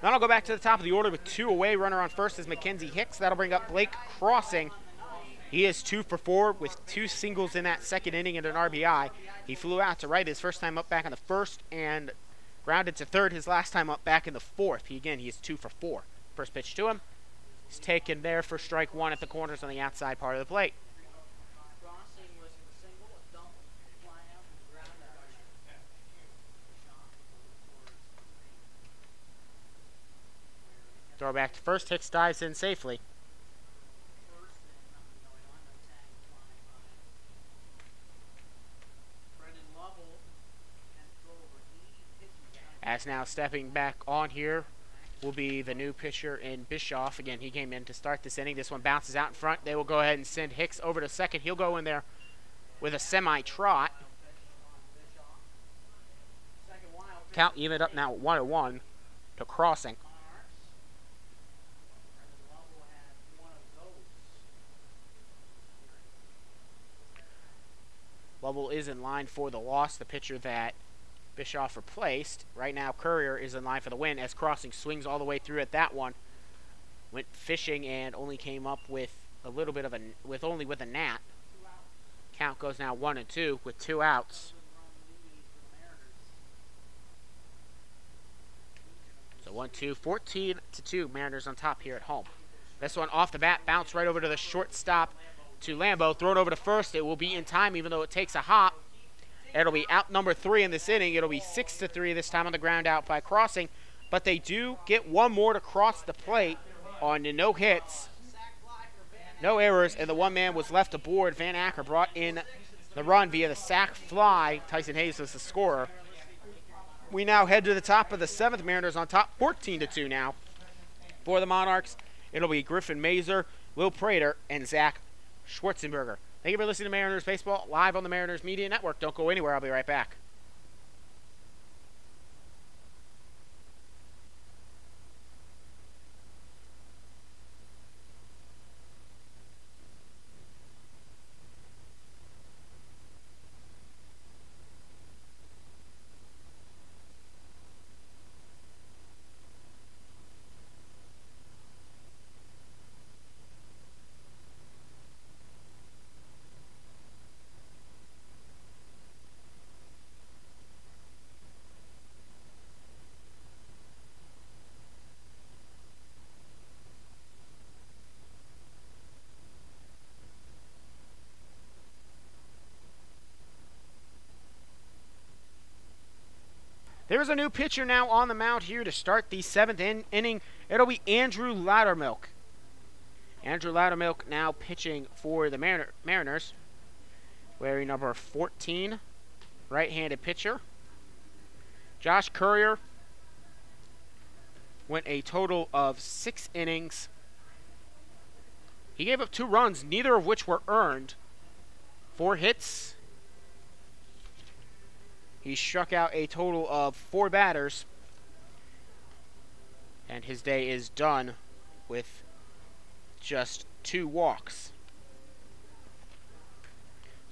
Then I'll go back to the top of the order with 2 away. Runner on first is Mackenzie Hicks. That'll bring up Blake Crossing. He is 2 for 4 with 2 singles in that second inning and an RBI. He flew out to right his first time up back in the first and grounded to third his last time up back in the fourth. He is 2 for 4. First pitch to him. He's taken there for strike one at the corners on the outside part of the plate. Crossing was a single, a double, fly out and ground out. Throw back to first. Hicks dives in safely. First and nothing going on, no tag fly by Brendan Lovell and throw over 80 pitches. As now stepping back on here will be the new pitcher in Bischoff. Again, he came in to start this inning. This one bounces out in front. They will go ahead and send Hicks over to second. He'll go in there with a semi-trot. Count even up now 1-1 to Crossing. Brendan Lovell had one of those. Lovell is in line for the loss, the pitcher that Bischoff replaced. Right now, Courier is in line for the win as Crossing swings all the way through at that one. Went fishing and only came up with a little bit of a with a gnat. Count goes now 1-2 with 2 outs. So 1-2, 14-2. Mariners on top here at home. This one off the bat, bounce right over to the shortstop to Lambeau. Thrown over to first. It will be in time, even though it takes a hop. It'll be out number 3 in this inning. It'll be 6-3 this time on the ground out by Crossing. But they do get one more to cross the plate on the no hits, no errors, and the one man was left aboard. Van Acker brought in the run via the sac fly. Tyson Hayes was the scorer. We now head to the top of the 7th. Mariners on top 14-2 now. For the Monarchs, it'll be Griffin Mazer, Will Prater, and Zach Schwarzenberger. Thank you for listening to Mariners Baseball live on the Mariners Media Network. Don't go anywhere. I'll be right back. There's a new pitcher now on the mound here to start the 7th inning. It'll be Andrew Loudermilk. Andrew Loudermilk now pitching for the Mariners. Wearing number 14, right-handed pitcher. Josh Courier went a total of 6 innings. He gave up 2 runs, neither of which were earned. 4 hits. He struck out a total of 4 batters. And his day is done with just 2 walks.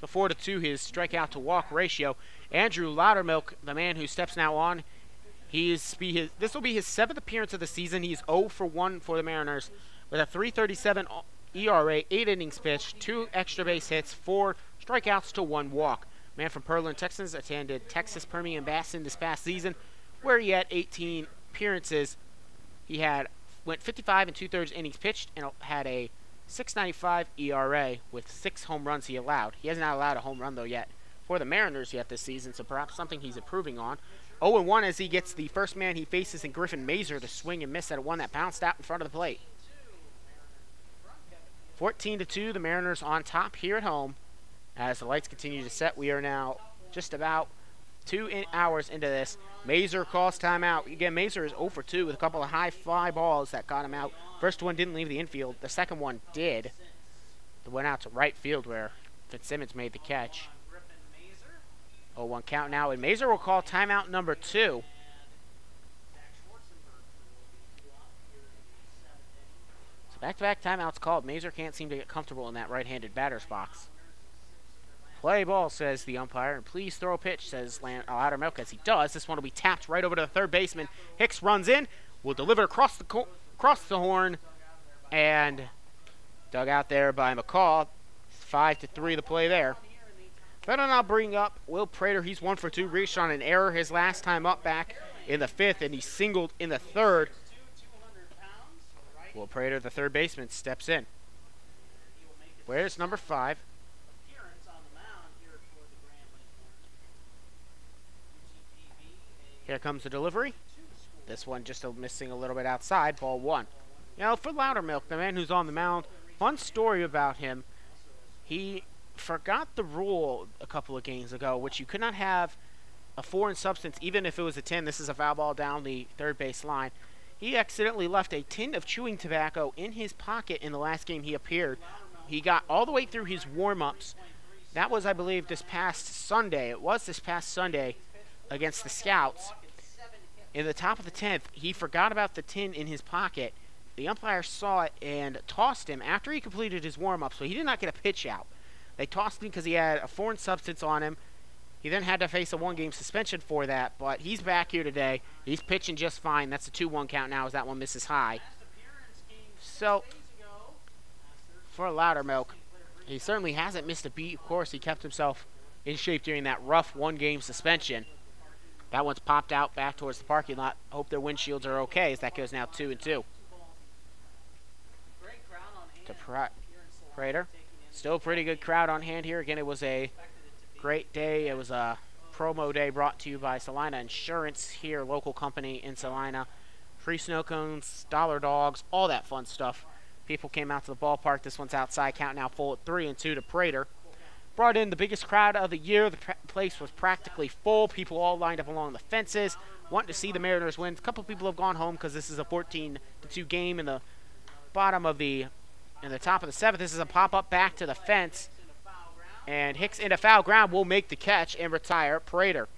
So 4-2 his strikeout to walk ratio. Andrew Loudermilk, the man who steps now on, this will be his 7th appearance of the season. He's 0 for 1 for the Mariners with a .337 ERA, 8 innings pitched, 2 extra base hits, 4 strikeouts to 1 walk. Man from Pearland, Texas, attended Texas Permian Basin this past season, where he had 18 appearances. He went 55 2/3 innings pitched and had a .695 ERA with 6 home runs he allowed. He has not allowed a home run though yet for the Mariners yet this season, so perhaps something he's improving on. 0-1 as he gets the first man he faces in Griffin Mazer to swing and miss at a one that bounced out in front of the plate. 14-2, the Mariners on top here at home. As the lights continue to set, we are now just about 2 hours into this. Mazer calls timeout. Again, Mazer is 0 for 2 with a couple of high fly balls that got him out. First one didn't leave the infield. The second one did. It went out to right field where Fitzsimmons made the catch. 0-1 count now, and Mazer will call timeout number 2. So back-to-back timeouts called. Mazer can't seem to get comfortable in that right-handed batter's box. Play ball, says the umpire, and please throw a pitch, says Loudermilk, as he does. This one will be tapped right over to the third baseman. Hicks runs in, will deliver across the horn, and dug out there by McCall. 5-3 the play there. Then I'll bring up Will Prater. He's 1 for 2, reached on an error his last time up back in the 5th, and he singled in the 3rd. Will Prater, the third baseman, steps in. He will make his Where's number 5? appearance on the mound here for the Grand Lake Hornets. Here comes the delivery. 2 score. This one just missing a little bit outside, ball 1. You know, for Loudermilk, the man who's on the mound, fun story about him. He forgot the rule a couple of games ago, which you could not have a foreign substance, even if it was a tin. This is a foul ball down the third base line. He accidentally left a tin of chewing tobacco in his pocket in the last game he appeared. He got all the way through his warm-ups. That was, I believe, this past Sunday. It was this past Sunday against the Scouts. In the top of the 10th, he forgot about the tin in his pocket. The umpire saw it and tossed him after he completed his warm-up, so he did not get a pitch out. They tossed him because he had a foreign substance on him. He then had to face a 1-game suspension for that, but he's back here today. He's pitching just fine. That's a 2-1 count now as that one misses high. So, for Loudermilk, he certainly hasn't missed a beat. Of course, he kept himself in shape during that rough 1-game suspension. That one's popped out back towards the parking lot. Hope their windshields are okay as that goes now 2-2. To Prater. Still a pretty good crowd on hand here. Again, it was a great day. It was a promo day brought to you by Salina Insurance here, local company in Salina. Free snow cones, dollar dogs, all that fun stuff. People came out to the ballpark. This one's outside, count now full at 3-2 to Prater. Brought in the biggest crowd of the year. The place was practically full. People all lined up along the fences, wanting to see the Mariners win. A couple people have gone home because this is a 14-2 game in the bottom of in the top of the 7th. This is a pop-up back to the fence. And Hicks into foul ground will make the catch and retire Prater.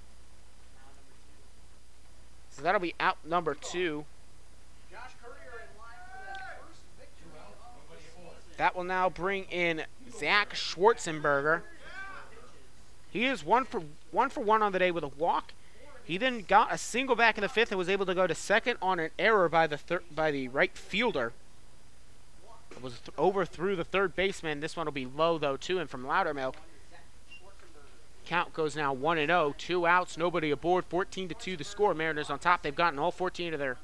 So that'll be out number 2. That will now bring in Zach Schwarzenberger. He is one for one on the day with a walk. He then got a single back in the 5th and was able to go to second on an error by the right fielder. It was overthrew the third baseman. This one will be low, though, to him from Loudermilk. Count goes now 1-0. 2 outs, nobody aboard. 14-2 the score. Mariners on top. They've gotten all 14 of their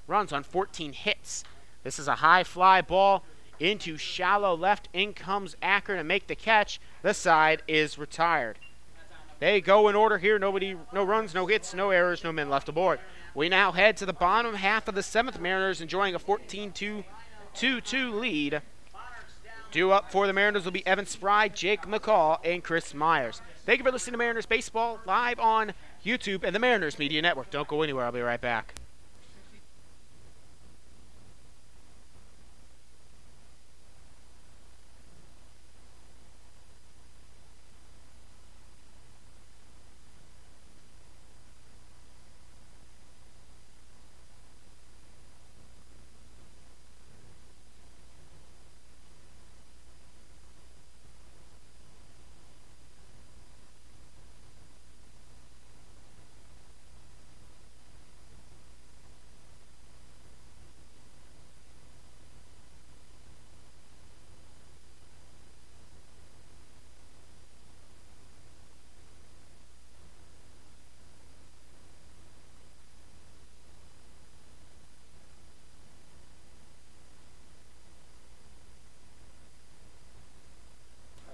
runs on 14 hits. This is a high fly ball into shallow left. In comes Acker to make the catch. The side is retired. They go in order here. No runs, no hits, no errors, no men left aboard. We now head to the bottom half of the 7th. Mariners enjoying a 14-2 2-2 lead. Due up for the Mariners will be Evan Spry, Jake McCall, and Chris Myers. Thank you for listening to Mariners Baseball live on YouTube and the Mariners Media Network. Don't go anywhere. I'll be right back.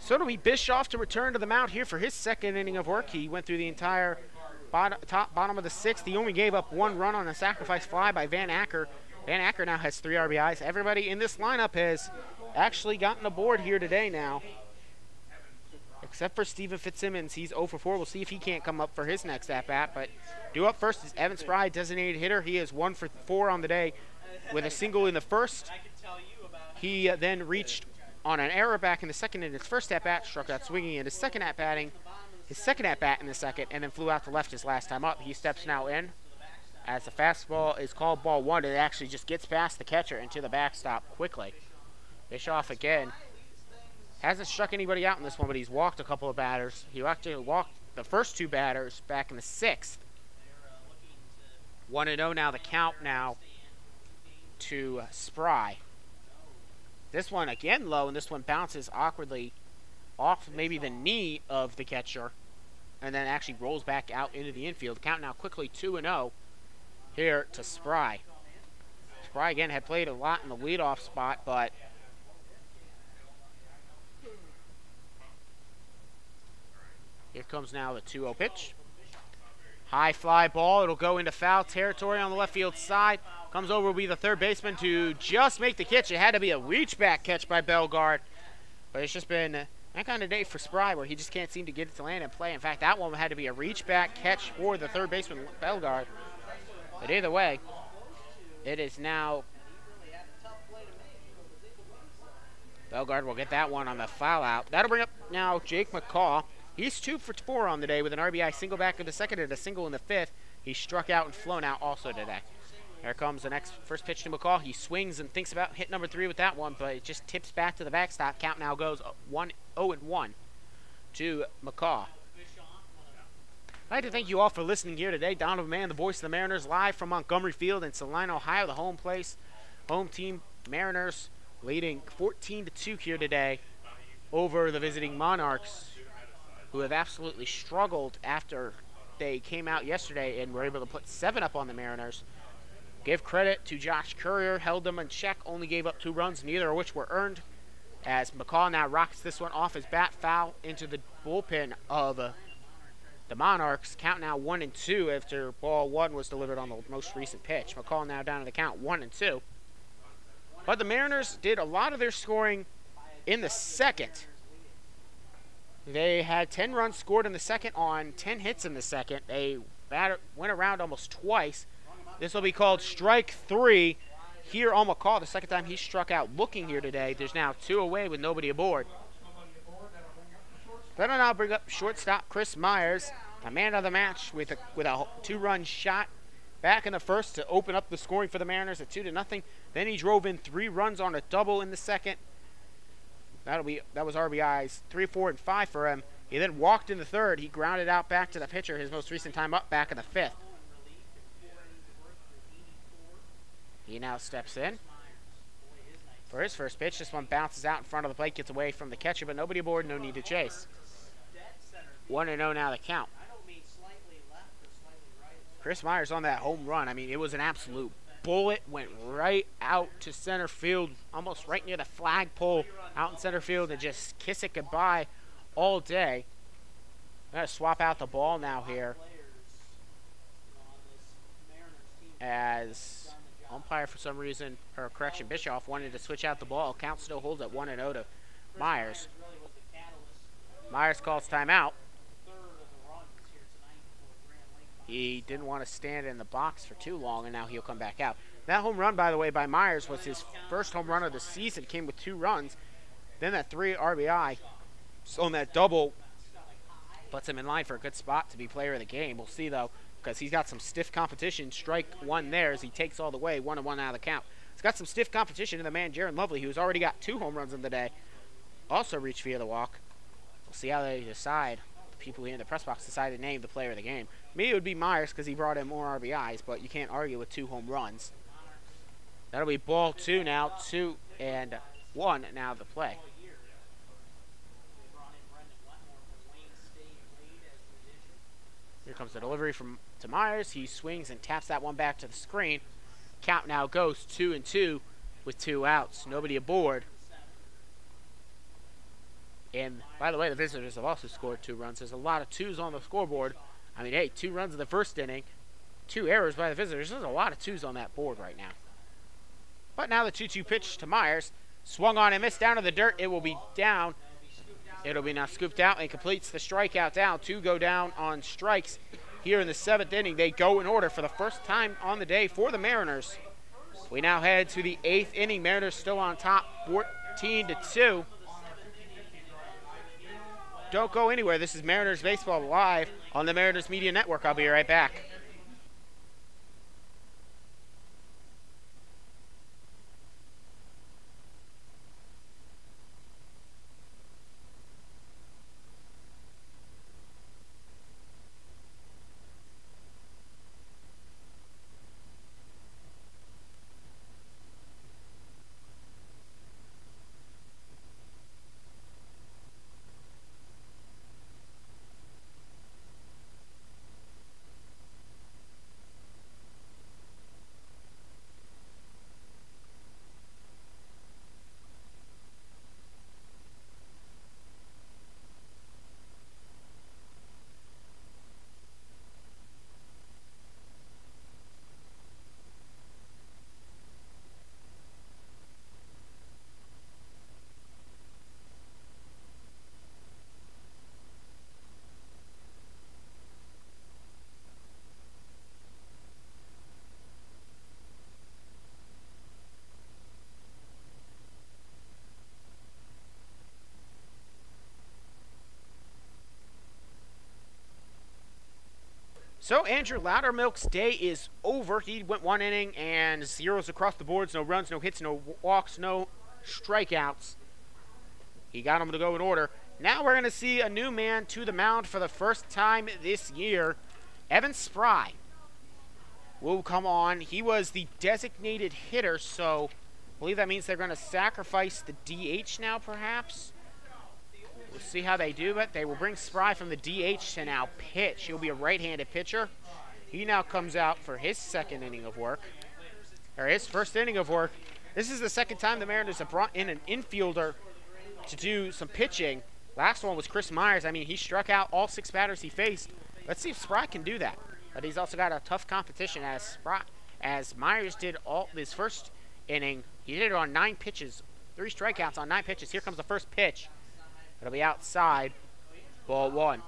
So it'll be Bischoff to return to the mound here for his second inning of work. He went through the entire bottom of the 6th. He only gave up 1 run on a sacrifice fly by Van Acker. Van Acker now has 3 RBIs. Everybody in this lineup has actually gotten aboard here today now, except for Steven Fitzsimmons. He's 0 for 4. We'll see if he can't come up for his next at-bat. But due up first is Evan Spry, designated hitter. He is 1 for 4 on the day with a single in the first. He then reached on an error back in the second in his first at-bat, struck out swinging in his second at-bat in the second, and then flew out to left his last time up. He steps now in as the fastball is called ball 1. It actually just gets past the catcher into the backstop quickly. Bischoff again hasn't struck anybody out in this one, but he's walked a couple of batters. He actually walked the first 2 batters back in the 6th. 1-0 now the count now to Spry. This one again low, and this one bounces awkwardly off maybe the knee of the catcher, and then actually rolls back out into the infield. Count now quickly 2-0 here to Spry. Spry, again, had played a lot in the leadoff spot, but here comes now the 2-0 pitch. High fly ball. It'll go into foul territory on the left field side. Comes over will be the third baseman to just make the catch. It had to be a reach back catch by Bellegarde. But it's just been that kind of day for Spry where he just can't seem to get it to land and play. In fact, that one had to be a reach back catch for the third baseman, Bellegarde. But either way, it is now Bellegarde will get that one on the foul out. That'll bring up now Jake McCaw. He's 2 for 4 on the day with an RBI single back in the second and a single in the fifth. He struck out and flown out also today. Here comes the first pitch to McCaw. He swings and thinks about hit number 3 with that one, but it just tips back to the backstop. Count now goes 0-1 to McCaw. I'd like to thank you all for listening here today. Donovan Mann, the voice of the Mariners, live from Montgomery Field in Salina, Ohio, the home place. Home team Mariners leading 14-2 here today over the visiting Monarchs, who have absolutely struggled after they came out yesterday and were able to put 7 up on the Mariners. Give credit to Josh Courier, held them in check, only gave up 2 runs, neither of which were earned, as McCaw now rocks this one off his bat foul into the bullpen of the Monarchs. Count now 1-2 after ball 1 was delivered on the most recent pitch. McCaw now down to the count 1-2. But the Mariners did a lot of their scoring in the second. They had 10 runs scored in the second on 10 hits in the second. They went around almost twice. This will be called strike 3 here on McCaw, the second time he struck out looking here today. There's now 2 away with nobody aboard. That'll now bring up shortstop Chris Myers, a man of the match with a 2-run shot back in the first to open up the scoring for the Mariners at 2-0. Then he drove in 3 runs on a double in the second. That was RBIs 3, 4, and 5 for him. He then walked in the third. He grounded out back to the pitcher, his most recent time up back in the fifth. He now steps in for his first pitch. This one bounces out in front of the plate, gets away from the catcher, but nobody aboard, no need to chase. 1-0 now the count. Chris Myers on that home run. I mean, it was an absolute bullet, went right out to center field, almost right near the flagpole out in center field, and just kiss it goodbye all day. I'm going to swap out the ball now here as umpire, for some reason, or correction, Bischoff wanted to switch out the ball. Count still holds at 1-0 to Myers. Myers calls timeout. He didn't want to stand in the box for too long, and now he'll come back out. That home run, by the way, by Myers was his first home run of the season. Came with 2 runs. Then that 3 RBI on that double puts him in line for a good spot to be player of the game. We'll see, though, because he's got some stiff competition. Strike 1 there as he takes all the way, 1-1 out of the count. He's got some stiff competition in the man, Jaron Lovely, who's already got 2 home runs in the day. Also reached via the walk. We'll see how they decide. People here in the press box decide to name the player of the game. Me, it would be Myers because he brought in more RBIs, but you can't argue with 2 home runs. That'll be ball 2 now, 2-1 now the play. Here comes the delivery to Myers. He swings and taps that one back to the screen. Count now goes 2-2 with 2 outs. Nobody aboard. And, by the way, the visitors have also scored 2 runs. There's a lot of 2s on the scoreboard. I mean, hey, 2 runs in the first inning, 2 errors by the visitors. There's a lot of 2s on that board right now. But now the 2-2 pitch to Myers. Swung on and missed down to the dirt. It will be down. It'll be now scooped out and completes the strikeout down. 2 go down on strikes here in the 7th inning. They go in order for the first time on the day for the Mariners. We now head to the 8th inning. Mariners still on top, 14-2. Don't go anywhere. This is Mariners Baseball live on the Mariners Media Network. I'll be right back. So Andrew Loudermilk's day is over. He went 1 inning and zeros across the boards. No runs, no hits, no walks, no strikeouts. He got them to go in order. Now we're going to see a new man to the mound for the first time this year. Evan Spry will come on. He was the designated hitter, so I believe that means they're going to sacrifice the DH now, perhaps. We'll see how they do, but they will bring Spry from the DH to now pitch. He'll be a right-handed pitcher. He now comes out for his second inning of work, or his first inning of work. This is the second time the Mariners have brought in an infielder to do some pitching. Last one was Chris Myers. I mean, he struck out all 6 batters he faced. Let's see if Spry can do that. But he's also got a tough competition as Myers did all his first inning. He did it on 9 pitches, 3 strikeouts on 9 pitches. Here comes the first pitch. It'll be outside. Ball 1.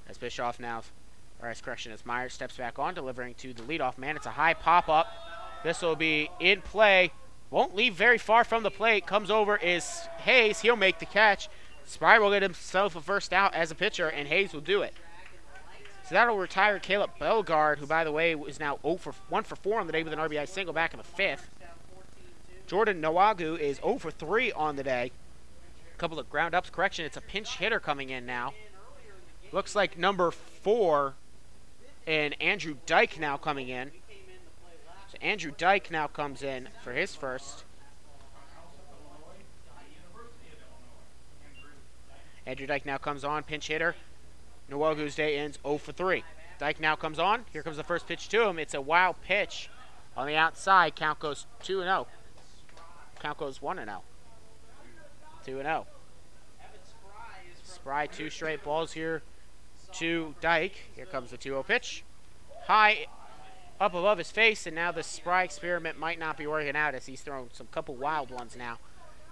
As Bischoff now, or as correction, as Myers steps back on, delivering to the leadoff man. It's a high pop-up. This will be in play. Won't leave very far from the plate. Comes over is Hayes. He'll make the catch. Spry will get himself a first out as a pitcher, and Hayes will do it. So that'll retire Caleb Bellegarde, who, by the way, is now 1 for 4 on the day with an RBI single back in the 5th. Jordan Nwagu is 0 for 3 on the day. A couple of ground ups. Correction, it's a pinch hitter coming in now. Looks like number 4 and Andrew Dyke now coming in. So Andrew Dyke now comes in for his first. Andrew Dyke now comes on, pinch hitter. Nwagu's day ends 0 for 3. Dyke now comes on. Here comes the first pitch to him. It's a wild pitch on the outside. Count goes 2-0. Count goes 1-0. 2-0. Spry 2 straight balls here to Dyke. Here comes the 2-0 pitch. High up above his face, and now the Spry experiment might not be working out as he's thrown some couple wild ones now.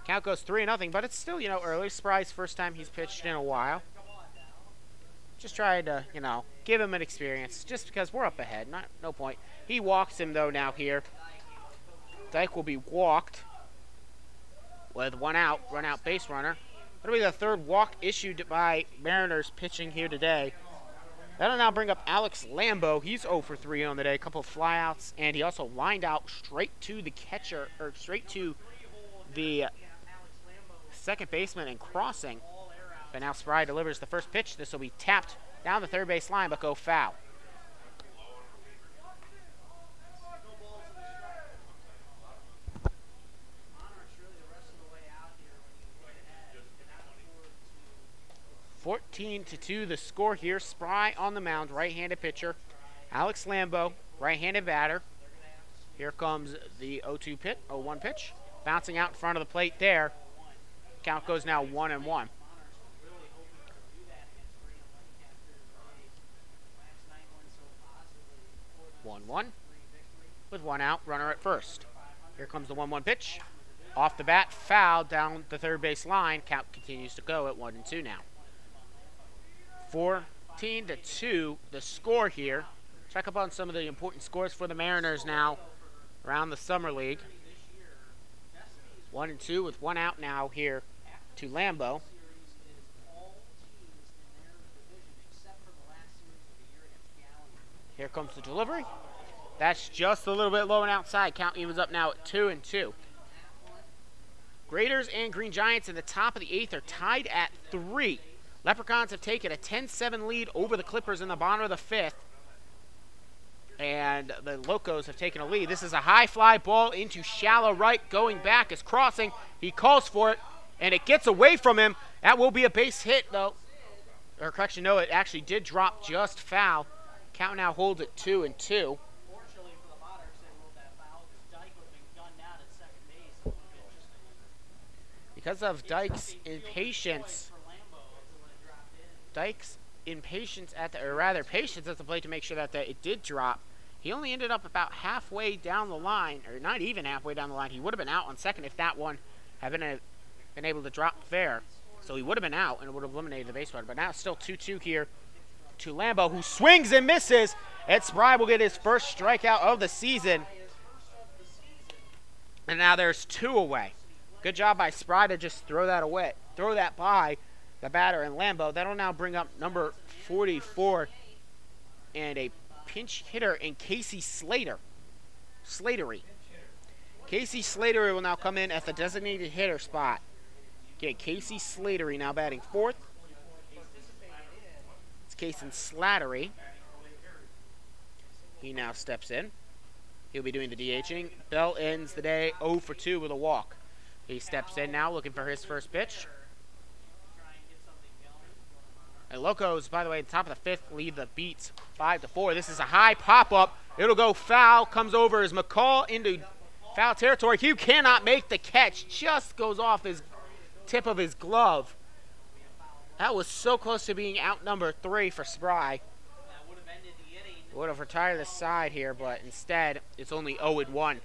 Count goes 3-0, but it's still, early. Spry's first time he's pitched in a while. Just trying to, give him an experience just because we're up ahead. No point. He walks him, though, now here. Dyke will be walked with 1 out, run-out base runner. That'll be the 3rd walk issued by Mariners pitching here today. That'll now bring up Alex Lambo. He's 0 for 3 on the day. A couple of flyouts, and he also lined out straight to the catcher, or straight to the second baseman and crossing. But now Spry delivers the first pitch. This will be tapped down the third base line, but go foul. Monarchs 14-2 the score here. Spry on the mound, right-handed pitcher. Alex Lambo, right-handed batter. Here comes the 0-1 pitch. Bouncing out in front of the plate there. Count goes now 1-1. 1-1 with 1 out, runner at first. Here comes the 1-1 pitch. Off the bat, foul down the third base line. Count continues to go at 1-2 now. 14-2 the score here. Check up on some of the important scores for the Mariners now around the Summer League. 1-2 with 1 out now here to Lambo. Here comes the delivery. That's just a little bit low and outside. Count evens up now at 2-2. Graders and Green Giants in the top of the 8th are tied at 3. Leprechauns have taken a 10-7 lead over the Clippers in the bottom of the 5th. And the Locos have taken a lead. This is a high fly ball into shallow right. Going back is crossing. He calls for it, and it gets away from him. That will be a base hit, though. Or correction, no, it actually did drop just foul. Count now holds at 2-2. Fortunately for the Monarchs, they ruled that foul because Dyke would have been gunned out at second base. Because of Dyke's impatience. Patience at the plate to make sure that it did drop. He only ended up about halfway down the line, or not even halfway down the line. He would have been out on second if that one had been able to drop fair. So he would have been out and it would have eliminated the base runner. But now it's still 2-2 here to Lambo, who swings and misses. Ed Spry will get his first strikeout of the season. And now there's 2 away. Good job by Spry to just throw that by. the batter in Lambeau. That'll now bring up number 44 and a pinch hitter in Casey Slatery. Casey Slatery will now come in at the designated hitter spot. Get Casey Slatery now batting fourth. It's Casey Slattery. He now steps in. He'll be doing the DHing. Bell ends the day 0 for 2 with a walk. He steps in now looking for his first pitch. And Locos, by the way, at the top of the fifth, lead the Beats 5-4. This is a high pop-up. It'll go foul. Comes over as McCall into foul territory. Hugh cannot make the catch. Just goes off his tip of his glove. That was so close to being out number 3 for Spry. Would have retired the side here, but instead, it's only 0-1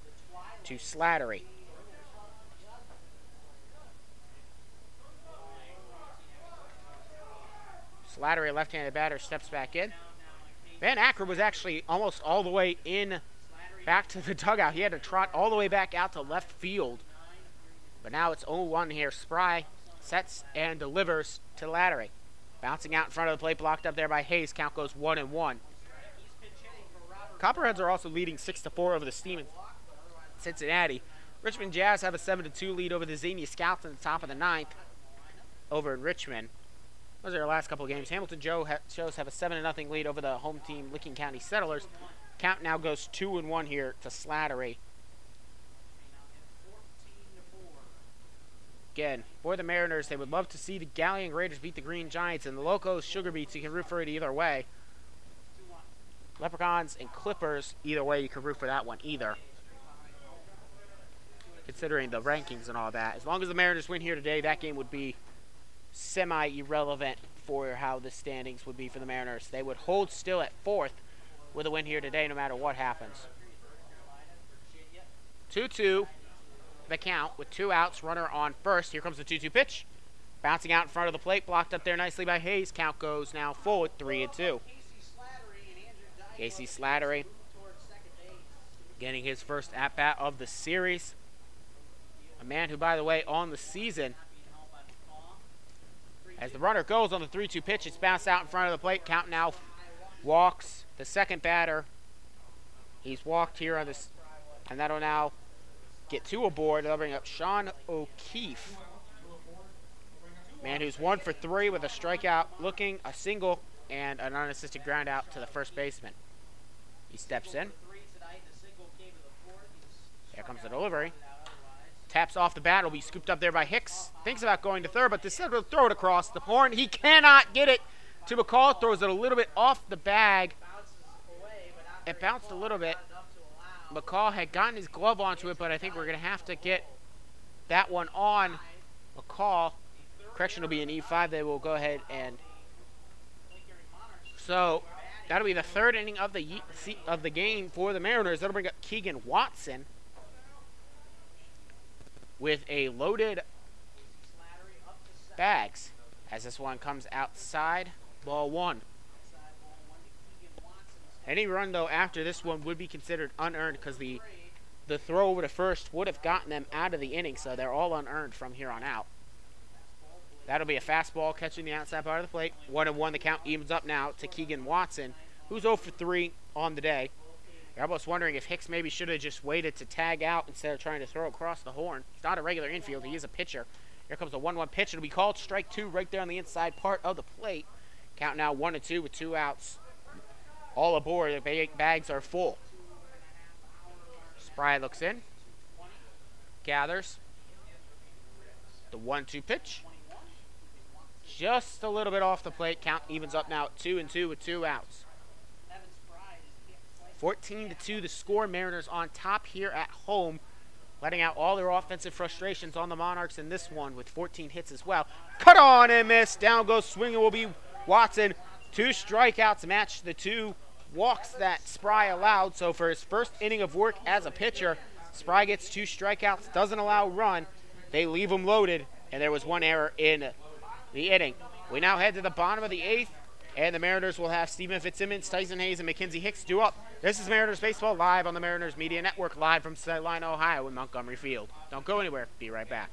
to Slattery. Slattery, left-handed batter, steps back in. Van Acker was actually almost all the way in back to the dugout. He had to trot all the way back out to left field. But now it's 0-1 here. Spry sets and delivers to Slattery. Bouncing out in front of the plate, blocked up there by Hayes. Count goes 1-1. Copperheads are also leading 6-4 over the Steam in Cincinnati. Richmond Jazz have a 7-2 lead over the Xenia Scouts in the top of the 9th over in Richmond. Those are their last couple of games. Hamilton Joes have a 7-0 lead over the home team, Licking County Settlers. Count now goes 2-1 here to Slattery. Again, for the Mariners, they would love to see the Galleon Raiders beat the Green Giants, and the Locos Sugar Beets, you can root for it either way. Leprechauns and Clippers, either way, you can root for that one either, considering the rankings and all that. As long as the Mariners win here today, that game would be semi-irrelevant for how the standings would be for the Mariners. They would hold still at 4th with a win here today no matter what happens. 2-2 the count with 2 outs, runner on first. Here comes the 2-2 pitch. Bouncing out in front of the plate, blocked up there nicely by Hayes. Count goes now full at 3-2. Casey Slattery getting his first at-bat of the series. A man who, by the way, on the season, as the runner goes on the 3-2 pitch, it's bounced out in front of the plate. Count now walks the second batter. He's walked here on this, and that'll now get 2 aboard. They'll bring up Sean O'Keefe. Man who's 1 for 3 with a strikeout, looking, a single, and an unassisted ground out to the first baseman. He steps in. Here comes the delivery. Taps off the bat. Will be scooped up there by Hicks. Thinks about going to third, but decided to throw it across the horn. He cannot get it to McCall. Throws it a little bit off the bag. It bounced a little bit. McCall had gotten his glove onto it, but I think we're going to have to get that one on McCall. Correction will be an E5. They will go ahead and... So that'll be the 3rd inning of the game for the Mariners. That'll bring up Keegan Watson with a loaded bags as this one comes outside. Ball 1. Any run, though, after this one would be considered unearned because the throw over to first would have gotten them out of the inning, so they're all unearned from here on out. That'll be a fastball catching the outside part of the plate. 1-1, the count evens up now to Keegan Watson, who's 0 for 3 on the day. You're almost wondering if Hicks maybe should have just waited to tag out instead of trying to throw across the horn. He's not a regular infield. He is a pitcher. Here comes the 1-1 pitch. It'll be called strike 2 right there on the inside part of the plate. Count now 1-2 with 2 outs. All aboard. The bags are full. Spry looks in. Gathers. The 1-2 pitch. Just a little bit off the plate. Count evens up now at 2-2 with 2 outs. 14-2 the score. Mariners on top here at home, letting out all their offensive frustrations on the Monarchs in this one with 14 hits as well. Cut on and miss. Down goes swinging will be Watson. 2 strikeouts match the 2 walks that Spry allowed. So for his first inning of work as a pitcher, Spry gets 2 strikeouts, doesn't allow a run. They leave him loaded, and there was 1 error in the inning. We now head to the bottom of the 8th, and the Mariners will have Stephen Fitzsimmons, Tyson Hayes, and Mackenzie Hicks due up. This is Mariners Baseball live on the Mariners Media Network, live from Salina, Ohio in Montgomery Field. Don't go anywhere. Be right back.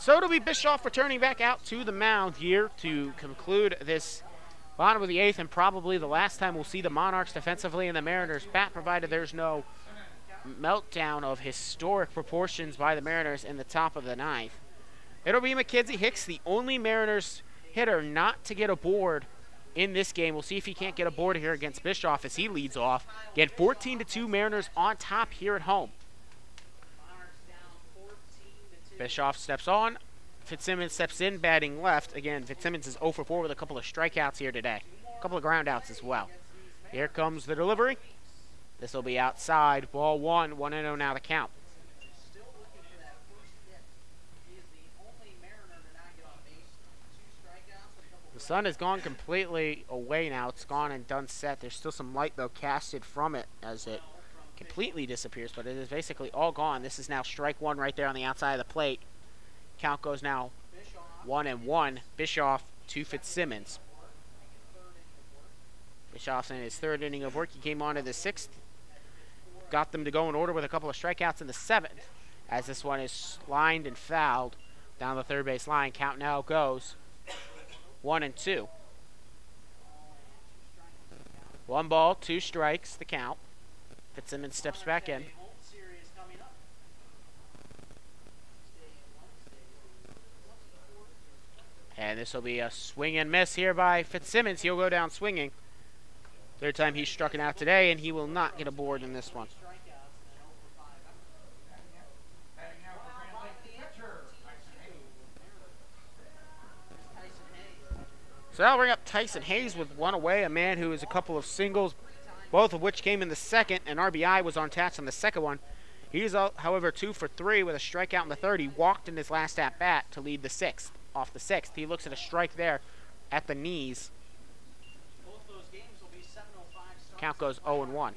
So it'll be Bischoff returning back out to the mound here to conclude this bottom of the 8th, and probably the last time we'll see the Monarchs defensively and the Mariners bat, provided there's no meltdown of historic proportions by the Mariners in the top of the 9th. It'll be Mackenzie Hicks, the only Mariners hitter not to get aboard in this game. We'll see if he can't get aboard here against Bischoff as he leads off. Again, 14-2 Mariners on top here at home. Bischoff steps on. Fitzsimmons steps in, batting left. Again, Fitzsimmons is 0 for 4 with a couple of strikeouts here today. A couple of ground outs as well. Here comes the delivery. This will be outside. Ball 1, 1-0 now the count. The sun has gone completely away now. It's gone and done set. There's still some light, though, casted from it as it completely disappears, but it is basically all gone. This is now strike 1 right there on the outside of the plate. Count goes now 1-1. Bischoff to Fitzsimmons. Bischoff's in his 3rd inning of work. He came on to the 6th. Got them to go in order with a couple of strikeouts in the 7th. As this one is lined and fouled down the 3rd base line. Count now goes 1-2. 1 ball, 2 strikes, the count. Fitzsimmons steps back in. And this will be a swing and miss here by Fitzsimmons. He'll go down swinging. 3rd time he's struck it out today, and he will not get aboard in this one. So that'll bring up Tyson Hayes with 1 away, a man who is a couple of singles, both of which came in the 2nd, and RBI was unattached on the 2nd one. He's, however, 2 for 3 with a strikeout in the 3rd. He walked in his last at-bat to lead the 6th. Off the 6th, he looks at a strike there at the knees. Count goes 0-1.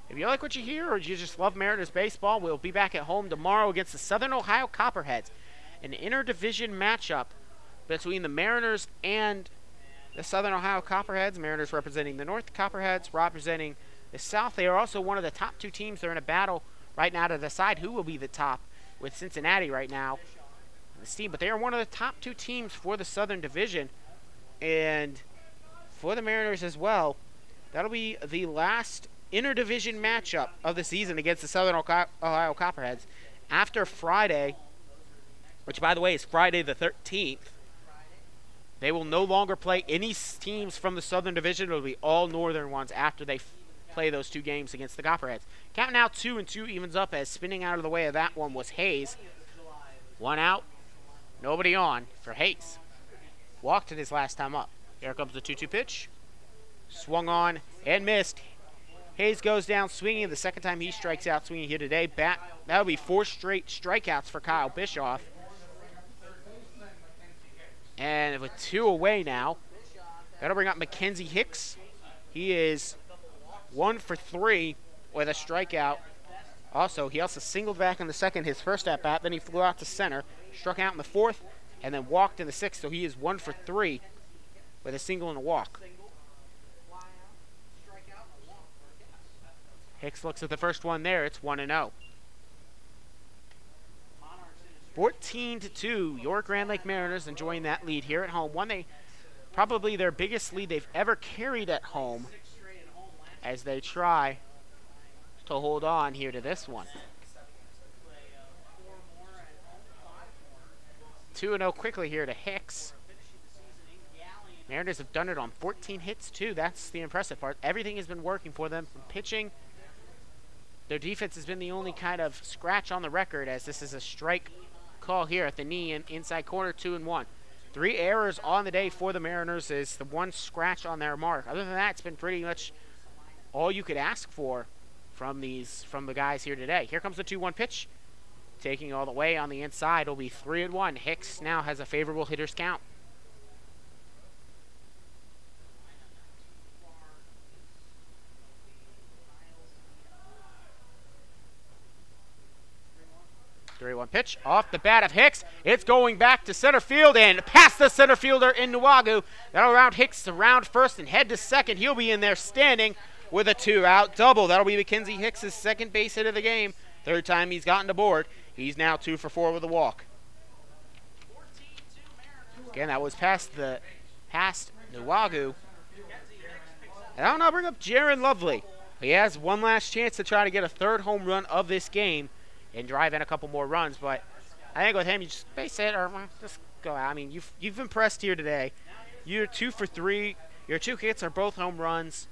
If you like what you hear or you just love Mariners baseball, we'll be back at home tomorrow against the Southern Ohio Copperheads. An interdivision matchup between the Mariners and the Southern Ohio Copperheads. Mariners representing the North, Copperheads representing the South. They are also one of the top 2 teams. They're in a battle right now to decide who will be the top, with Cincinnati right now on this team. But they are one of the top 2 teams for the Southern Division. And for the Mariners as well, that'll be the last interdivision matchup of the season against the Southern Ohio Copperheads. After Friday, which, by the way, is Friday the 13th, they will no longer play any teams from the Southern Division. It will be all Northern ones after they play those 2 games against the Copperheads. Count now 2-2 evens up, as spinning out of the way of that one was Hayes. 1 out, nobody on for Hayes. Walked it his last time up. Here comes the 2-2 pitch. Swung on and missed. Hayes goes down swinging. The 2nd time he strikes out swinging here today. That'll be 4 straight strikeouts for Kyle Bischoff. And with 2 away now, that'll bring up Mackenzie Hicks. He is 1 for 3 with a strikeout. Also, he also singled back in the 2nd, his first at-bat. Then he flew out to center, struck out in the 4th, and then walked in the 6th. So he is 1 for 3 with a single and a walk. Hicks looks at the first one there. It's 1-0. 14-2, your Grand Lake Mariners enjoying that lead here at home. Probably their biggest lead they've ever carried at home, as they try to hold on here to this one. 2-0 quickly here to Hicks. Mariners have done it on 14 hits too. That's the impressive part. Everything has been working for them from pitching. Their defense has been the only kind of scratch on the record, as this is a strike call here at the knee and inside corner. 2-1. 3 errors on the day for the Mariners is the 1 scratch on their mark. Other than that, it's been pretty much all you could ask for from the guys here today. Here comes the 2-1 pitch. Taking all the way on the inside will be 3-1. Hicks now has a favorable hitter's count. Three-one pitch off the bat of Hicks. It's going back to center field and past the center fielder in Nuwagu. That'll round Hicks to round first and head to second. He'll be in there standing with a 2-out double. That'll be Mackenzie Hicks' 2nd base hit of the game. 3rd time he's gotten to board. He's now 2 for 4 with a walk. 14-2 Mariners. Again, that was past Nuwagu. And I'll now bring up Jaron Lovely. He has one last chance to try to get a third home run of this game and drive in a couple more runs. But I think with him, you just base it or just go out. I mean, you've impressed here today. You're 2 for 3. Your 2 hits are both home runs.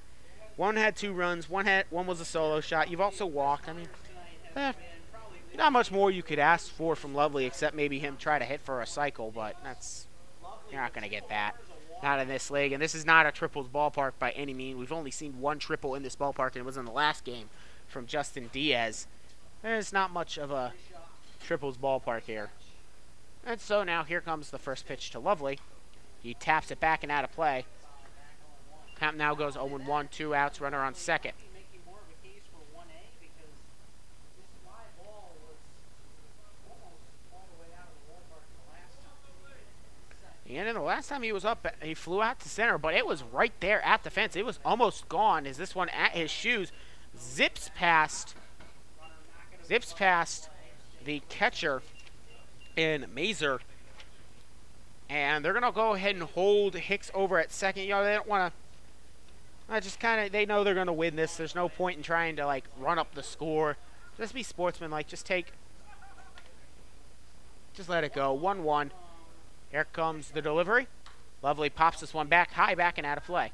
One had 2 runs. One was a solo shot. You've also walked. I mean, not much more you could ask for from Lovely except maybe him try to hit for a cycle. But you're not going to get that. Not in this league, and this is not a triples ballpark by any means. We've only seen 1 triple in this ballpark, and it was in the last game from Justin Diaz. There's not much of a triples ballpark here. And so now here comes the first pitch to Lovely. He taps it back and out of play. Count now goes 0-1, 2 outs, runner on second. Making more of a case for 1A because this fly ball was almost all the way out of the ballpark the last time. And in the last time he was up, he flew out to center, but it was right there at the fence. It was almost gone as this one at his shoes zips past the catcher in Mazer. And they're going to go ahead and hold Hicks over at second. You know, they don't want to, they know they're going to win this. There's no point in trying to, like, run up the score. Just be sportsmanlike. Just let it go. 1-1. Here comes the delivery. Lovely pops this one back, high back, and out of play.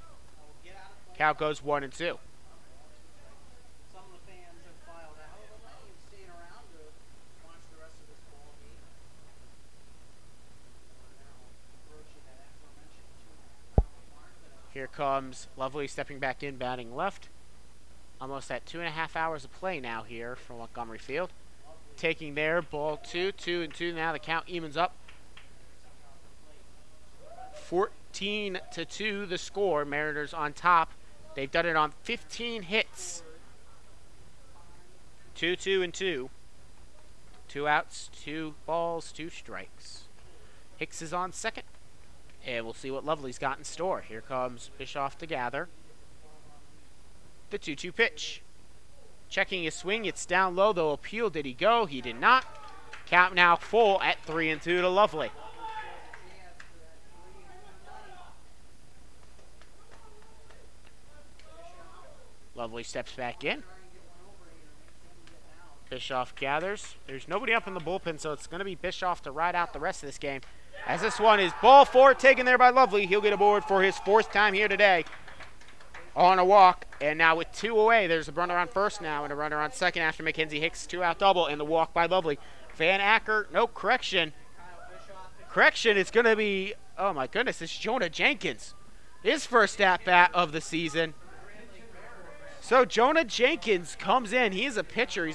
Count goes 1-2. Some of the fans have filed out of the way and staying around to watch the rest of this ball game. Now approaching that aforementioned 2.5 mark. Here comes Lovely stepping back in, batting left. Almost at 2.5 hours of play now here from Montgomery Field. Taking there, ball 2-2. Now the count evens up. 14-2 the score. Mariners on top. They've done it on 15 hits. 2-2. 2 outs, 2 balls, 2 strikes. Hicks is on second. And we'll see what Lovely's got in store. Here comes Bischoff to gather. The 2-2 pitch. Checking his swing. It's down low. They'll appeal. Did he go? He did not. Count now full at 3-2 to Lovely. Lovely steps back in. Bischoff gathers. There's nobody up in the bullpen, so it's going to be Bischoff to ride out the rest of this game. As this one is ball 4 taken there by Lovely. He'll get aboard for his 4th time here today on a walk. And now with 2 away, there's a runner on first now and a runner on second after Mackenzie Hicks' 2-out double and the walk by Lovely. Van Acker, no correction. Correction, it's going to be, oh my goodness, it's Jonah Jenkins. His first at-bat of the season. So Jonah Jenkins comes in. He's a pitcher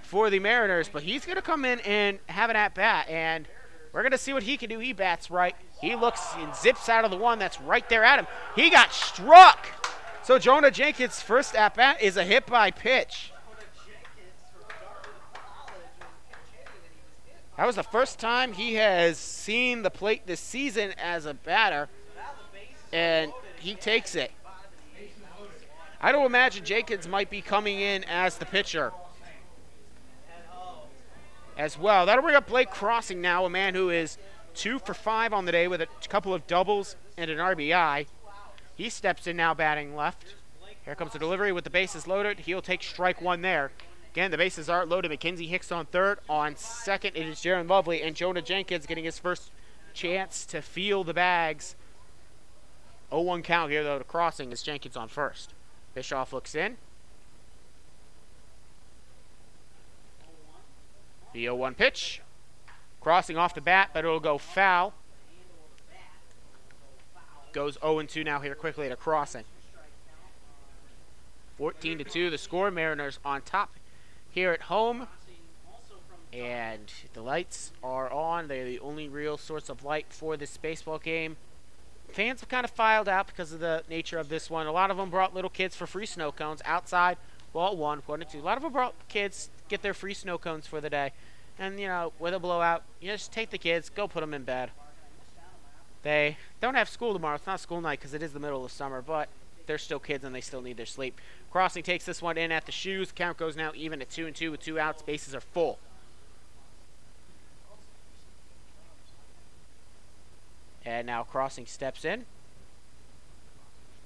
for the Mariners, but he's going to come in and have an at-bat, and we're going to see what he can do. He bats right. He looks and zips out of the one that's right there at him. He got struck. So Jonah Jenkins' first at-bat is a hit by pitch. That was the first time he has seen the plate this season as a batter, and he takes it. I don't imagine Jenkins might be coming in as the pitcher as well. That'll bring up Blake Crossing now, a man who is 2 for 5 on the day with a couple of doubles and an RBI. He steps in now batting left. Here comes the delivery with the bases loaded. He'll take strike 1 there. Again, the bases aren't loaded. Mackenzie Hicks on third. On second, it is Jaron Lovely, and Jonah Jenkins getting his first chance to feel the bags. 0-1 count here, though, to Crossing as Jenkins on first. Bischoff looks in. The 0-1 pitch. Crossing off the bat, but it'll go foul. Goes 0-2 now here quickly to Crossing. 14-2 the score. Mariners on top here at home. And the lights are on. They're the only real source of light for this baseball game. Fans have kind of filed out because of the nature of this one. A lot of them brought little kids for free snow cones outside. Ball 1, 1-2. A lot of them brought kids get their free snow cones for the day. And, you know, with a blowout, you just take the kids, go put them in bed. They don't have school tomorrow. It's not school night because it is the middle of summer, but they're still kids and they still need their sleep. Crossing takes this one in at the shoes. Count goes now even at 2-2 with 2 outs. Bases are full. And now Crossing steps in.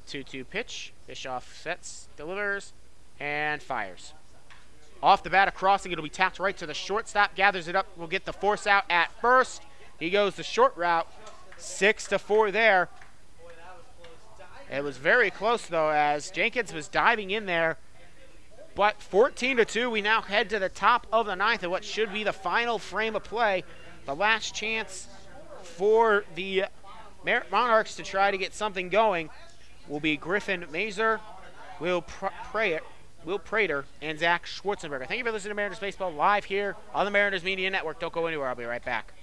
2-2 pitch. Bischoff sets, delivers, and fires. Off the bat of Crossing, it'll be tapped right to the shortstop. Gathers it up. Will get the force out at first. He goes the short route. 6-4 there. It was very close, though, as Jenkins was diving in there. But 14-2, we now head to the top of the ninth of what should be the final frame of play. The last chance for the Monarchs to try to get something going will be Griffin Mazer, Will Prater, and Zach Schwarzenberger. Thank you for listening to Mariners Baseball live here on the Mariners Media Network. Don't go anywhere. I'll be right back.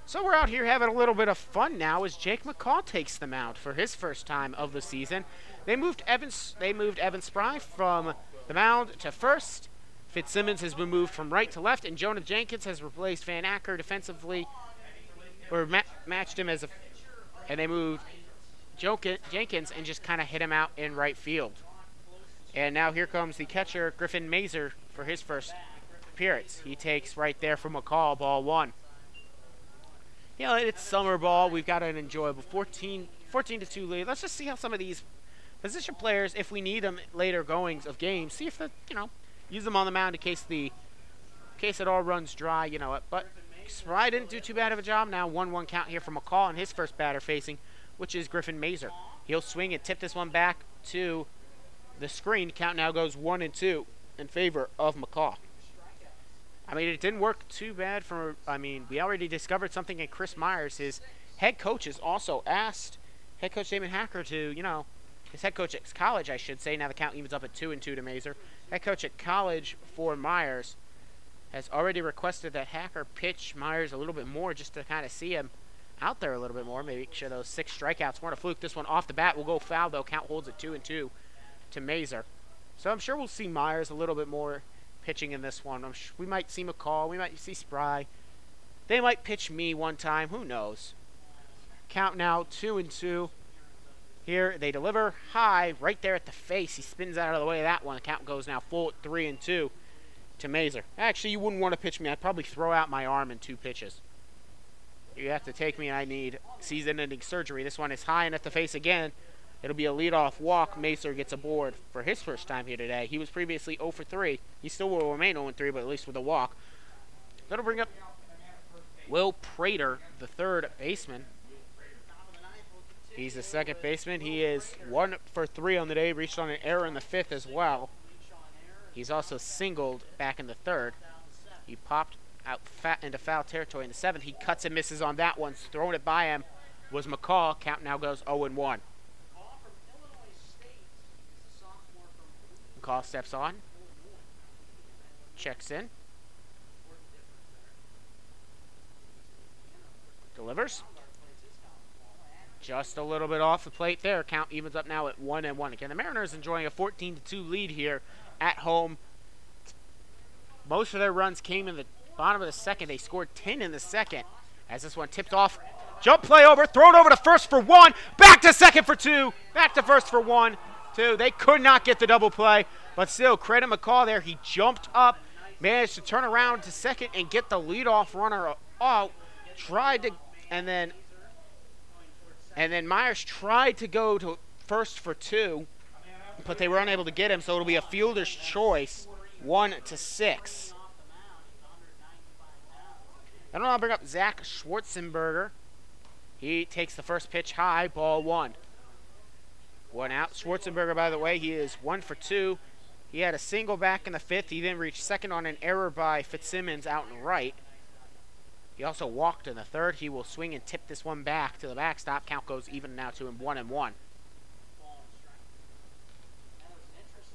So we're out here having a little bit of fun now as Jake McCall takes them out for his first time of the season. They moved Evan Spry from the mound to first. Fitzsimmons has been moved from right to left, and Jonah Jenkins has replaced Van Acker defensively, or matched him as a, and they moved Jenkins and just kind of hit him out in right field. And now here comes the catcher, Griffin Mazer, for his first appearance. He takes right there from McCall, ball one. You know, it's summer ball. We've got an enjoyable 14-2 lead. Let's just see how some of these position players, if we need them later goings of games, see if use them on the mound in case it all runs dry. You know what? But Spry didn't do too bad of a job. Now 1-1 count here for McCall and his first batter facing, which is Griffin Mazer. He'll swing and tip this one back to the screen. Count now goes 1-2 in favor of McCall. I mean, it didn't work too bad for, we already discovered something in Chris Myers. His head coach has also asked head coach Damon Hacker to, his head coach at college, I should say. Now the count evens up at 2-2 to Mazer. Head coach at college for Myers has already requested that Hacker pitch Myers a little bit more just to kind of see him out there a little bit more. Maybe make sure those 6 strikeouts weren't a fluke. This one off the bat will go foul, though. Count holds at 2-2 to Mazer. So I'm sure we'll see Myers a little bit more pitching in this one. We might see McCall. We might see Spry. They might pitch me one time. Who knows? Count now 2-2. Here they deliver high right there at the face. He spins out of the way of that one. The count goes now full at 3-2 to Mazer. Actually, you wouldn't want to pitch me. I'd probably throw out my arm in 2 pitches. You have to take me. I need season-ending surgery. This one is high and at the face again. It'll be a leadoff walk. Mazer gets aboard for his first time here today. He was previously 0 for 3. He still will remain 0 for 3, but at least with a walk. That'll bring up Will Prater, the third baseman. He's the second baseman. He is 1 for 3 on the day. Reached on an error in the 5th as well. He's also singled back in the 3rd. He popped out into foul territory in the 7th. He cuts and misses on that one. Throwing it by him was McCall. Count now goes 0-1. McCall steps on. Checks in. Delivers. Just a little bit off the plate there. Count evens up now at 1-1. Again, the Mariners enjoying a 14-2 lead here at home. Most of their runs came in the bottom of the 2nd. They scored 10 in the 2nd. As this one tipped off. Jump play over. Thrown over to first for 1. Back to 2nd for 2. Back to first for 1. 2. They could not get the double play. But still, credit McCall there. He jumped up. Managed to turn around to 2nd and get the leadoff runner out. Tried to, and then And then Myers tried to go to first for 2, but they were unable to get him, so it'll be a fielder's choice, 1-6. And I'll bring up Zach Schwarzenberger. He takes the first pitch high, ball 1. 1 out. Schwarzenberger, by the way, he is 1 for 2. He had a single back in the 5th. He then reached second on an error by Fitzsimmons out and right. He also walked in the 3rd. He will swing and tip this one back to the backstop. Count goes even now to him, 1-1.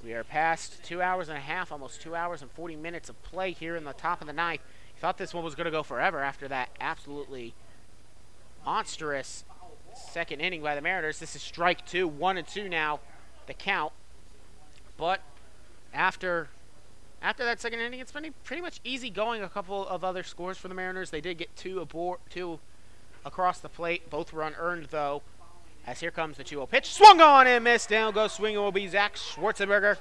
We are past 2 hours and a half, almost 2 hours and 40 minutes of play here in the top of the 9th. Thought this one was going to go forever after that absolutely monstrous second inning by the Mariners. This is strike 2, 1-2 now, the count. But after that second inning, it's been pretty much easy going. A couple of other scores for the Mariners. They did get 2 across the plate. Both were unearned, though. As here comes the 2-0 pitch. Swung on and missed. Down goes swinging will be Zach Schwarzenberger.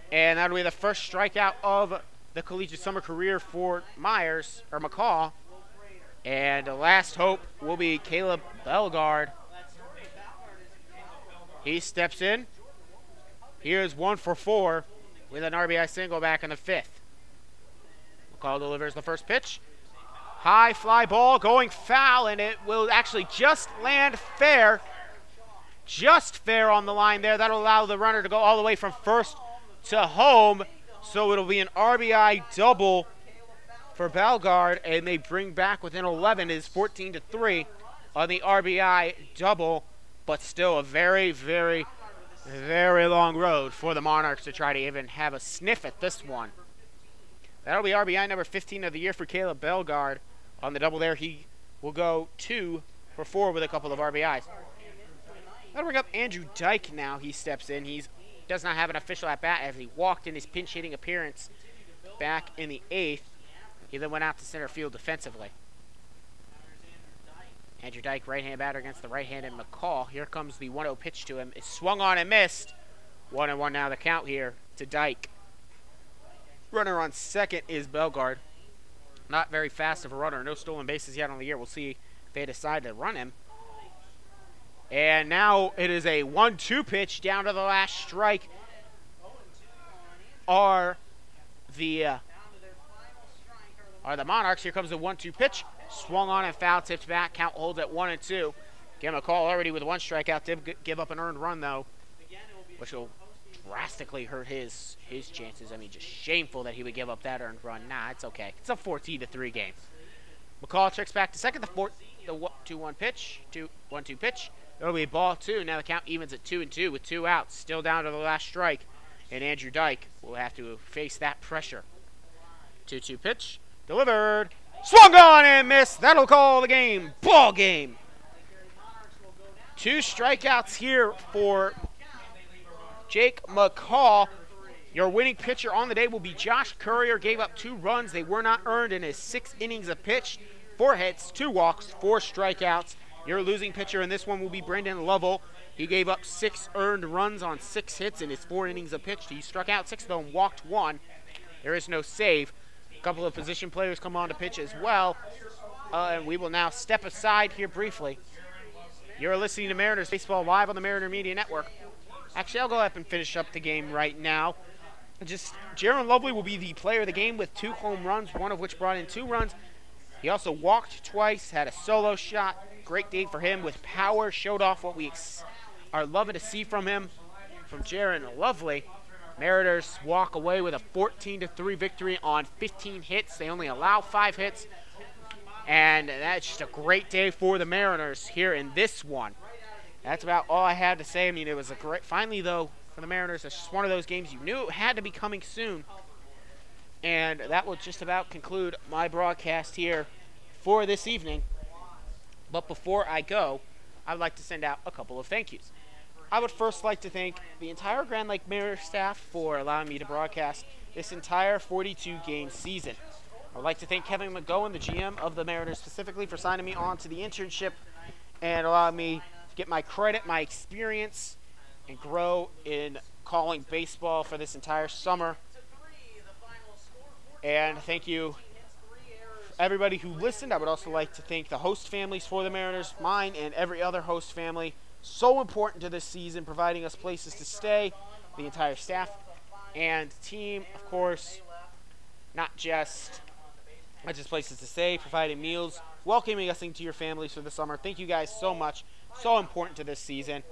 And that'll be the first strikeout of the collegiate summer career for McCall. And the last hope will be Caleb Bellegarde. He steps in. Here's 1 for 4 with an RBI single back in the 5th. McCall delivers the first pitch. High fly ball going foul, and it will actually just land fair. Just fair on the line there. That'll allow the runner to go all the way from first to home. So it'll be an RBI double for Bellegarde, and they bring back within 11. It is 14-3 on the RBI double, but still a very, very, very long road for the Monarchs to try to even have a sniff at this one. That'll be RBI number 15 of the year for Caleb Bellegarde. On the double there, he will go 2 for 4 with a couple of RBIs. That'll bring up Andrew Dyke now. He steps in. He does not have an official at-bat as he walked in his pinch-hitting appearance back in the 8th. He then went out to center field defensively. Andrew Dyke, right-hand batter against the right-handed McCall. Here comes the 1-0 pitch to him. It's swung on and missed. 1-1 now the count here to Dyke. Runner on second is Bellegarde. Not very fast of a runner. No stolen bases yet on the year. We'll see if they decide to run him. And now it is a 1-2 pitch down to the last strike. Are the Monarchs. Here comes the 1-2 pitch. Swung on and foul tipped back. Count holds at 1-2. Give him a call already with 1 strikeout. Did give up an earned run, though, which will drastically hurt his chances. I mean, just shameful that he would give up that earned run. Nah, it's okay. It's a 14-3 game. McCall checks back to second. The 2-1 pitch. 1-2 pitch. It'll be ball 2. Now the count evens at 2-2 with 2 outs. Still down to the last strike. And Andrew Dyke will have to face that pressure. 2-2 pitch. Delivered. Swung on and missed. That'll call the game. Ball game. 2 strikeouts here for Jake McCall. Your winning pitcher on the day will be Josh Currier. Gave up 2 runs. They were not earned in his 6 innings of pitch. 4 hits, 2 walks, 4 strikeouts. Your losing pitcher in this one will be Brendan Lovell. He gave up 6 earned runs on 6 hits in his 4 innings of pitch. He struck out 6 of them, walked 1. There is no save. A couple of position players come on to pitch as well. And we will now step aside here briefly. You're listening to Mariners Baseball live on the Mariner Media Network. Actually, I'll go up and finish up the game right now. Jaron Lovely will be the player of the game with 2 home runs, one of which brought in 2 runs. He also walked twice, had a solo shot. Great day for him with power. Showed off what we are loving to see from him, from Jaron Lovely. Mariners walk away with a 14-3 victory on 15 hits. They only allow 5 hits. And that's just a great day for the Mariners here in this one. That's about all I had to say. I mean, it was a great, finally though, for the Mariners, it's just one of those games you knew it had to be coming soon. And that will just about conclude my broadcast here for this evening. But before I go, I'd like to send out a couple of thank yous. I would first like to thank the entire Grand Lake Mariners staff for allowing me to broadcast this entire 42-game season. I would like to thank Kevin McGowan, the GM of the Mariners, specifically for signing me on to the internship and allowing me to get my credit, my experience, and grow in calling baseball for this entire summer. And thank you everybody who listened. I would also like to thank the host families for the Mariners, mine and every other host family. So important to this season, providing us places to stay, the entire staff and team, of course, not just places to stay, providing meals, welcoming us into your families for the summer. Thank you guys so much. So important to this season.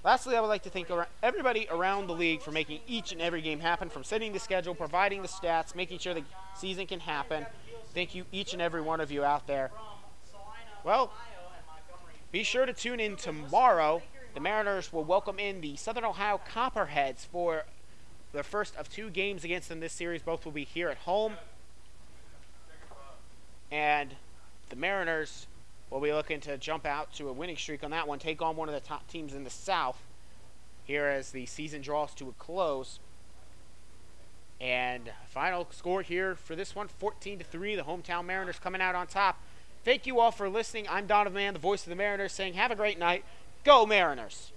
Lastly, I would like to thank everybody around the league for making each and every game happen, from setting the schedule, providing the stats, making sure the season can happen. Thank you, each and every one of you out there. Well, be sure to tune in tomorrow. The Mariners will welcome in the Southern Ohio Copperheads for the first of 2 games against them this series. Both will be here at home. And the Mariners will be looking to jump out to a winning streak on that one, take on one of the top teams in the South here as the season draws to a close. And final score here for this one, 14-3, the hometown Mariners coming out on top. Thank you all for listening. I'm Donovan Mann, the voice of the Mariners, saying have a great night. Go Mariners!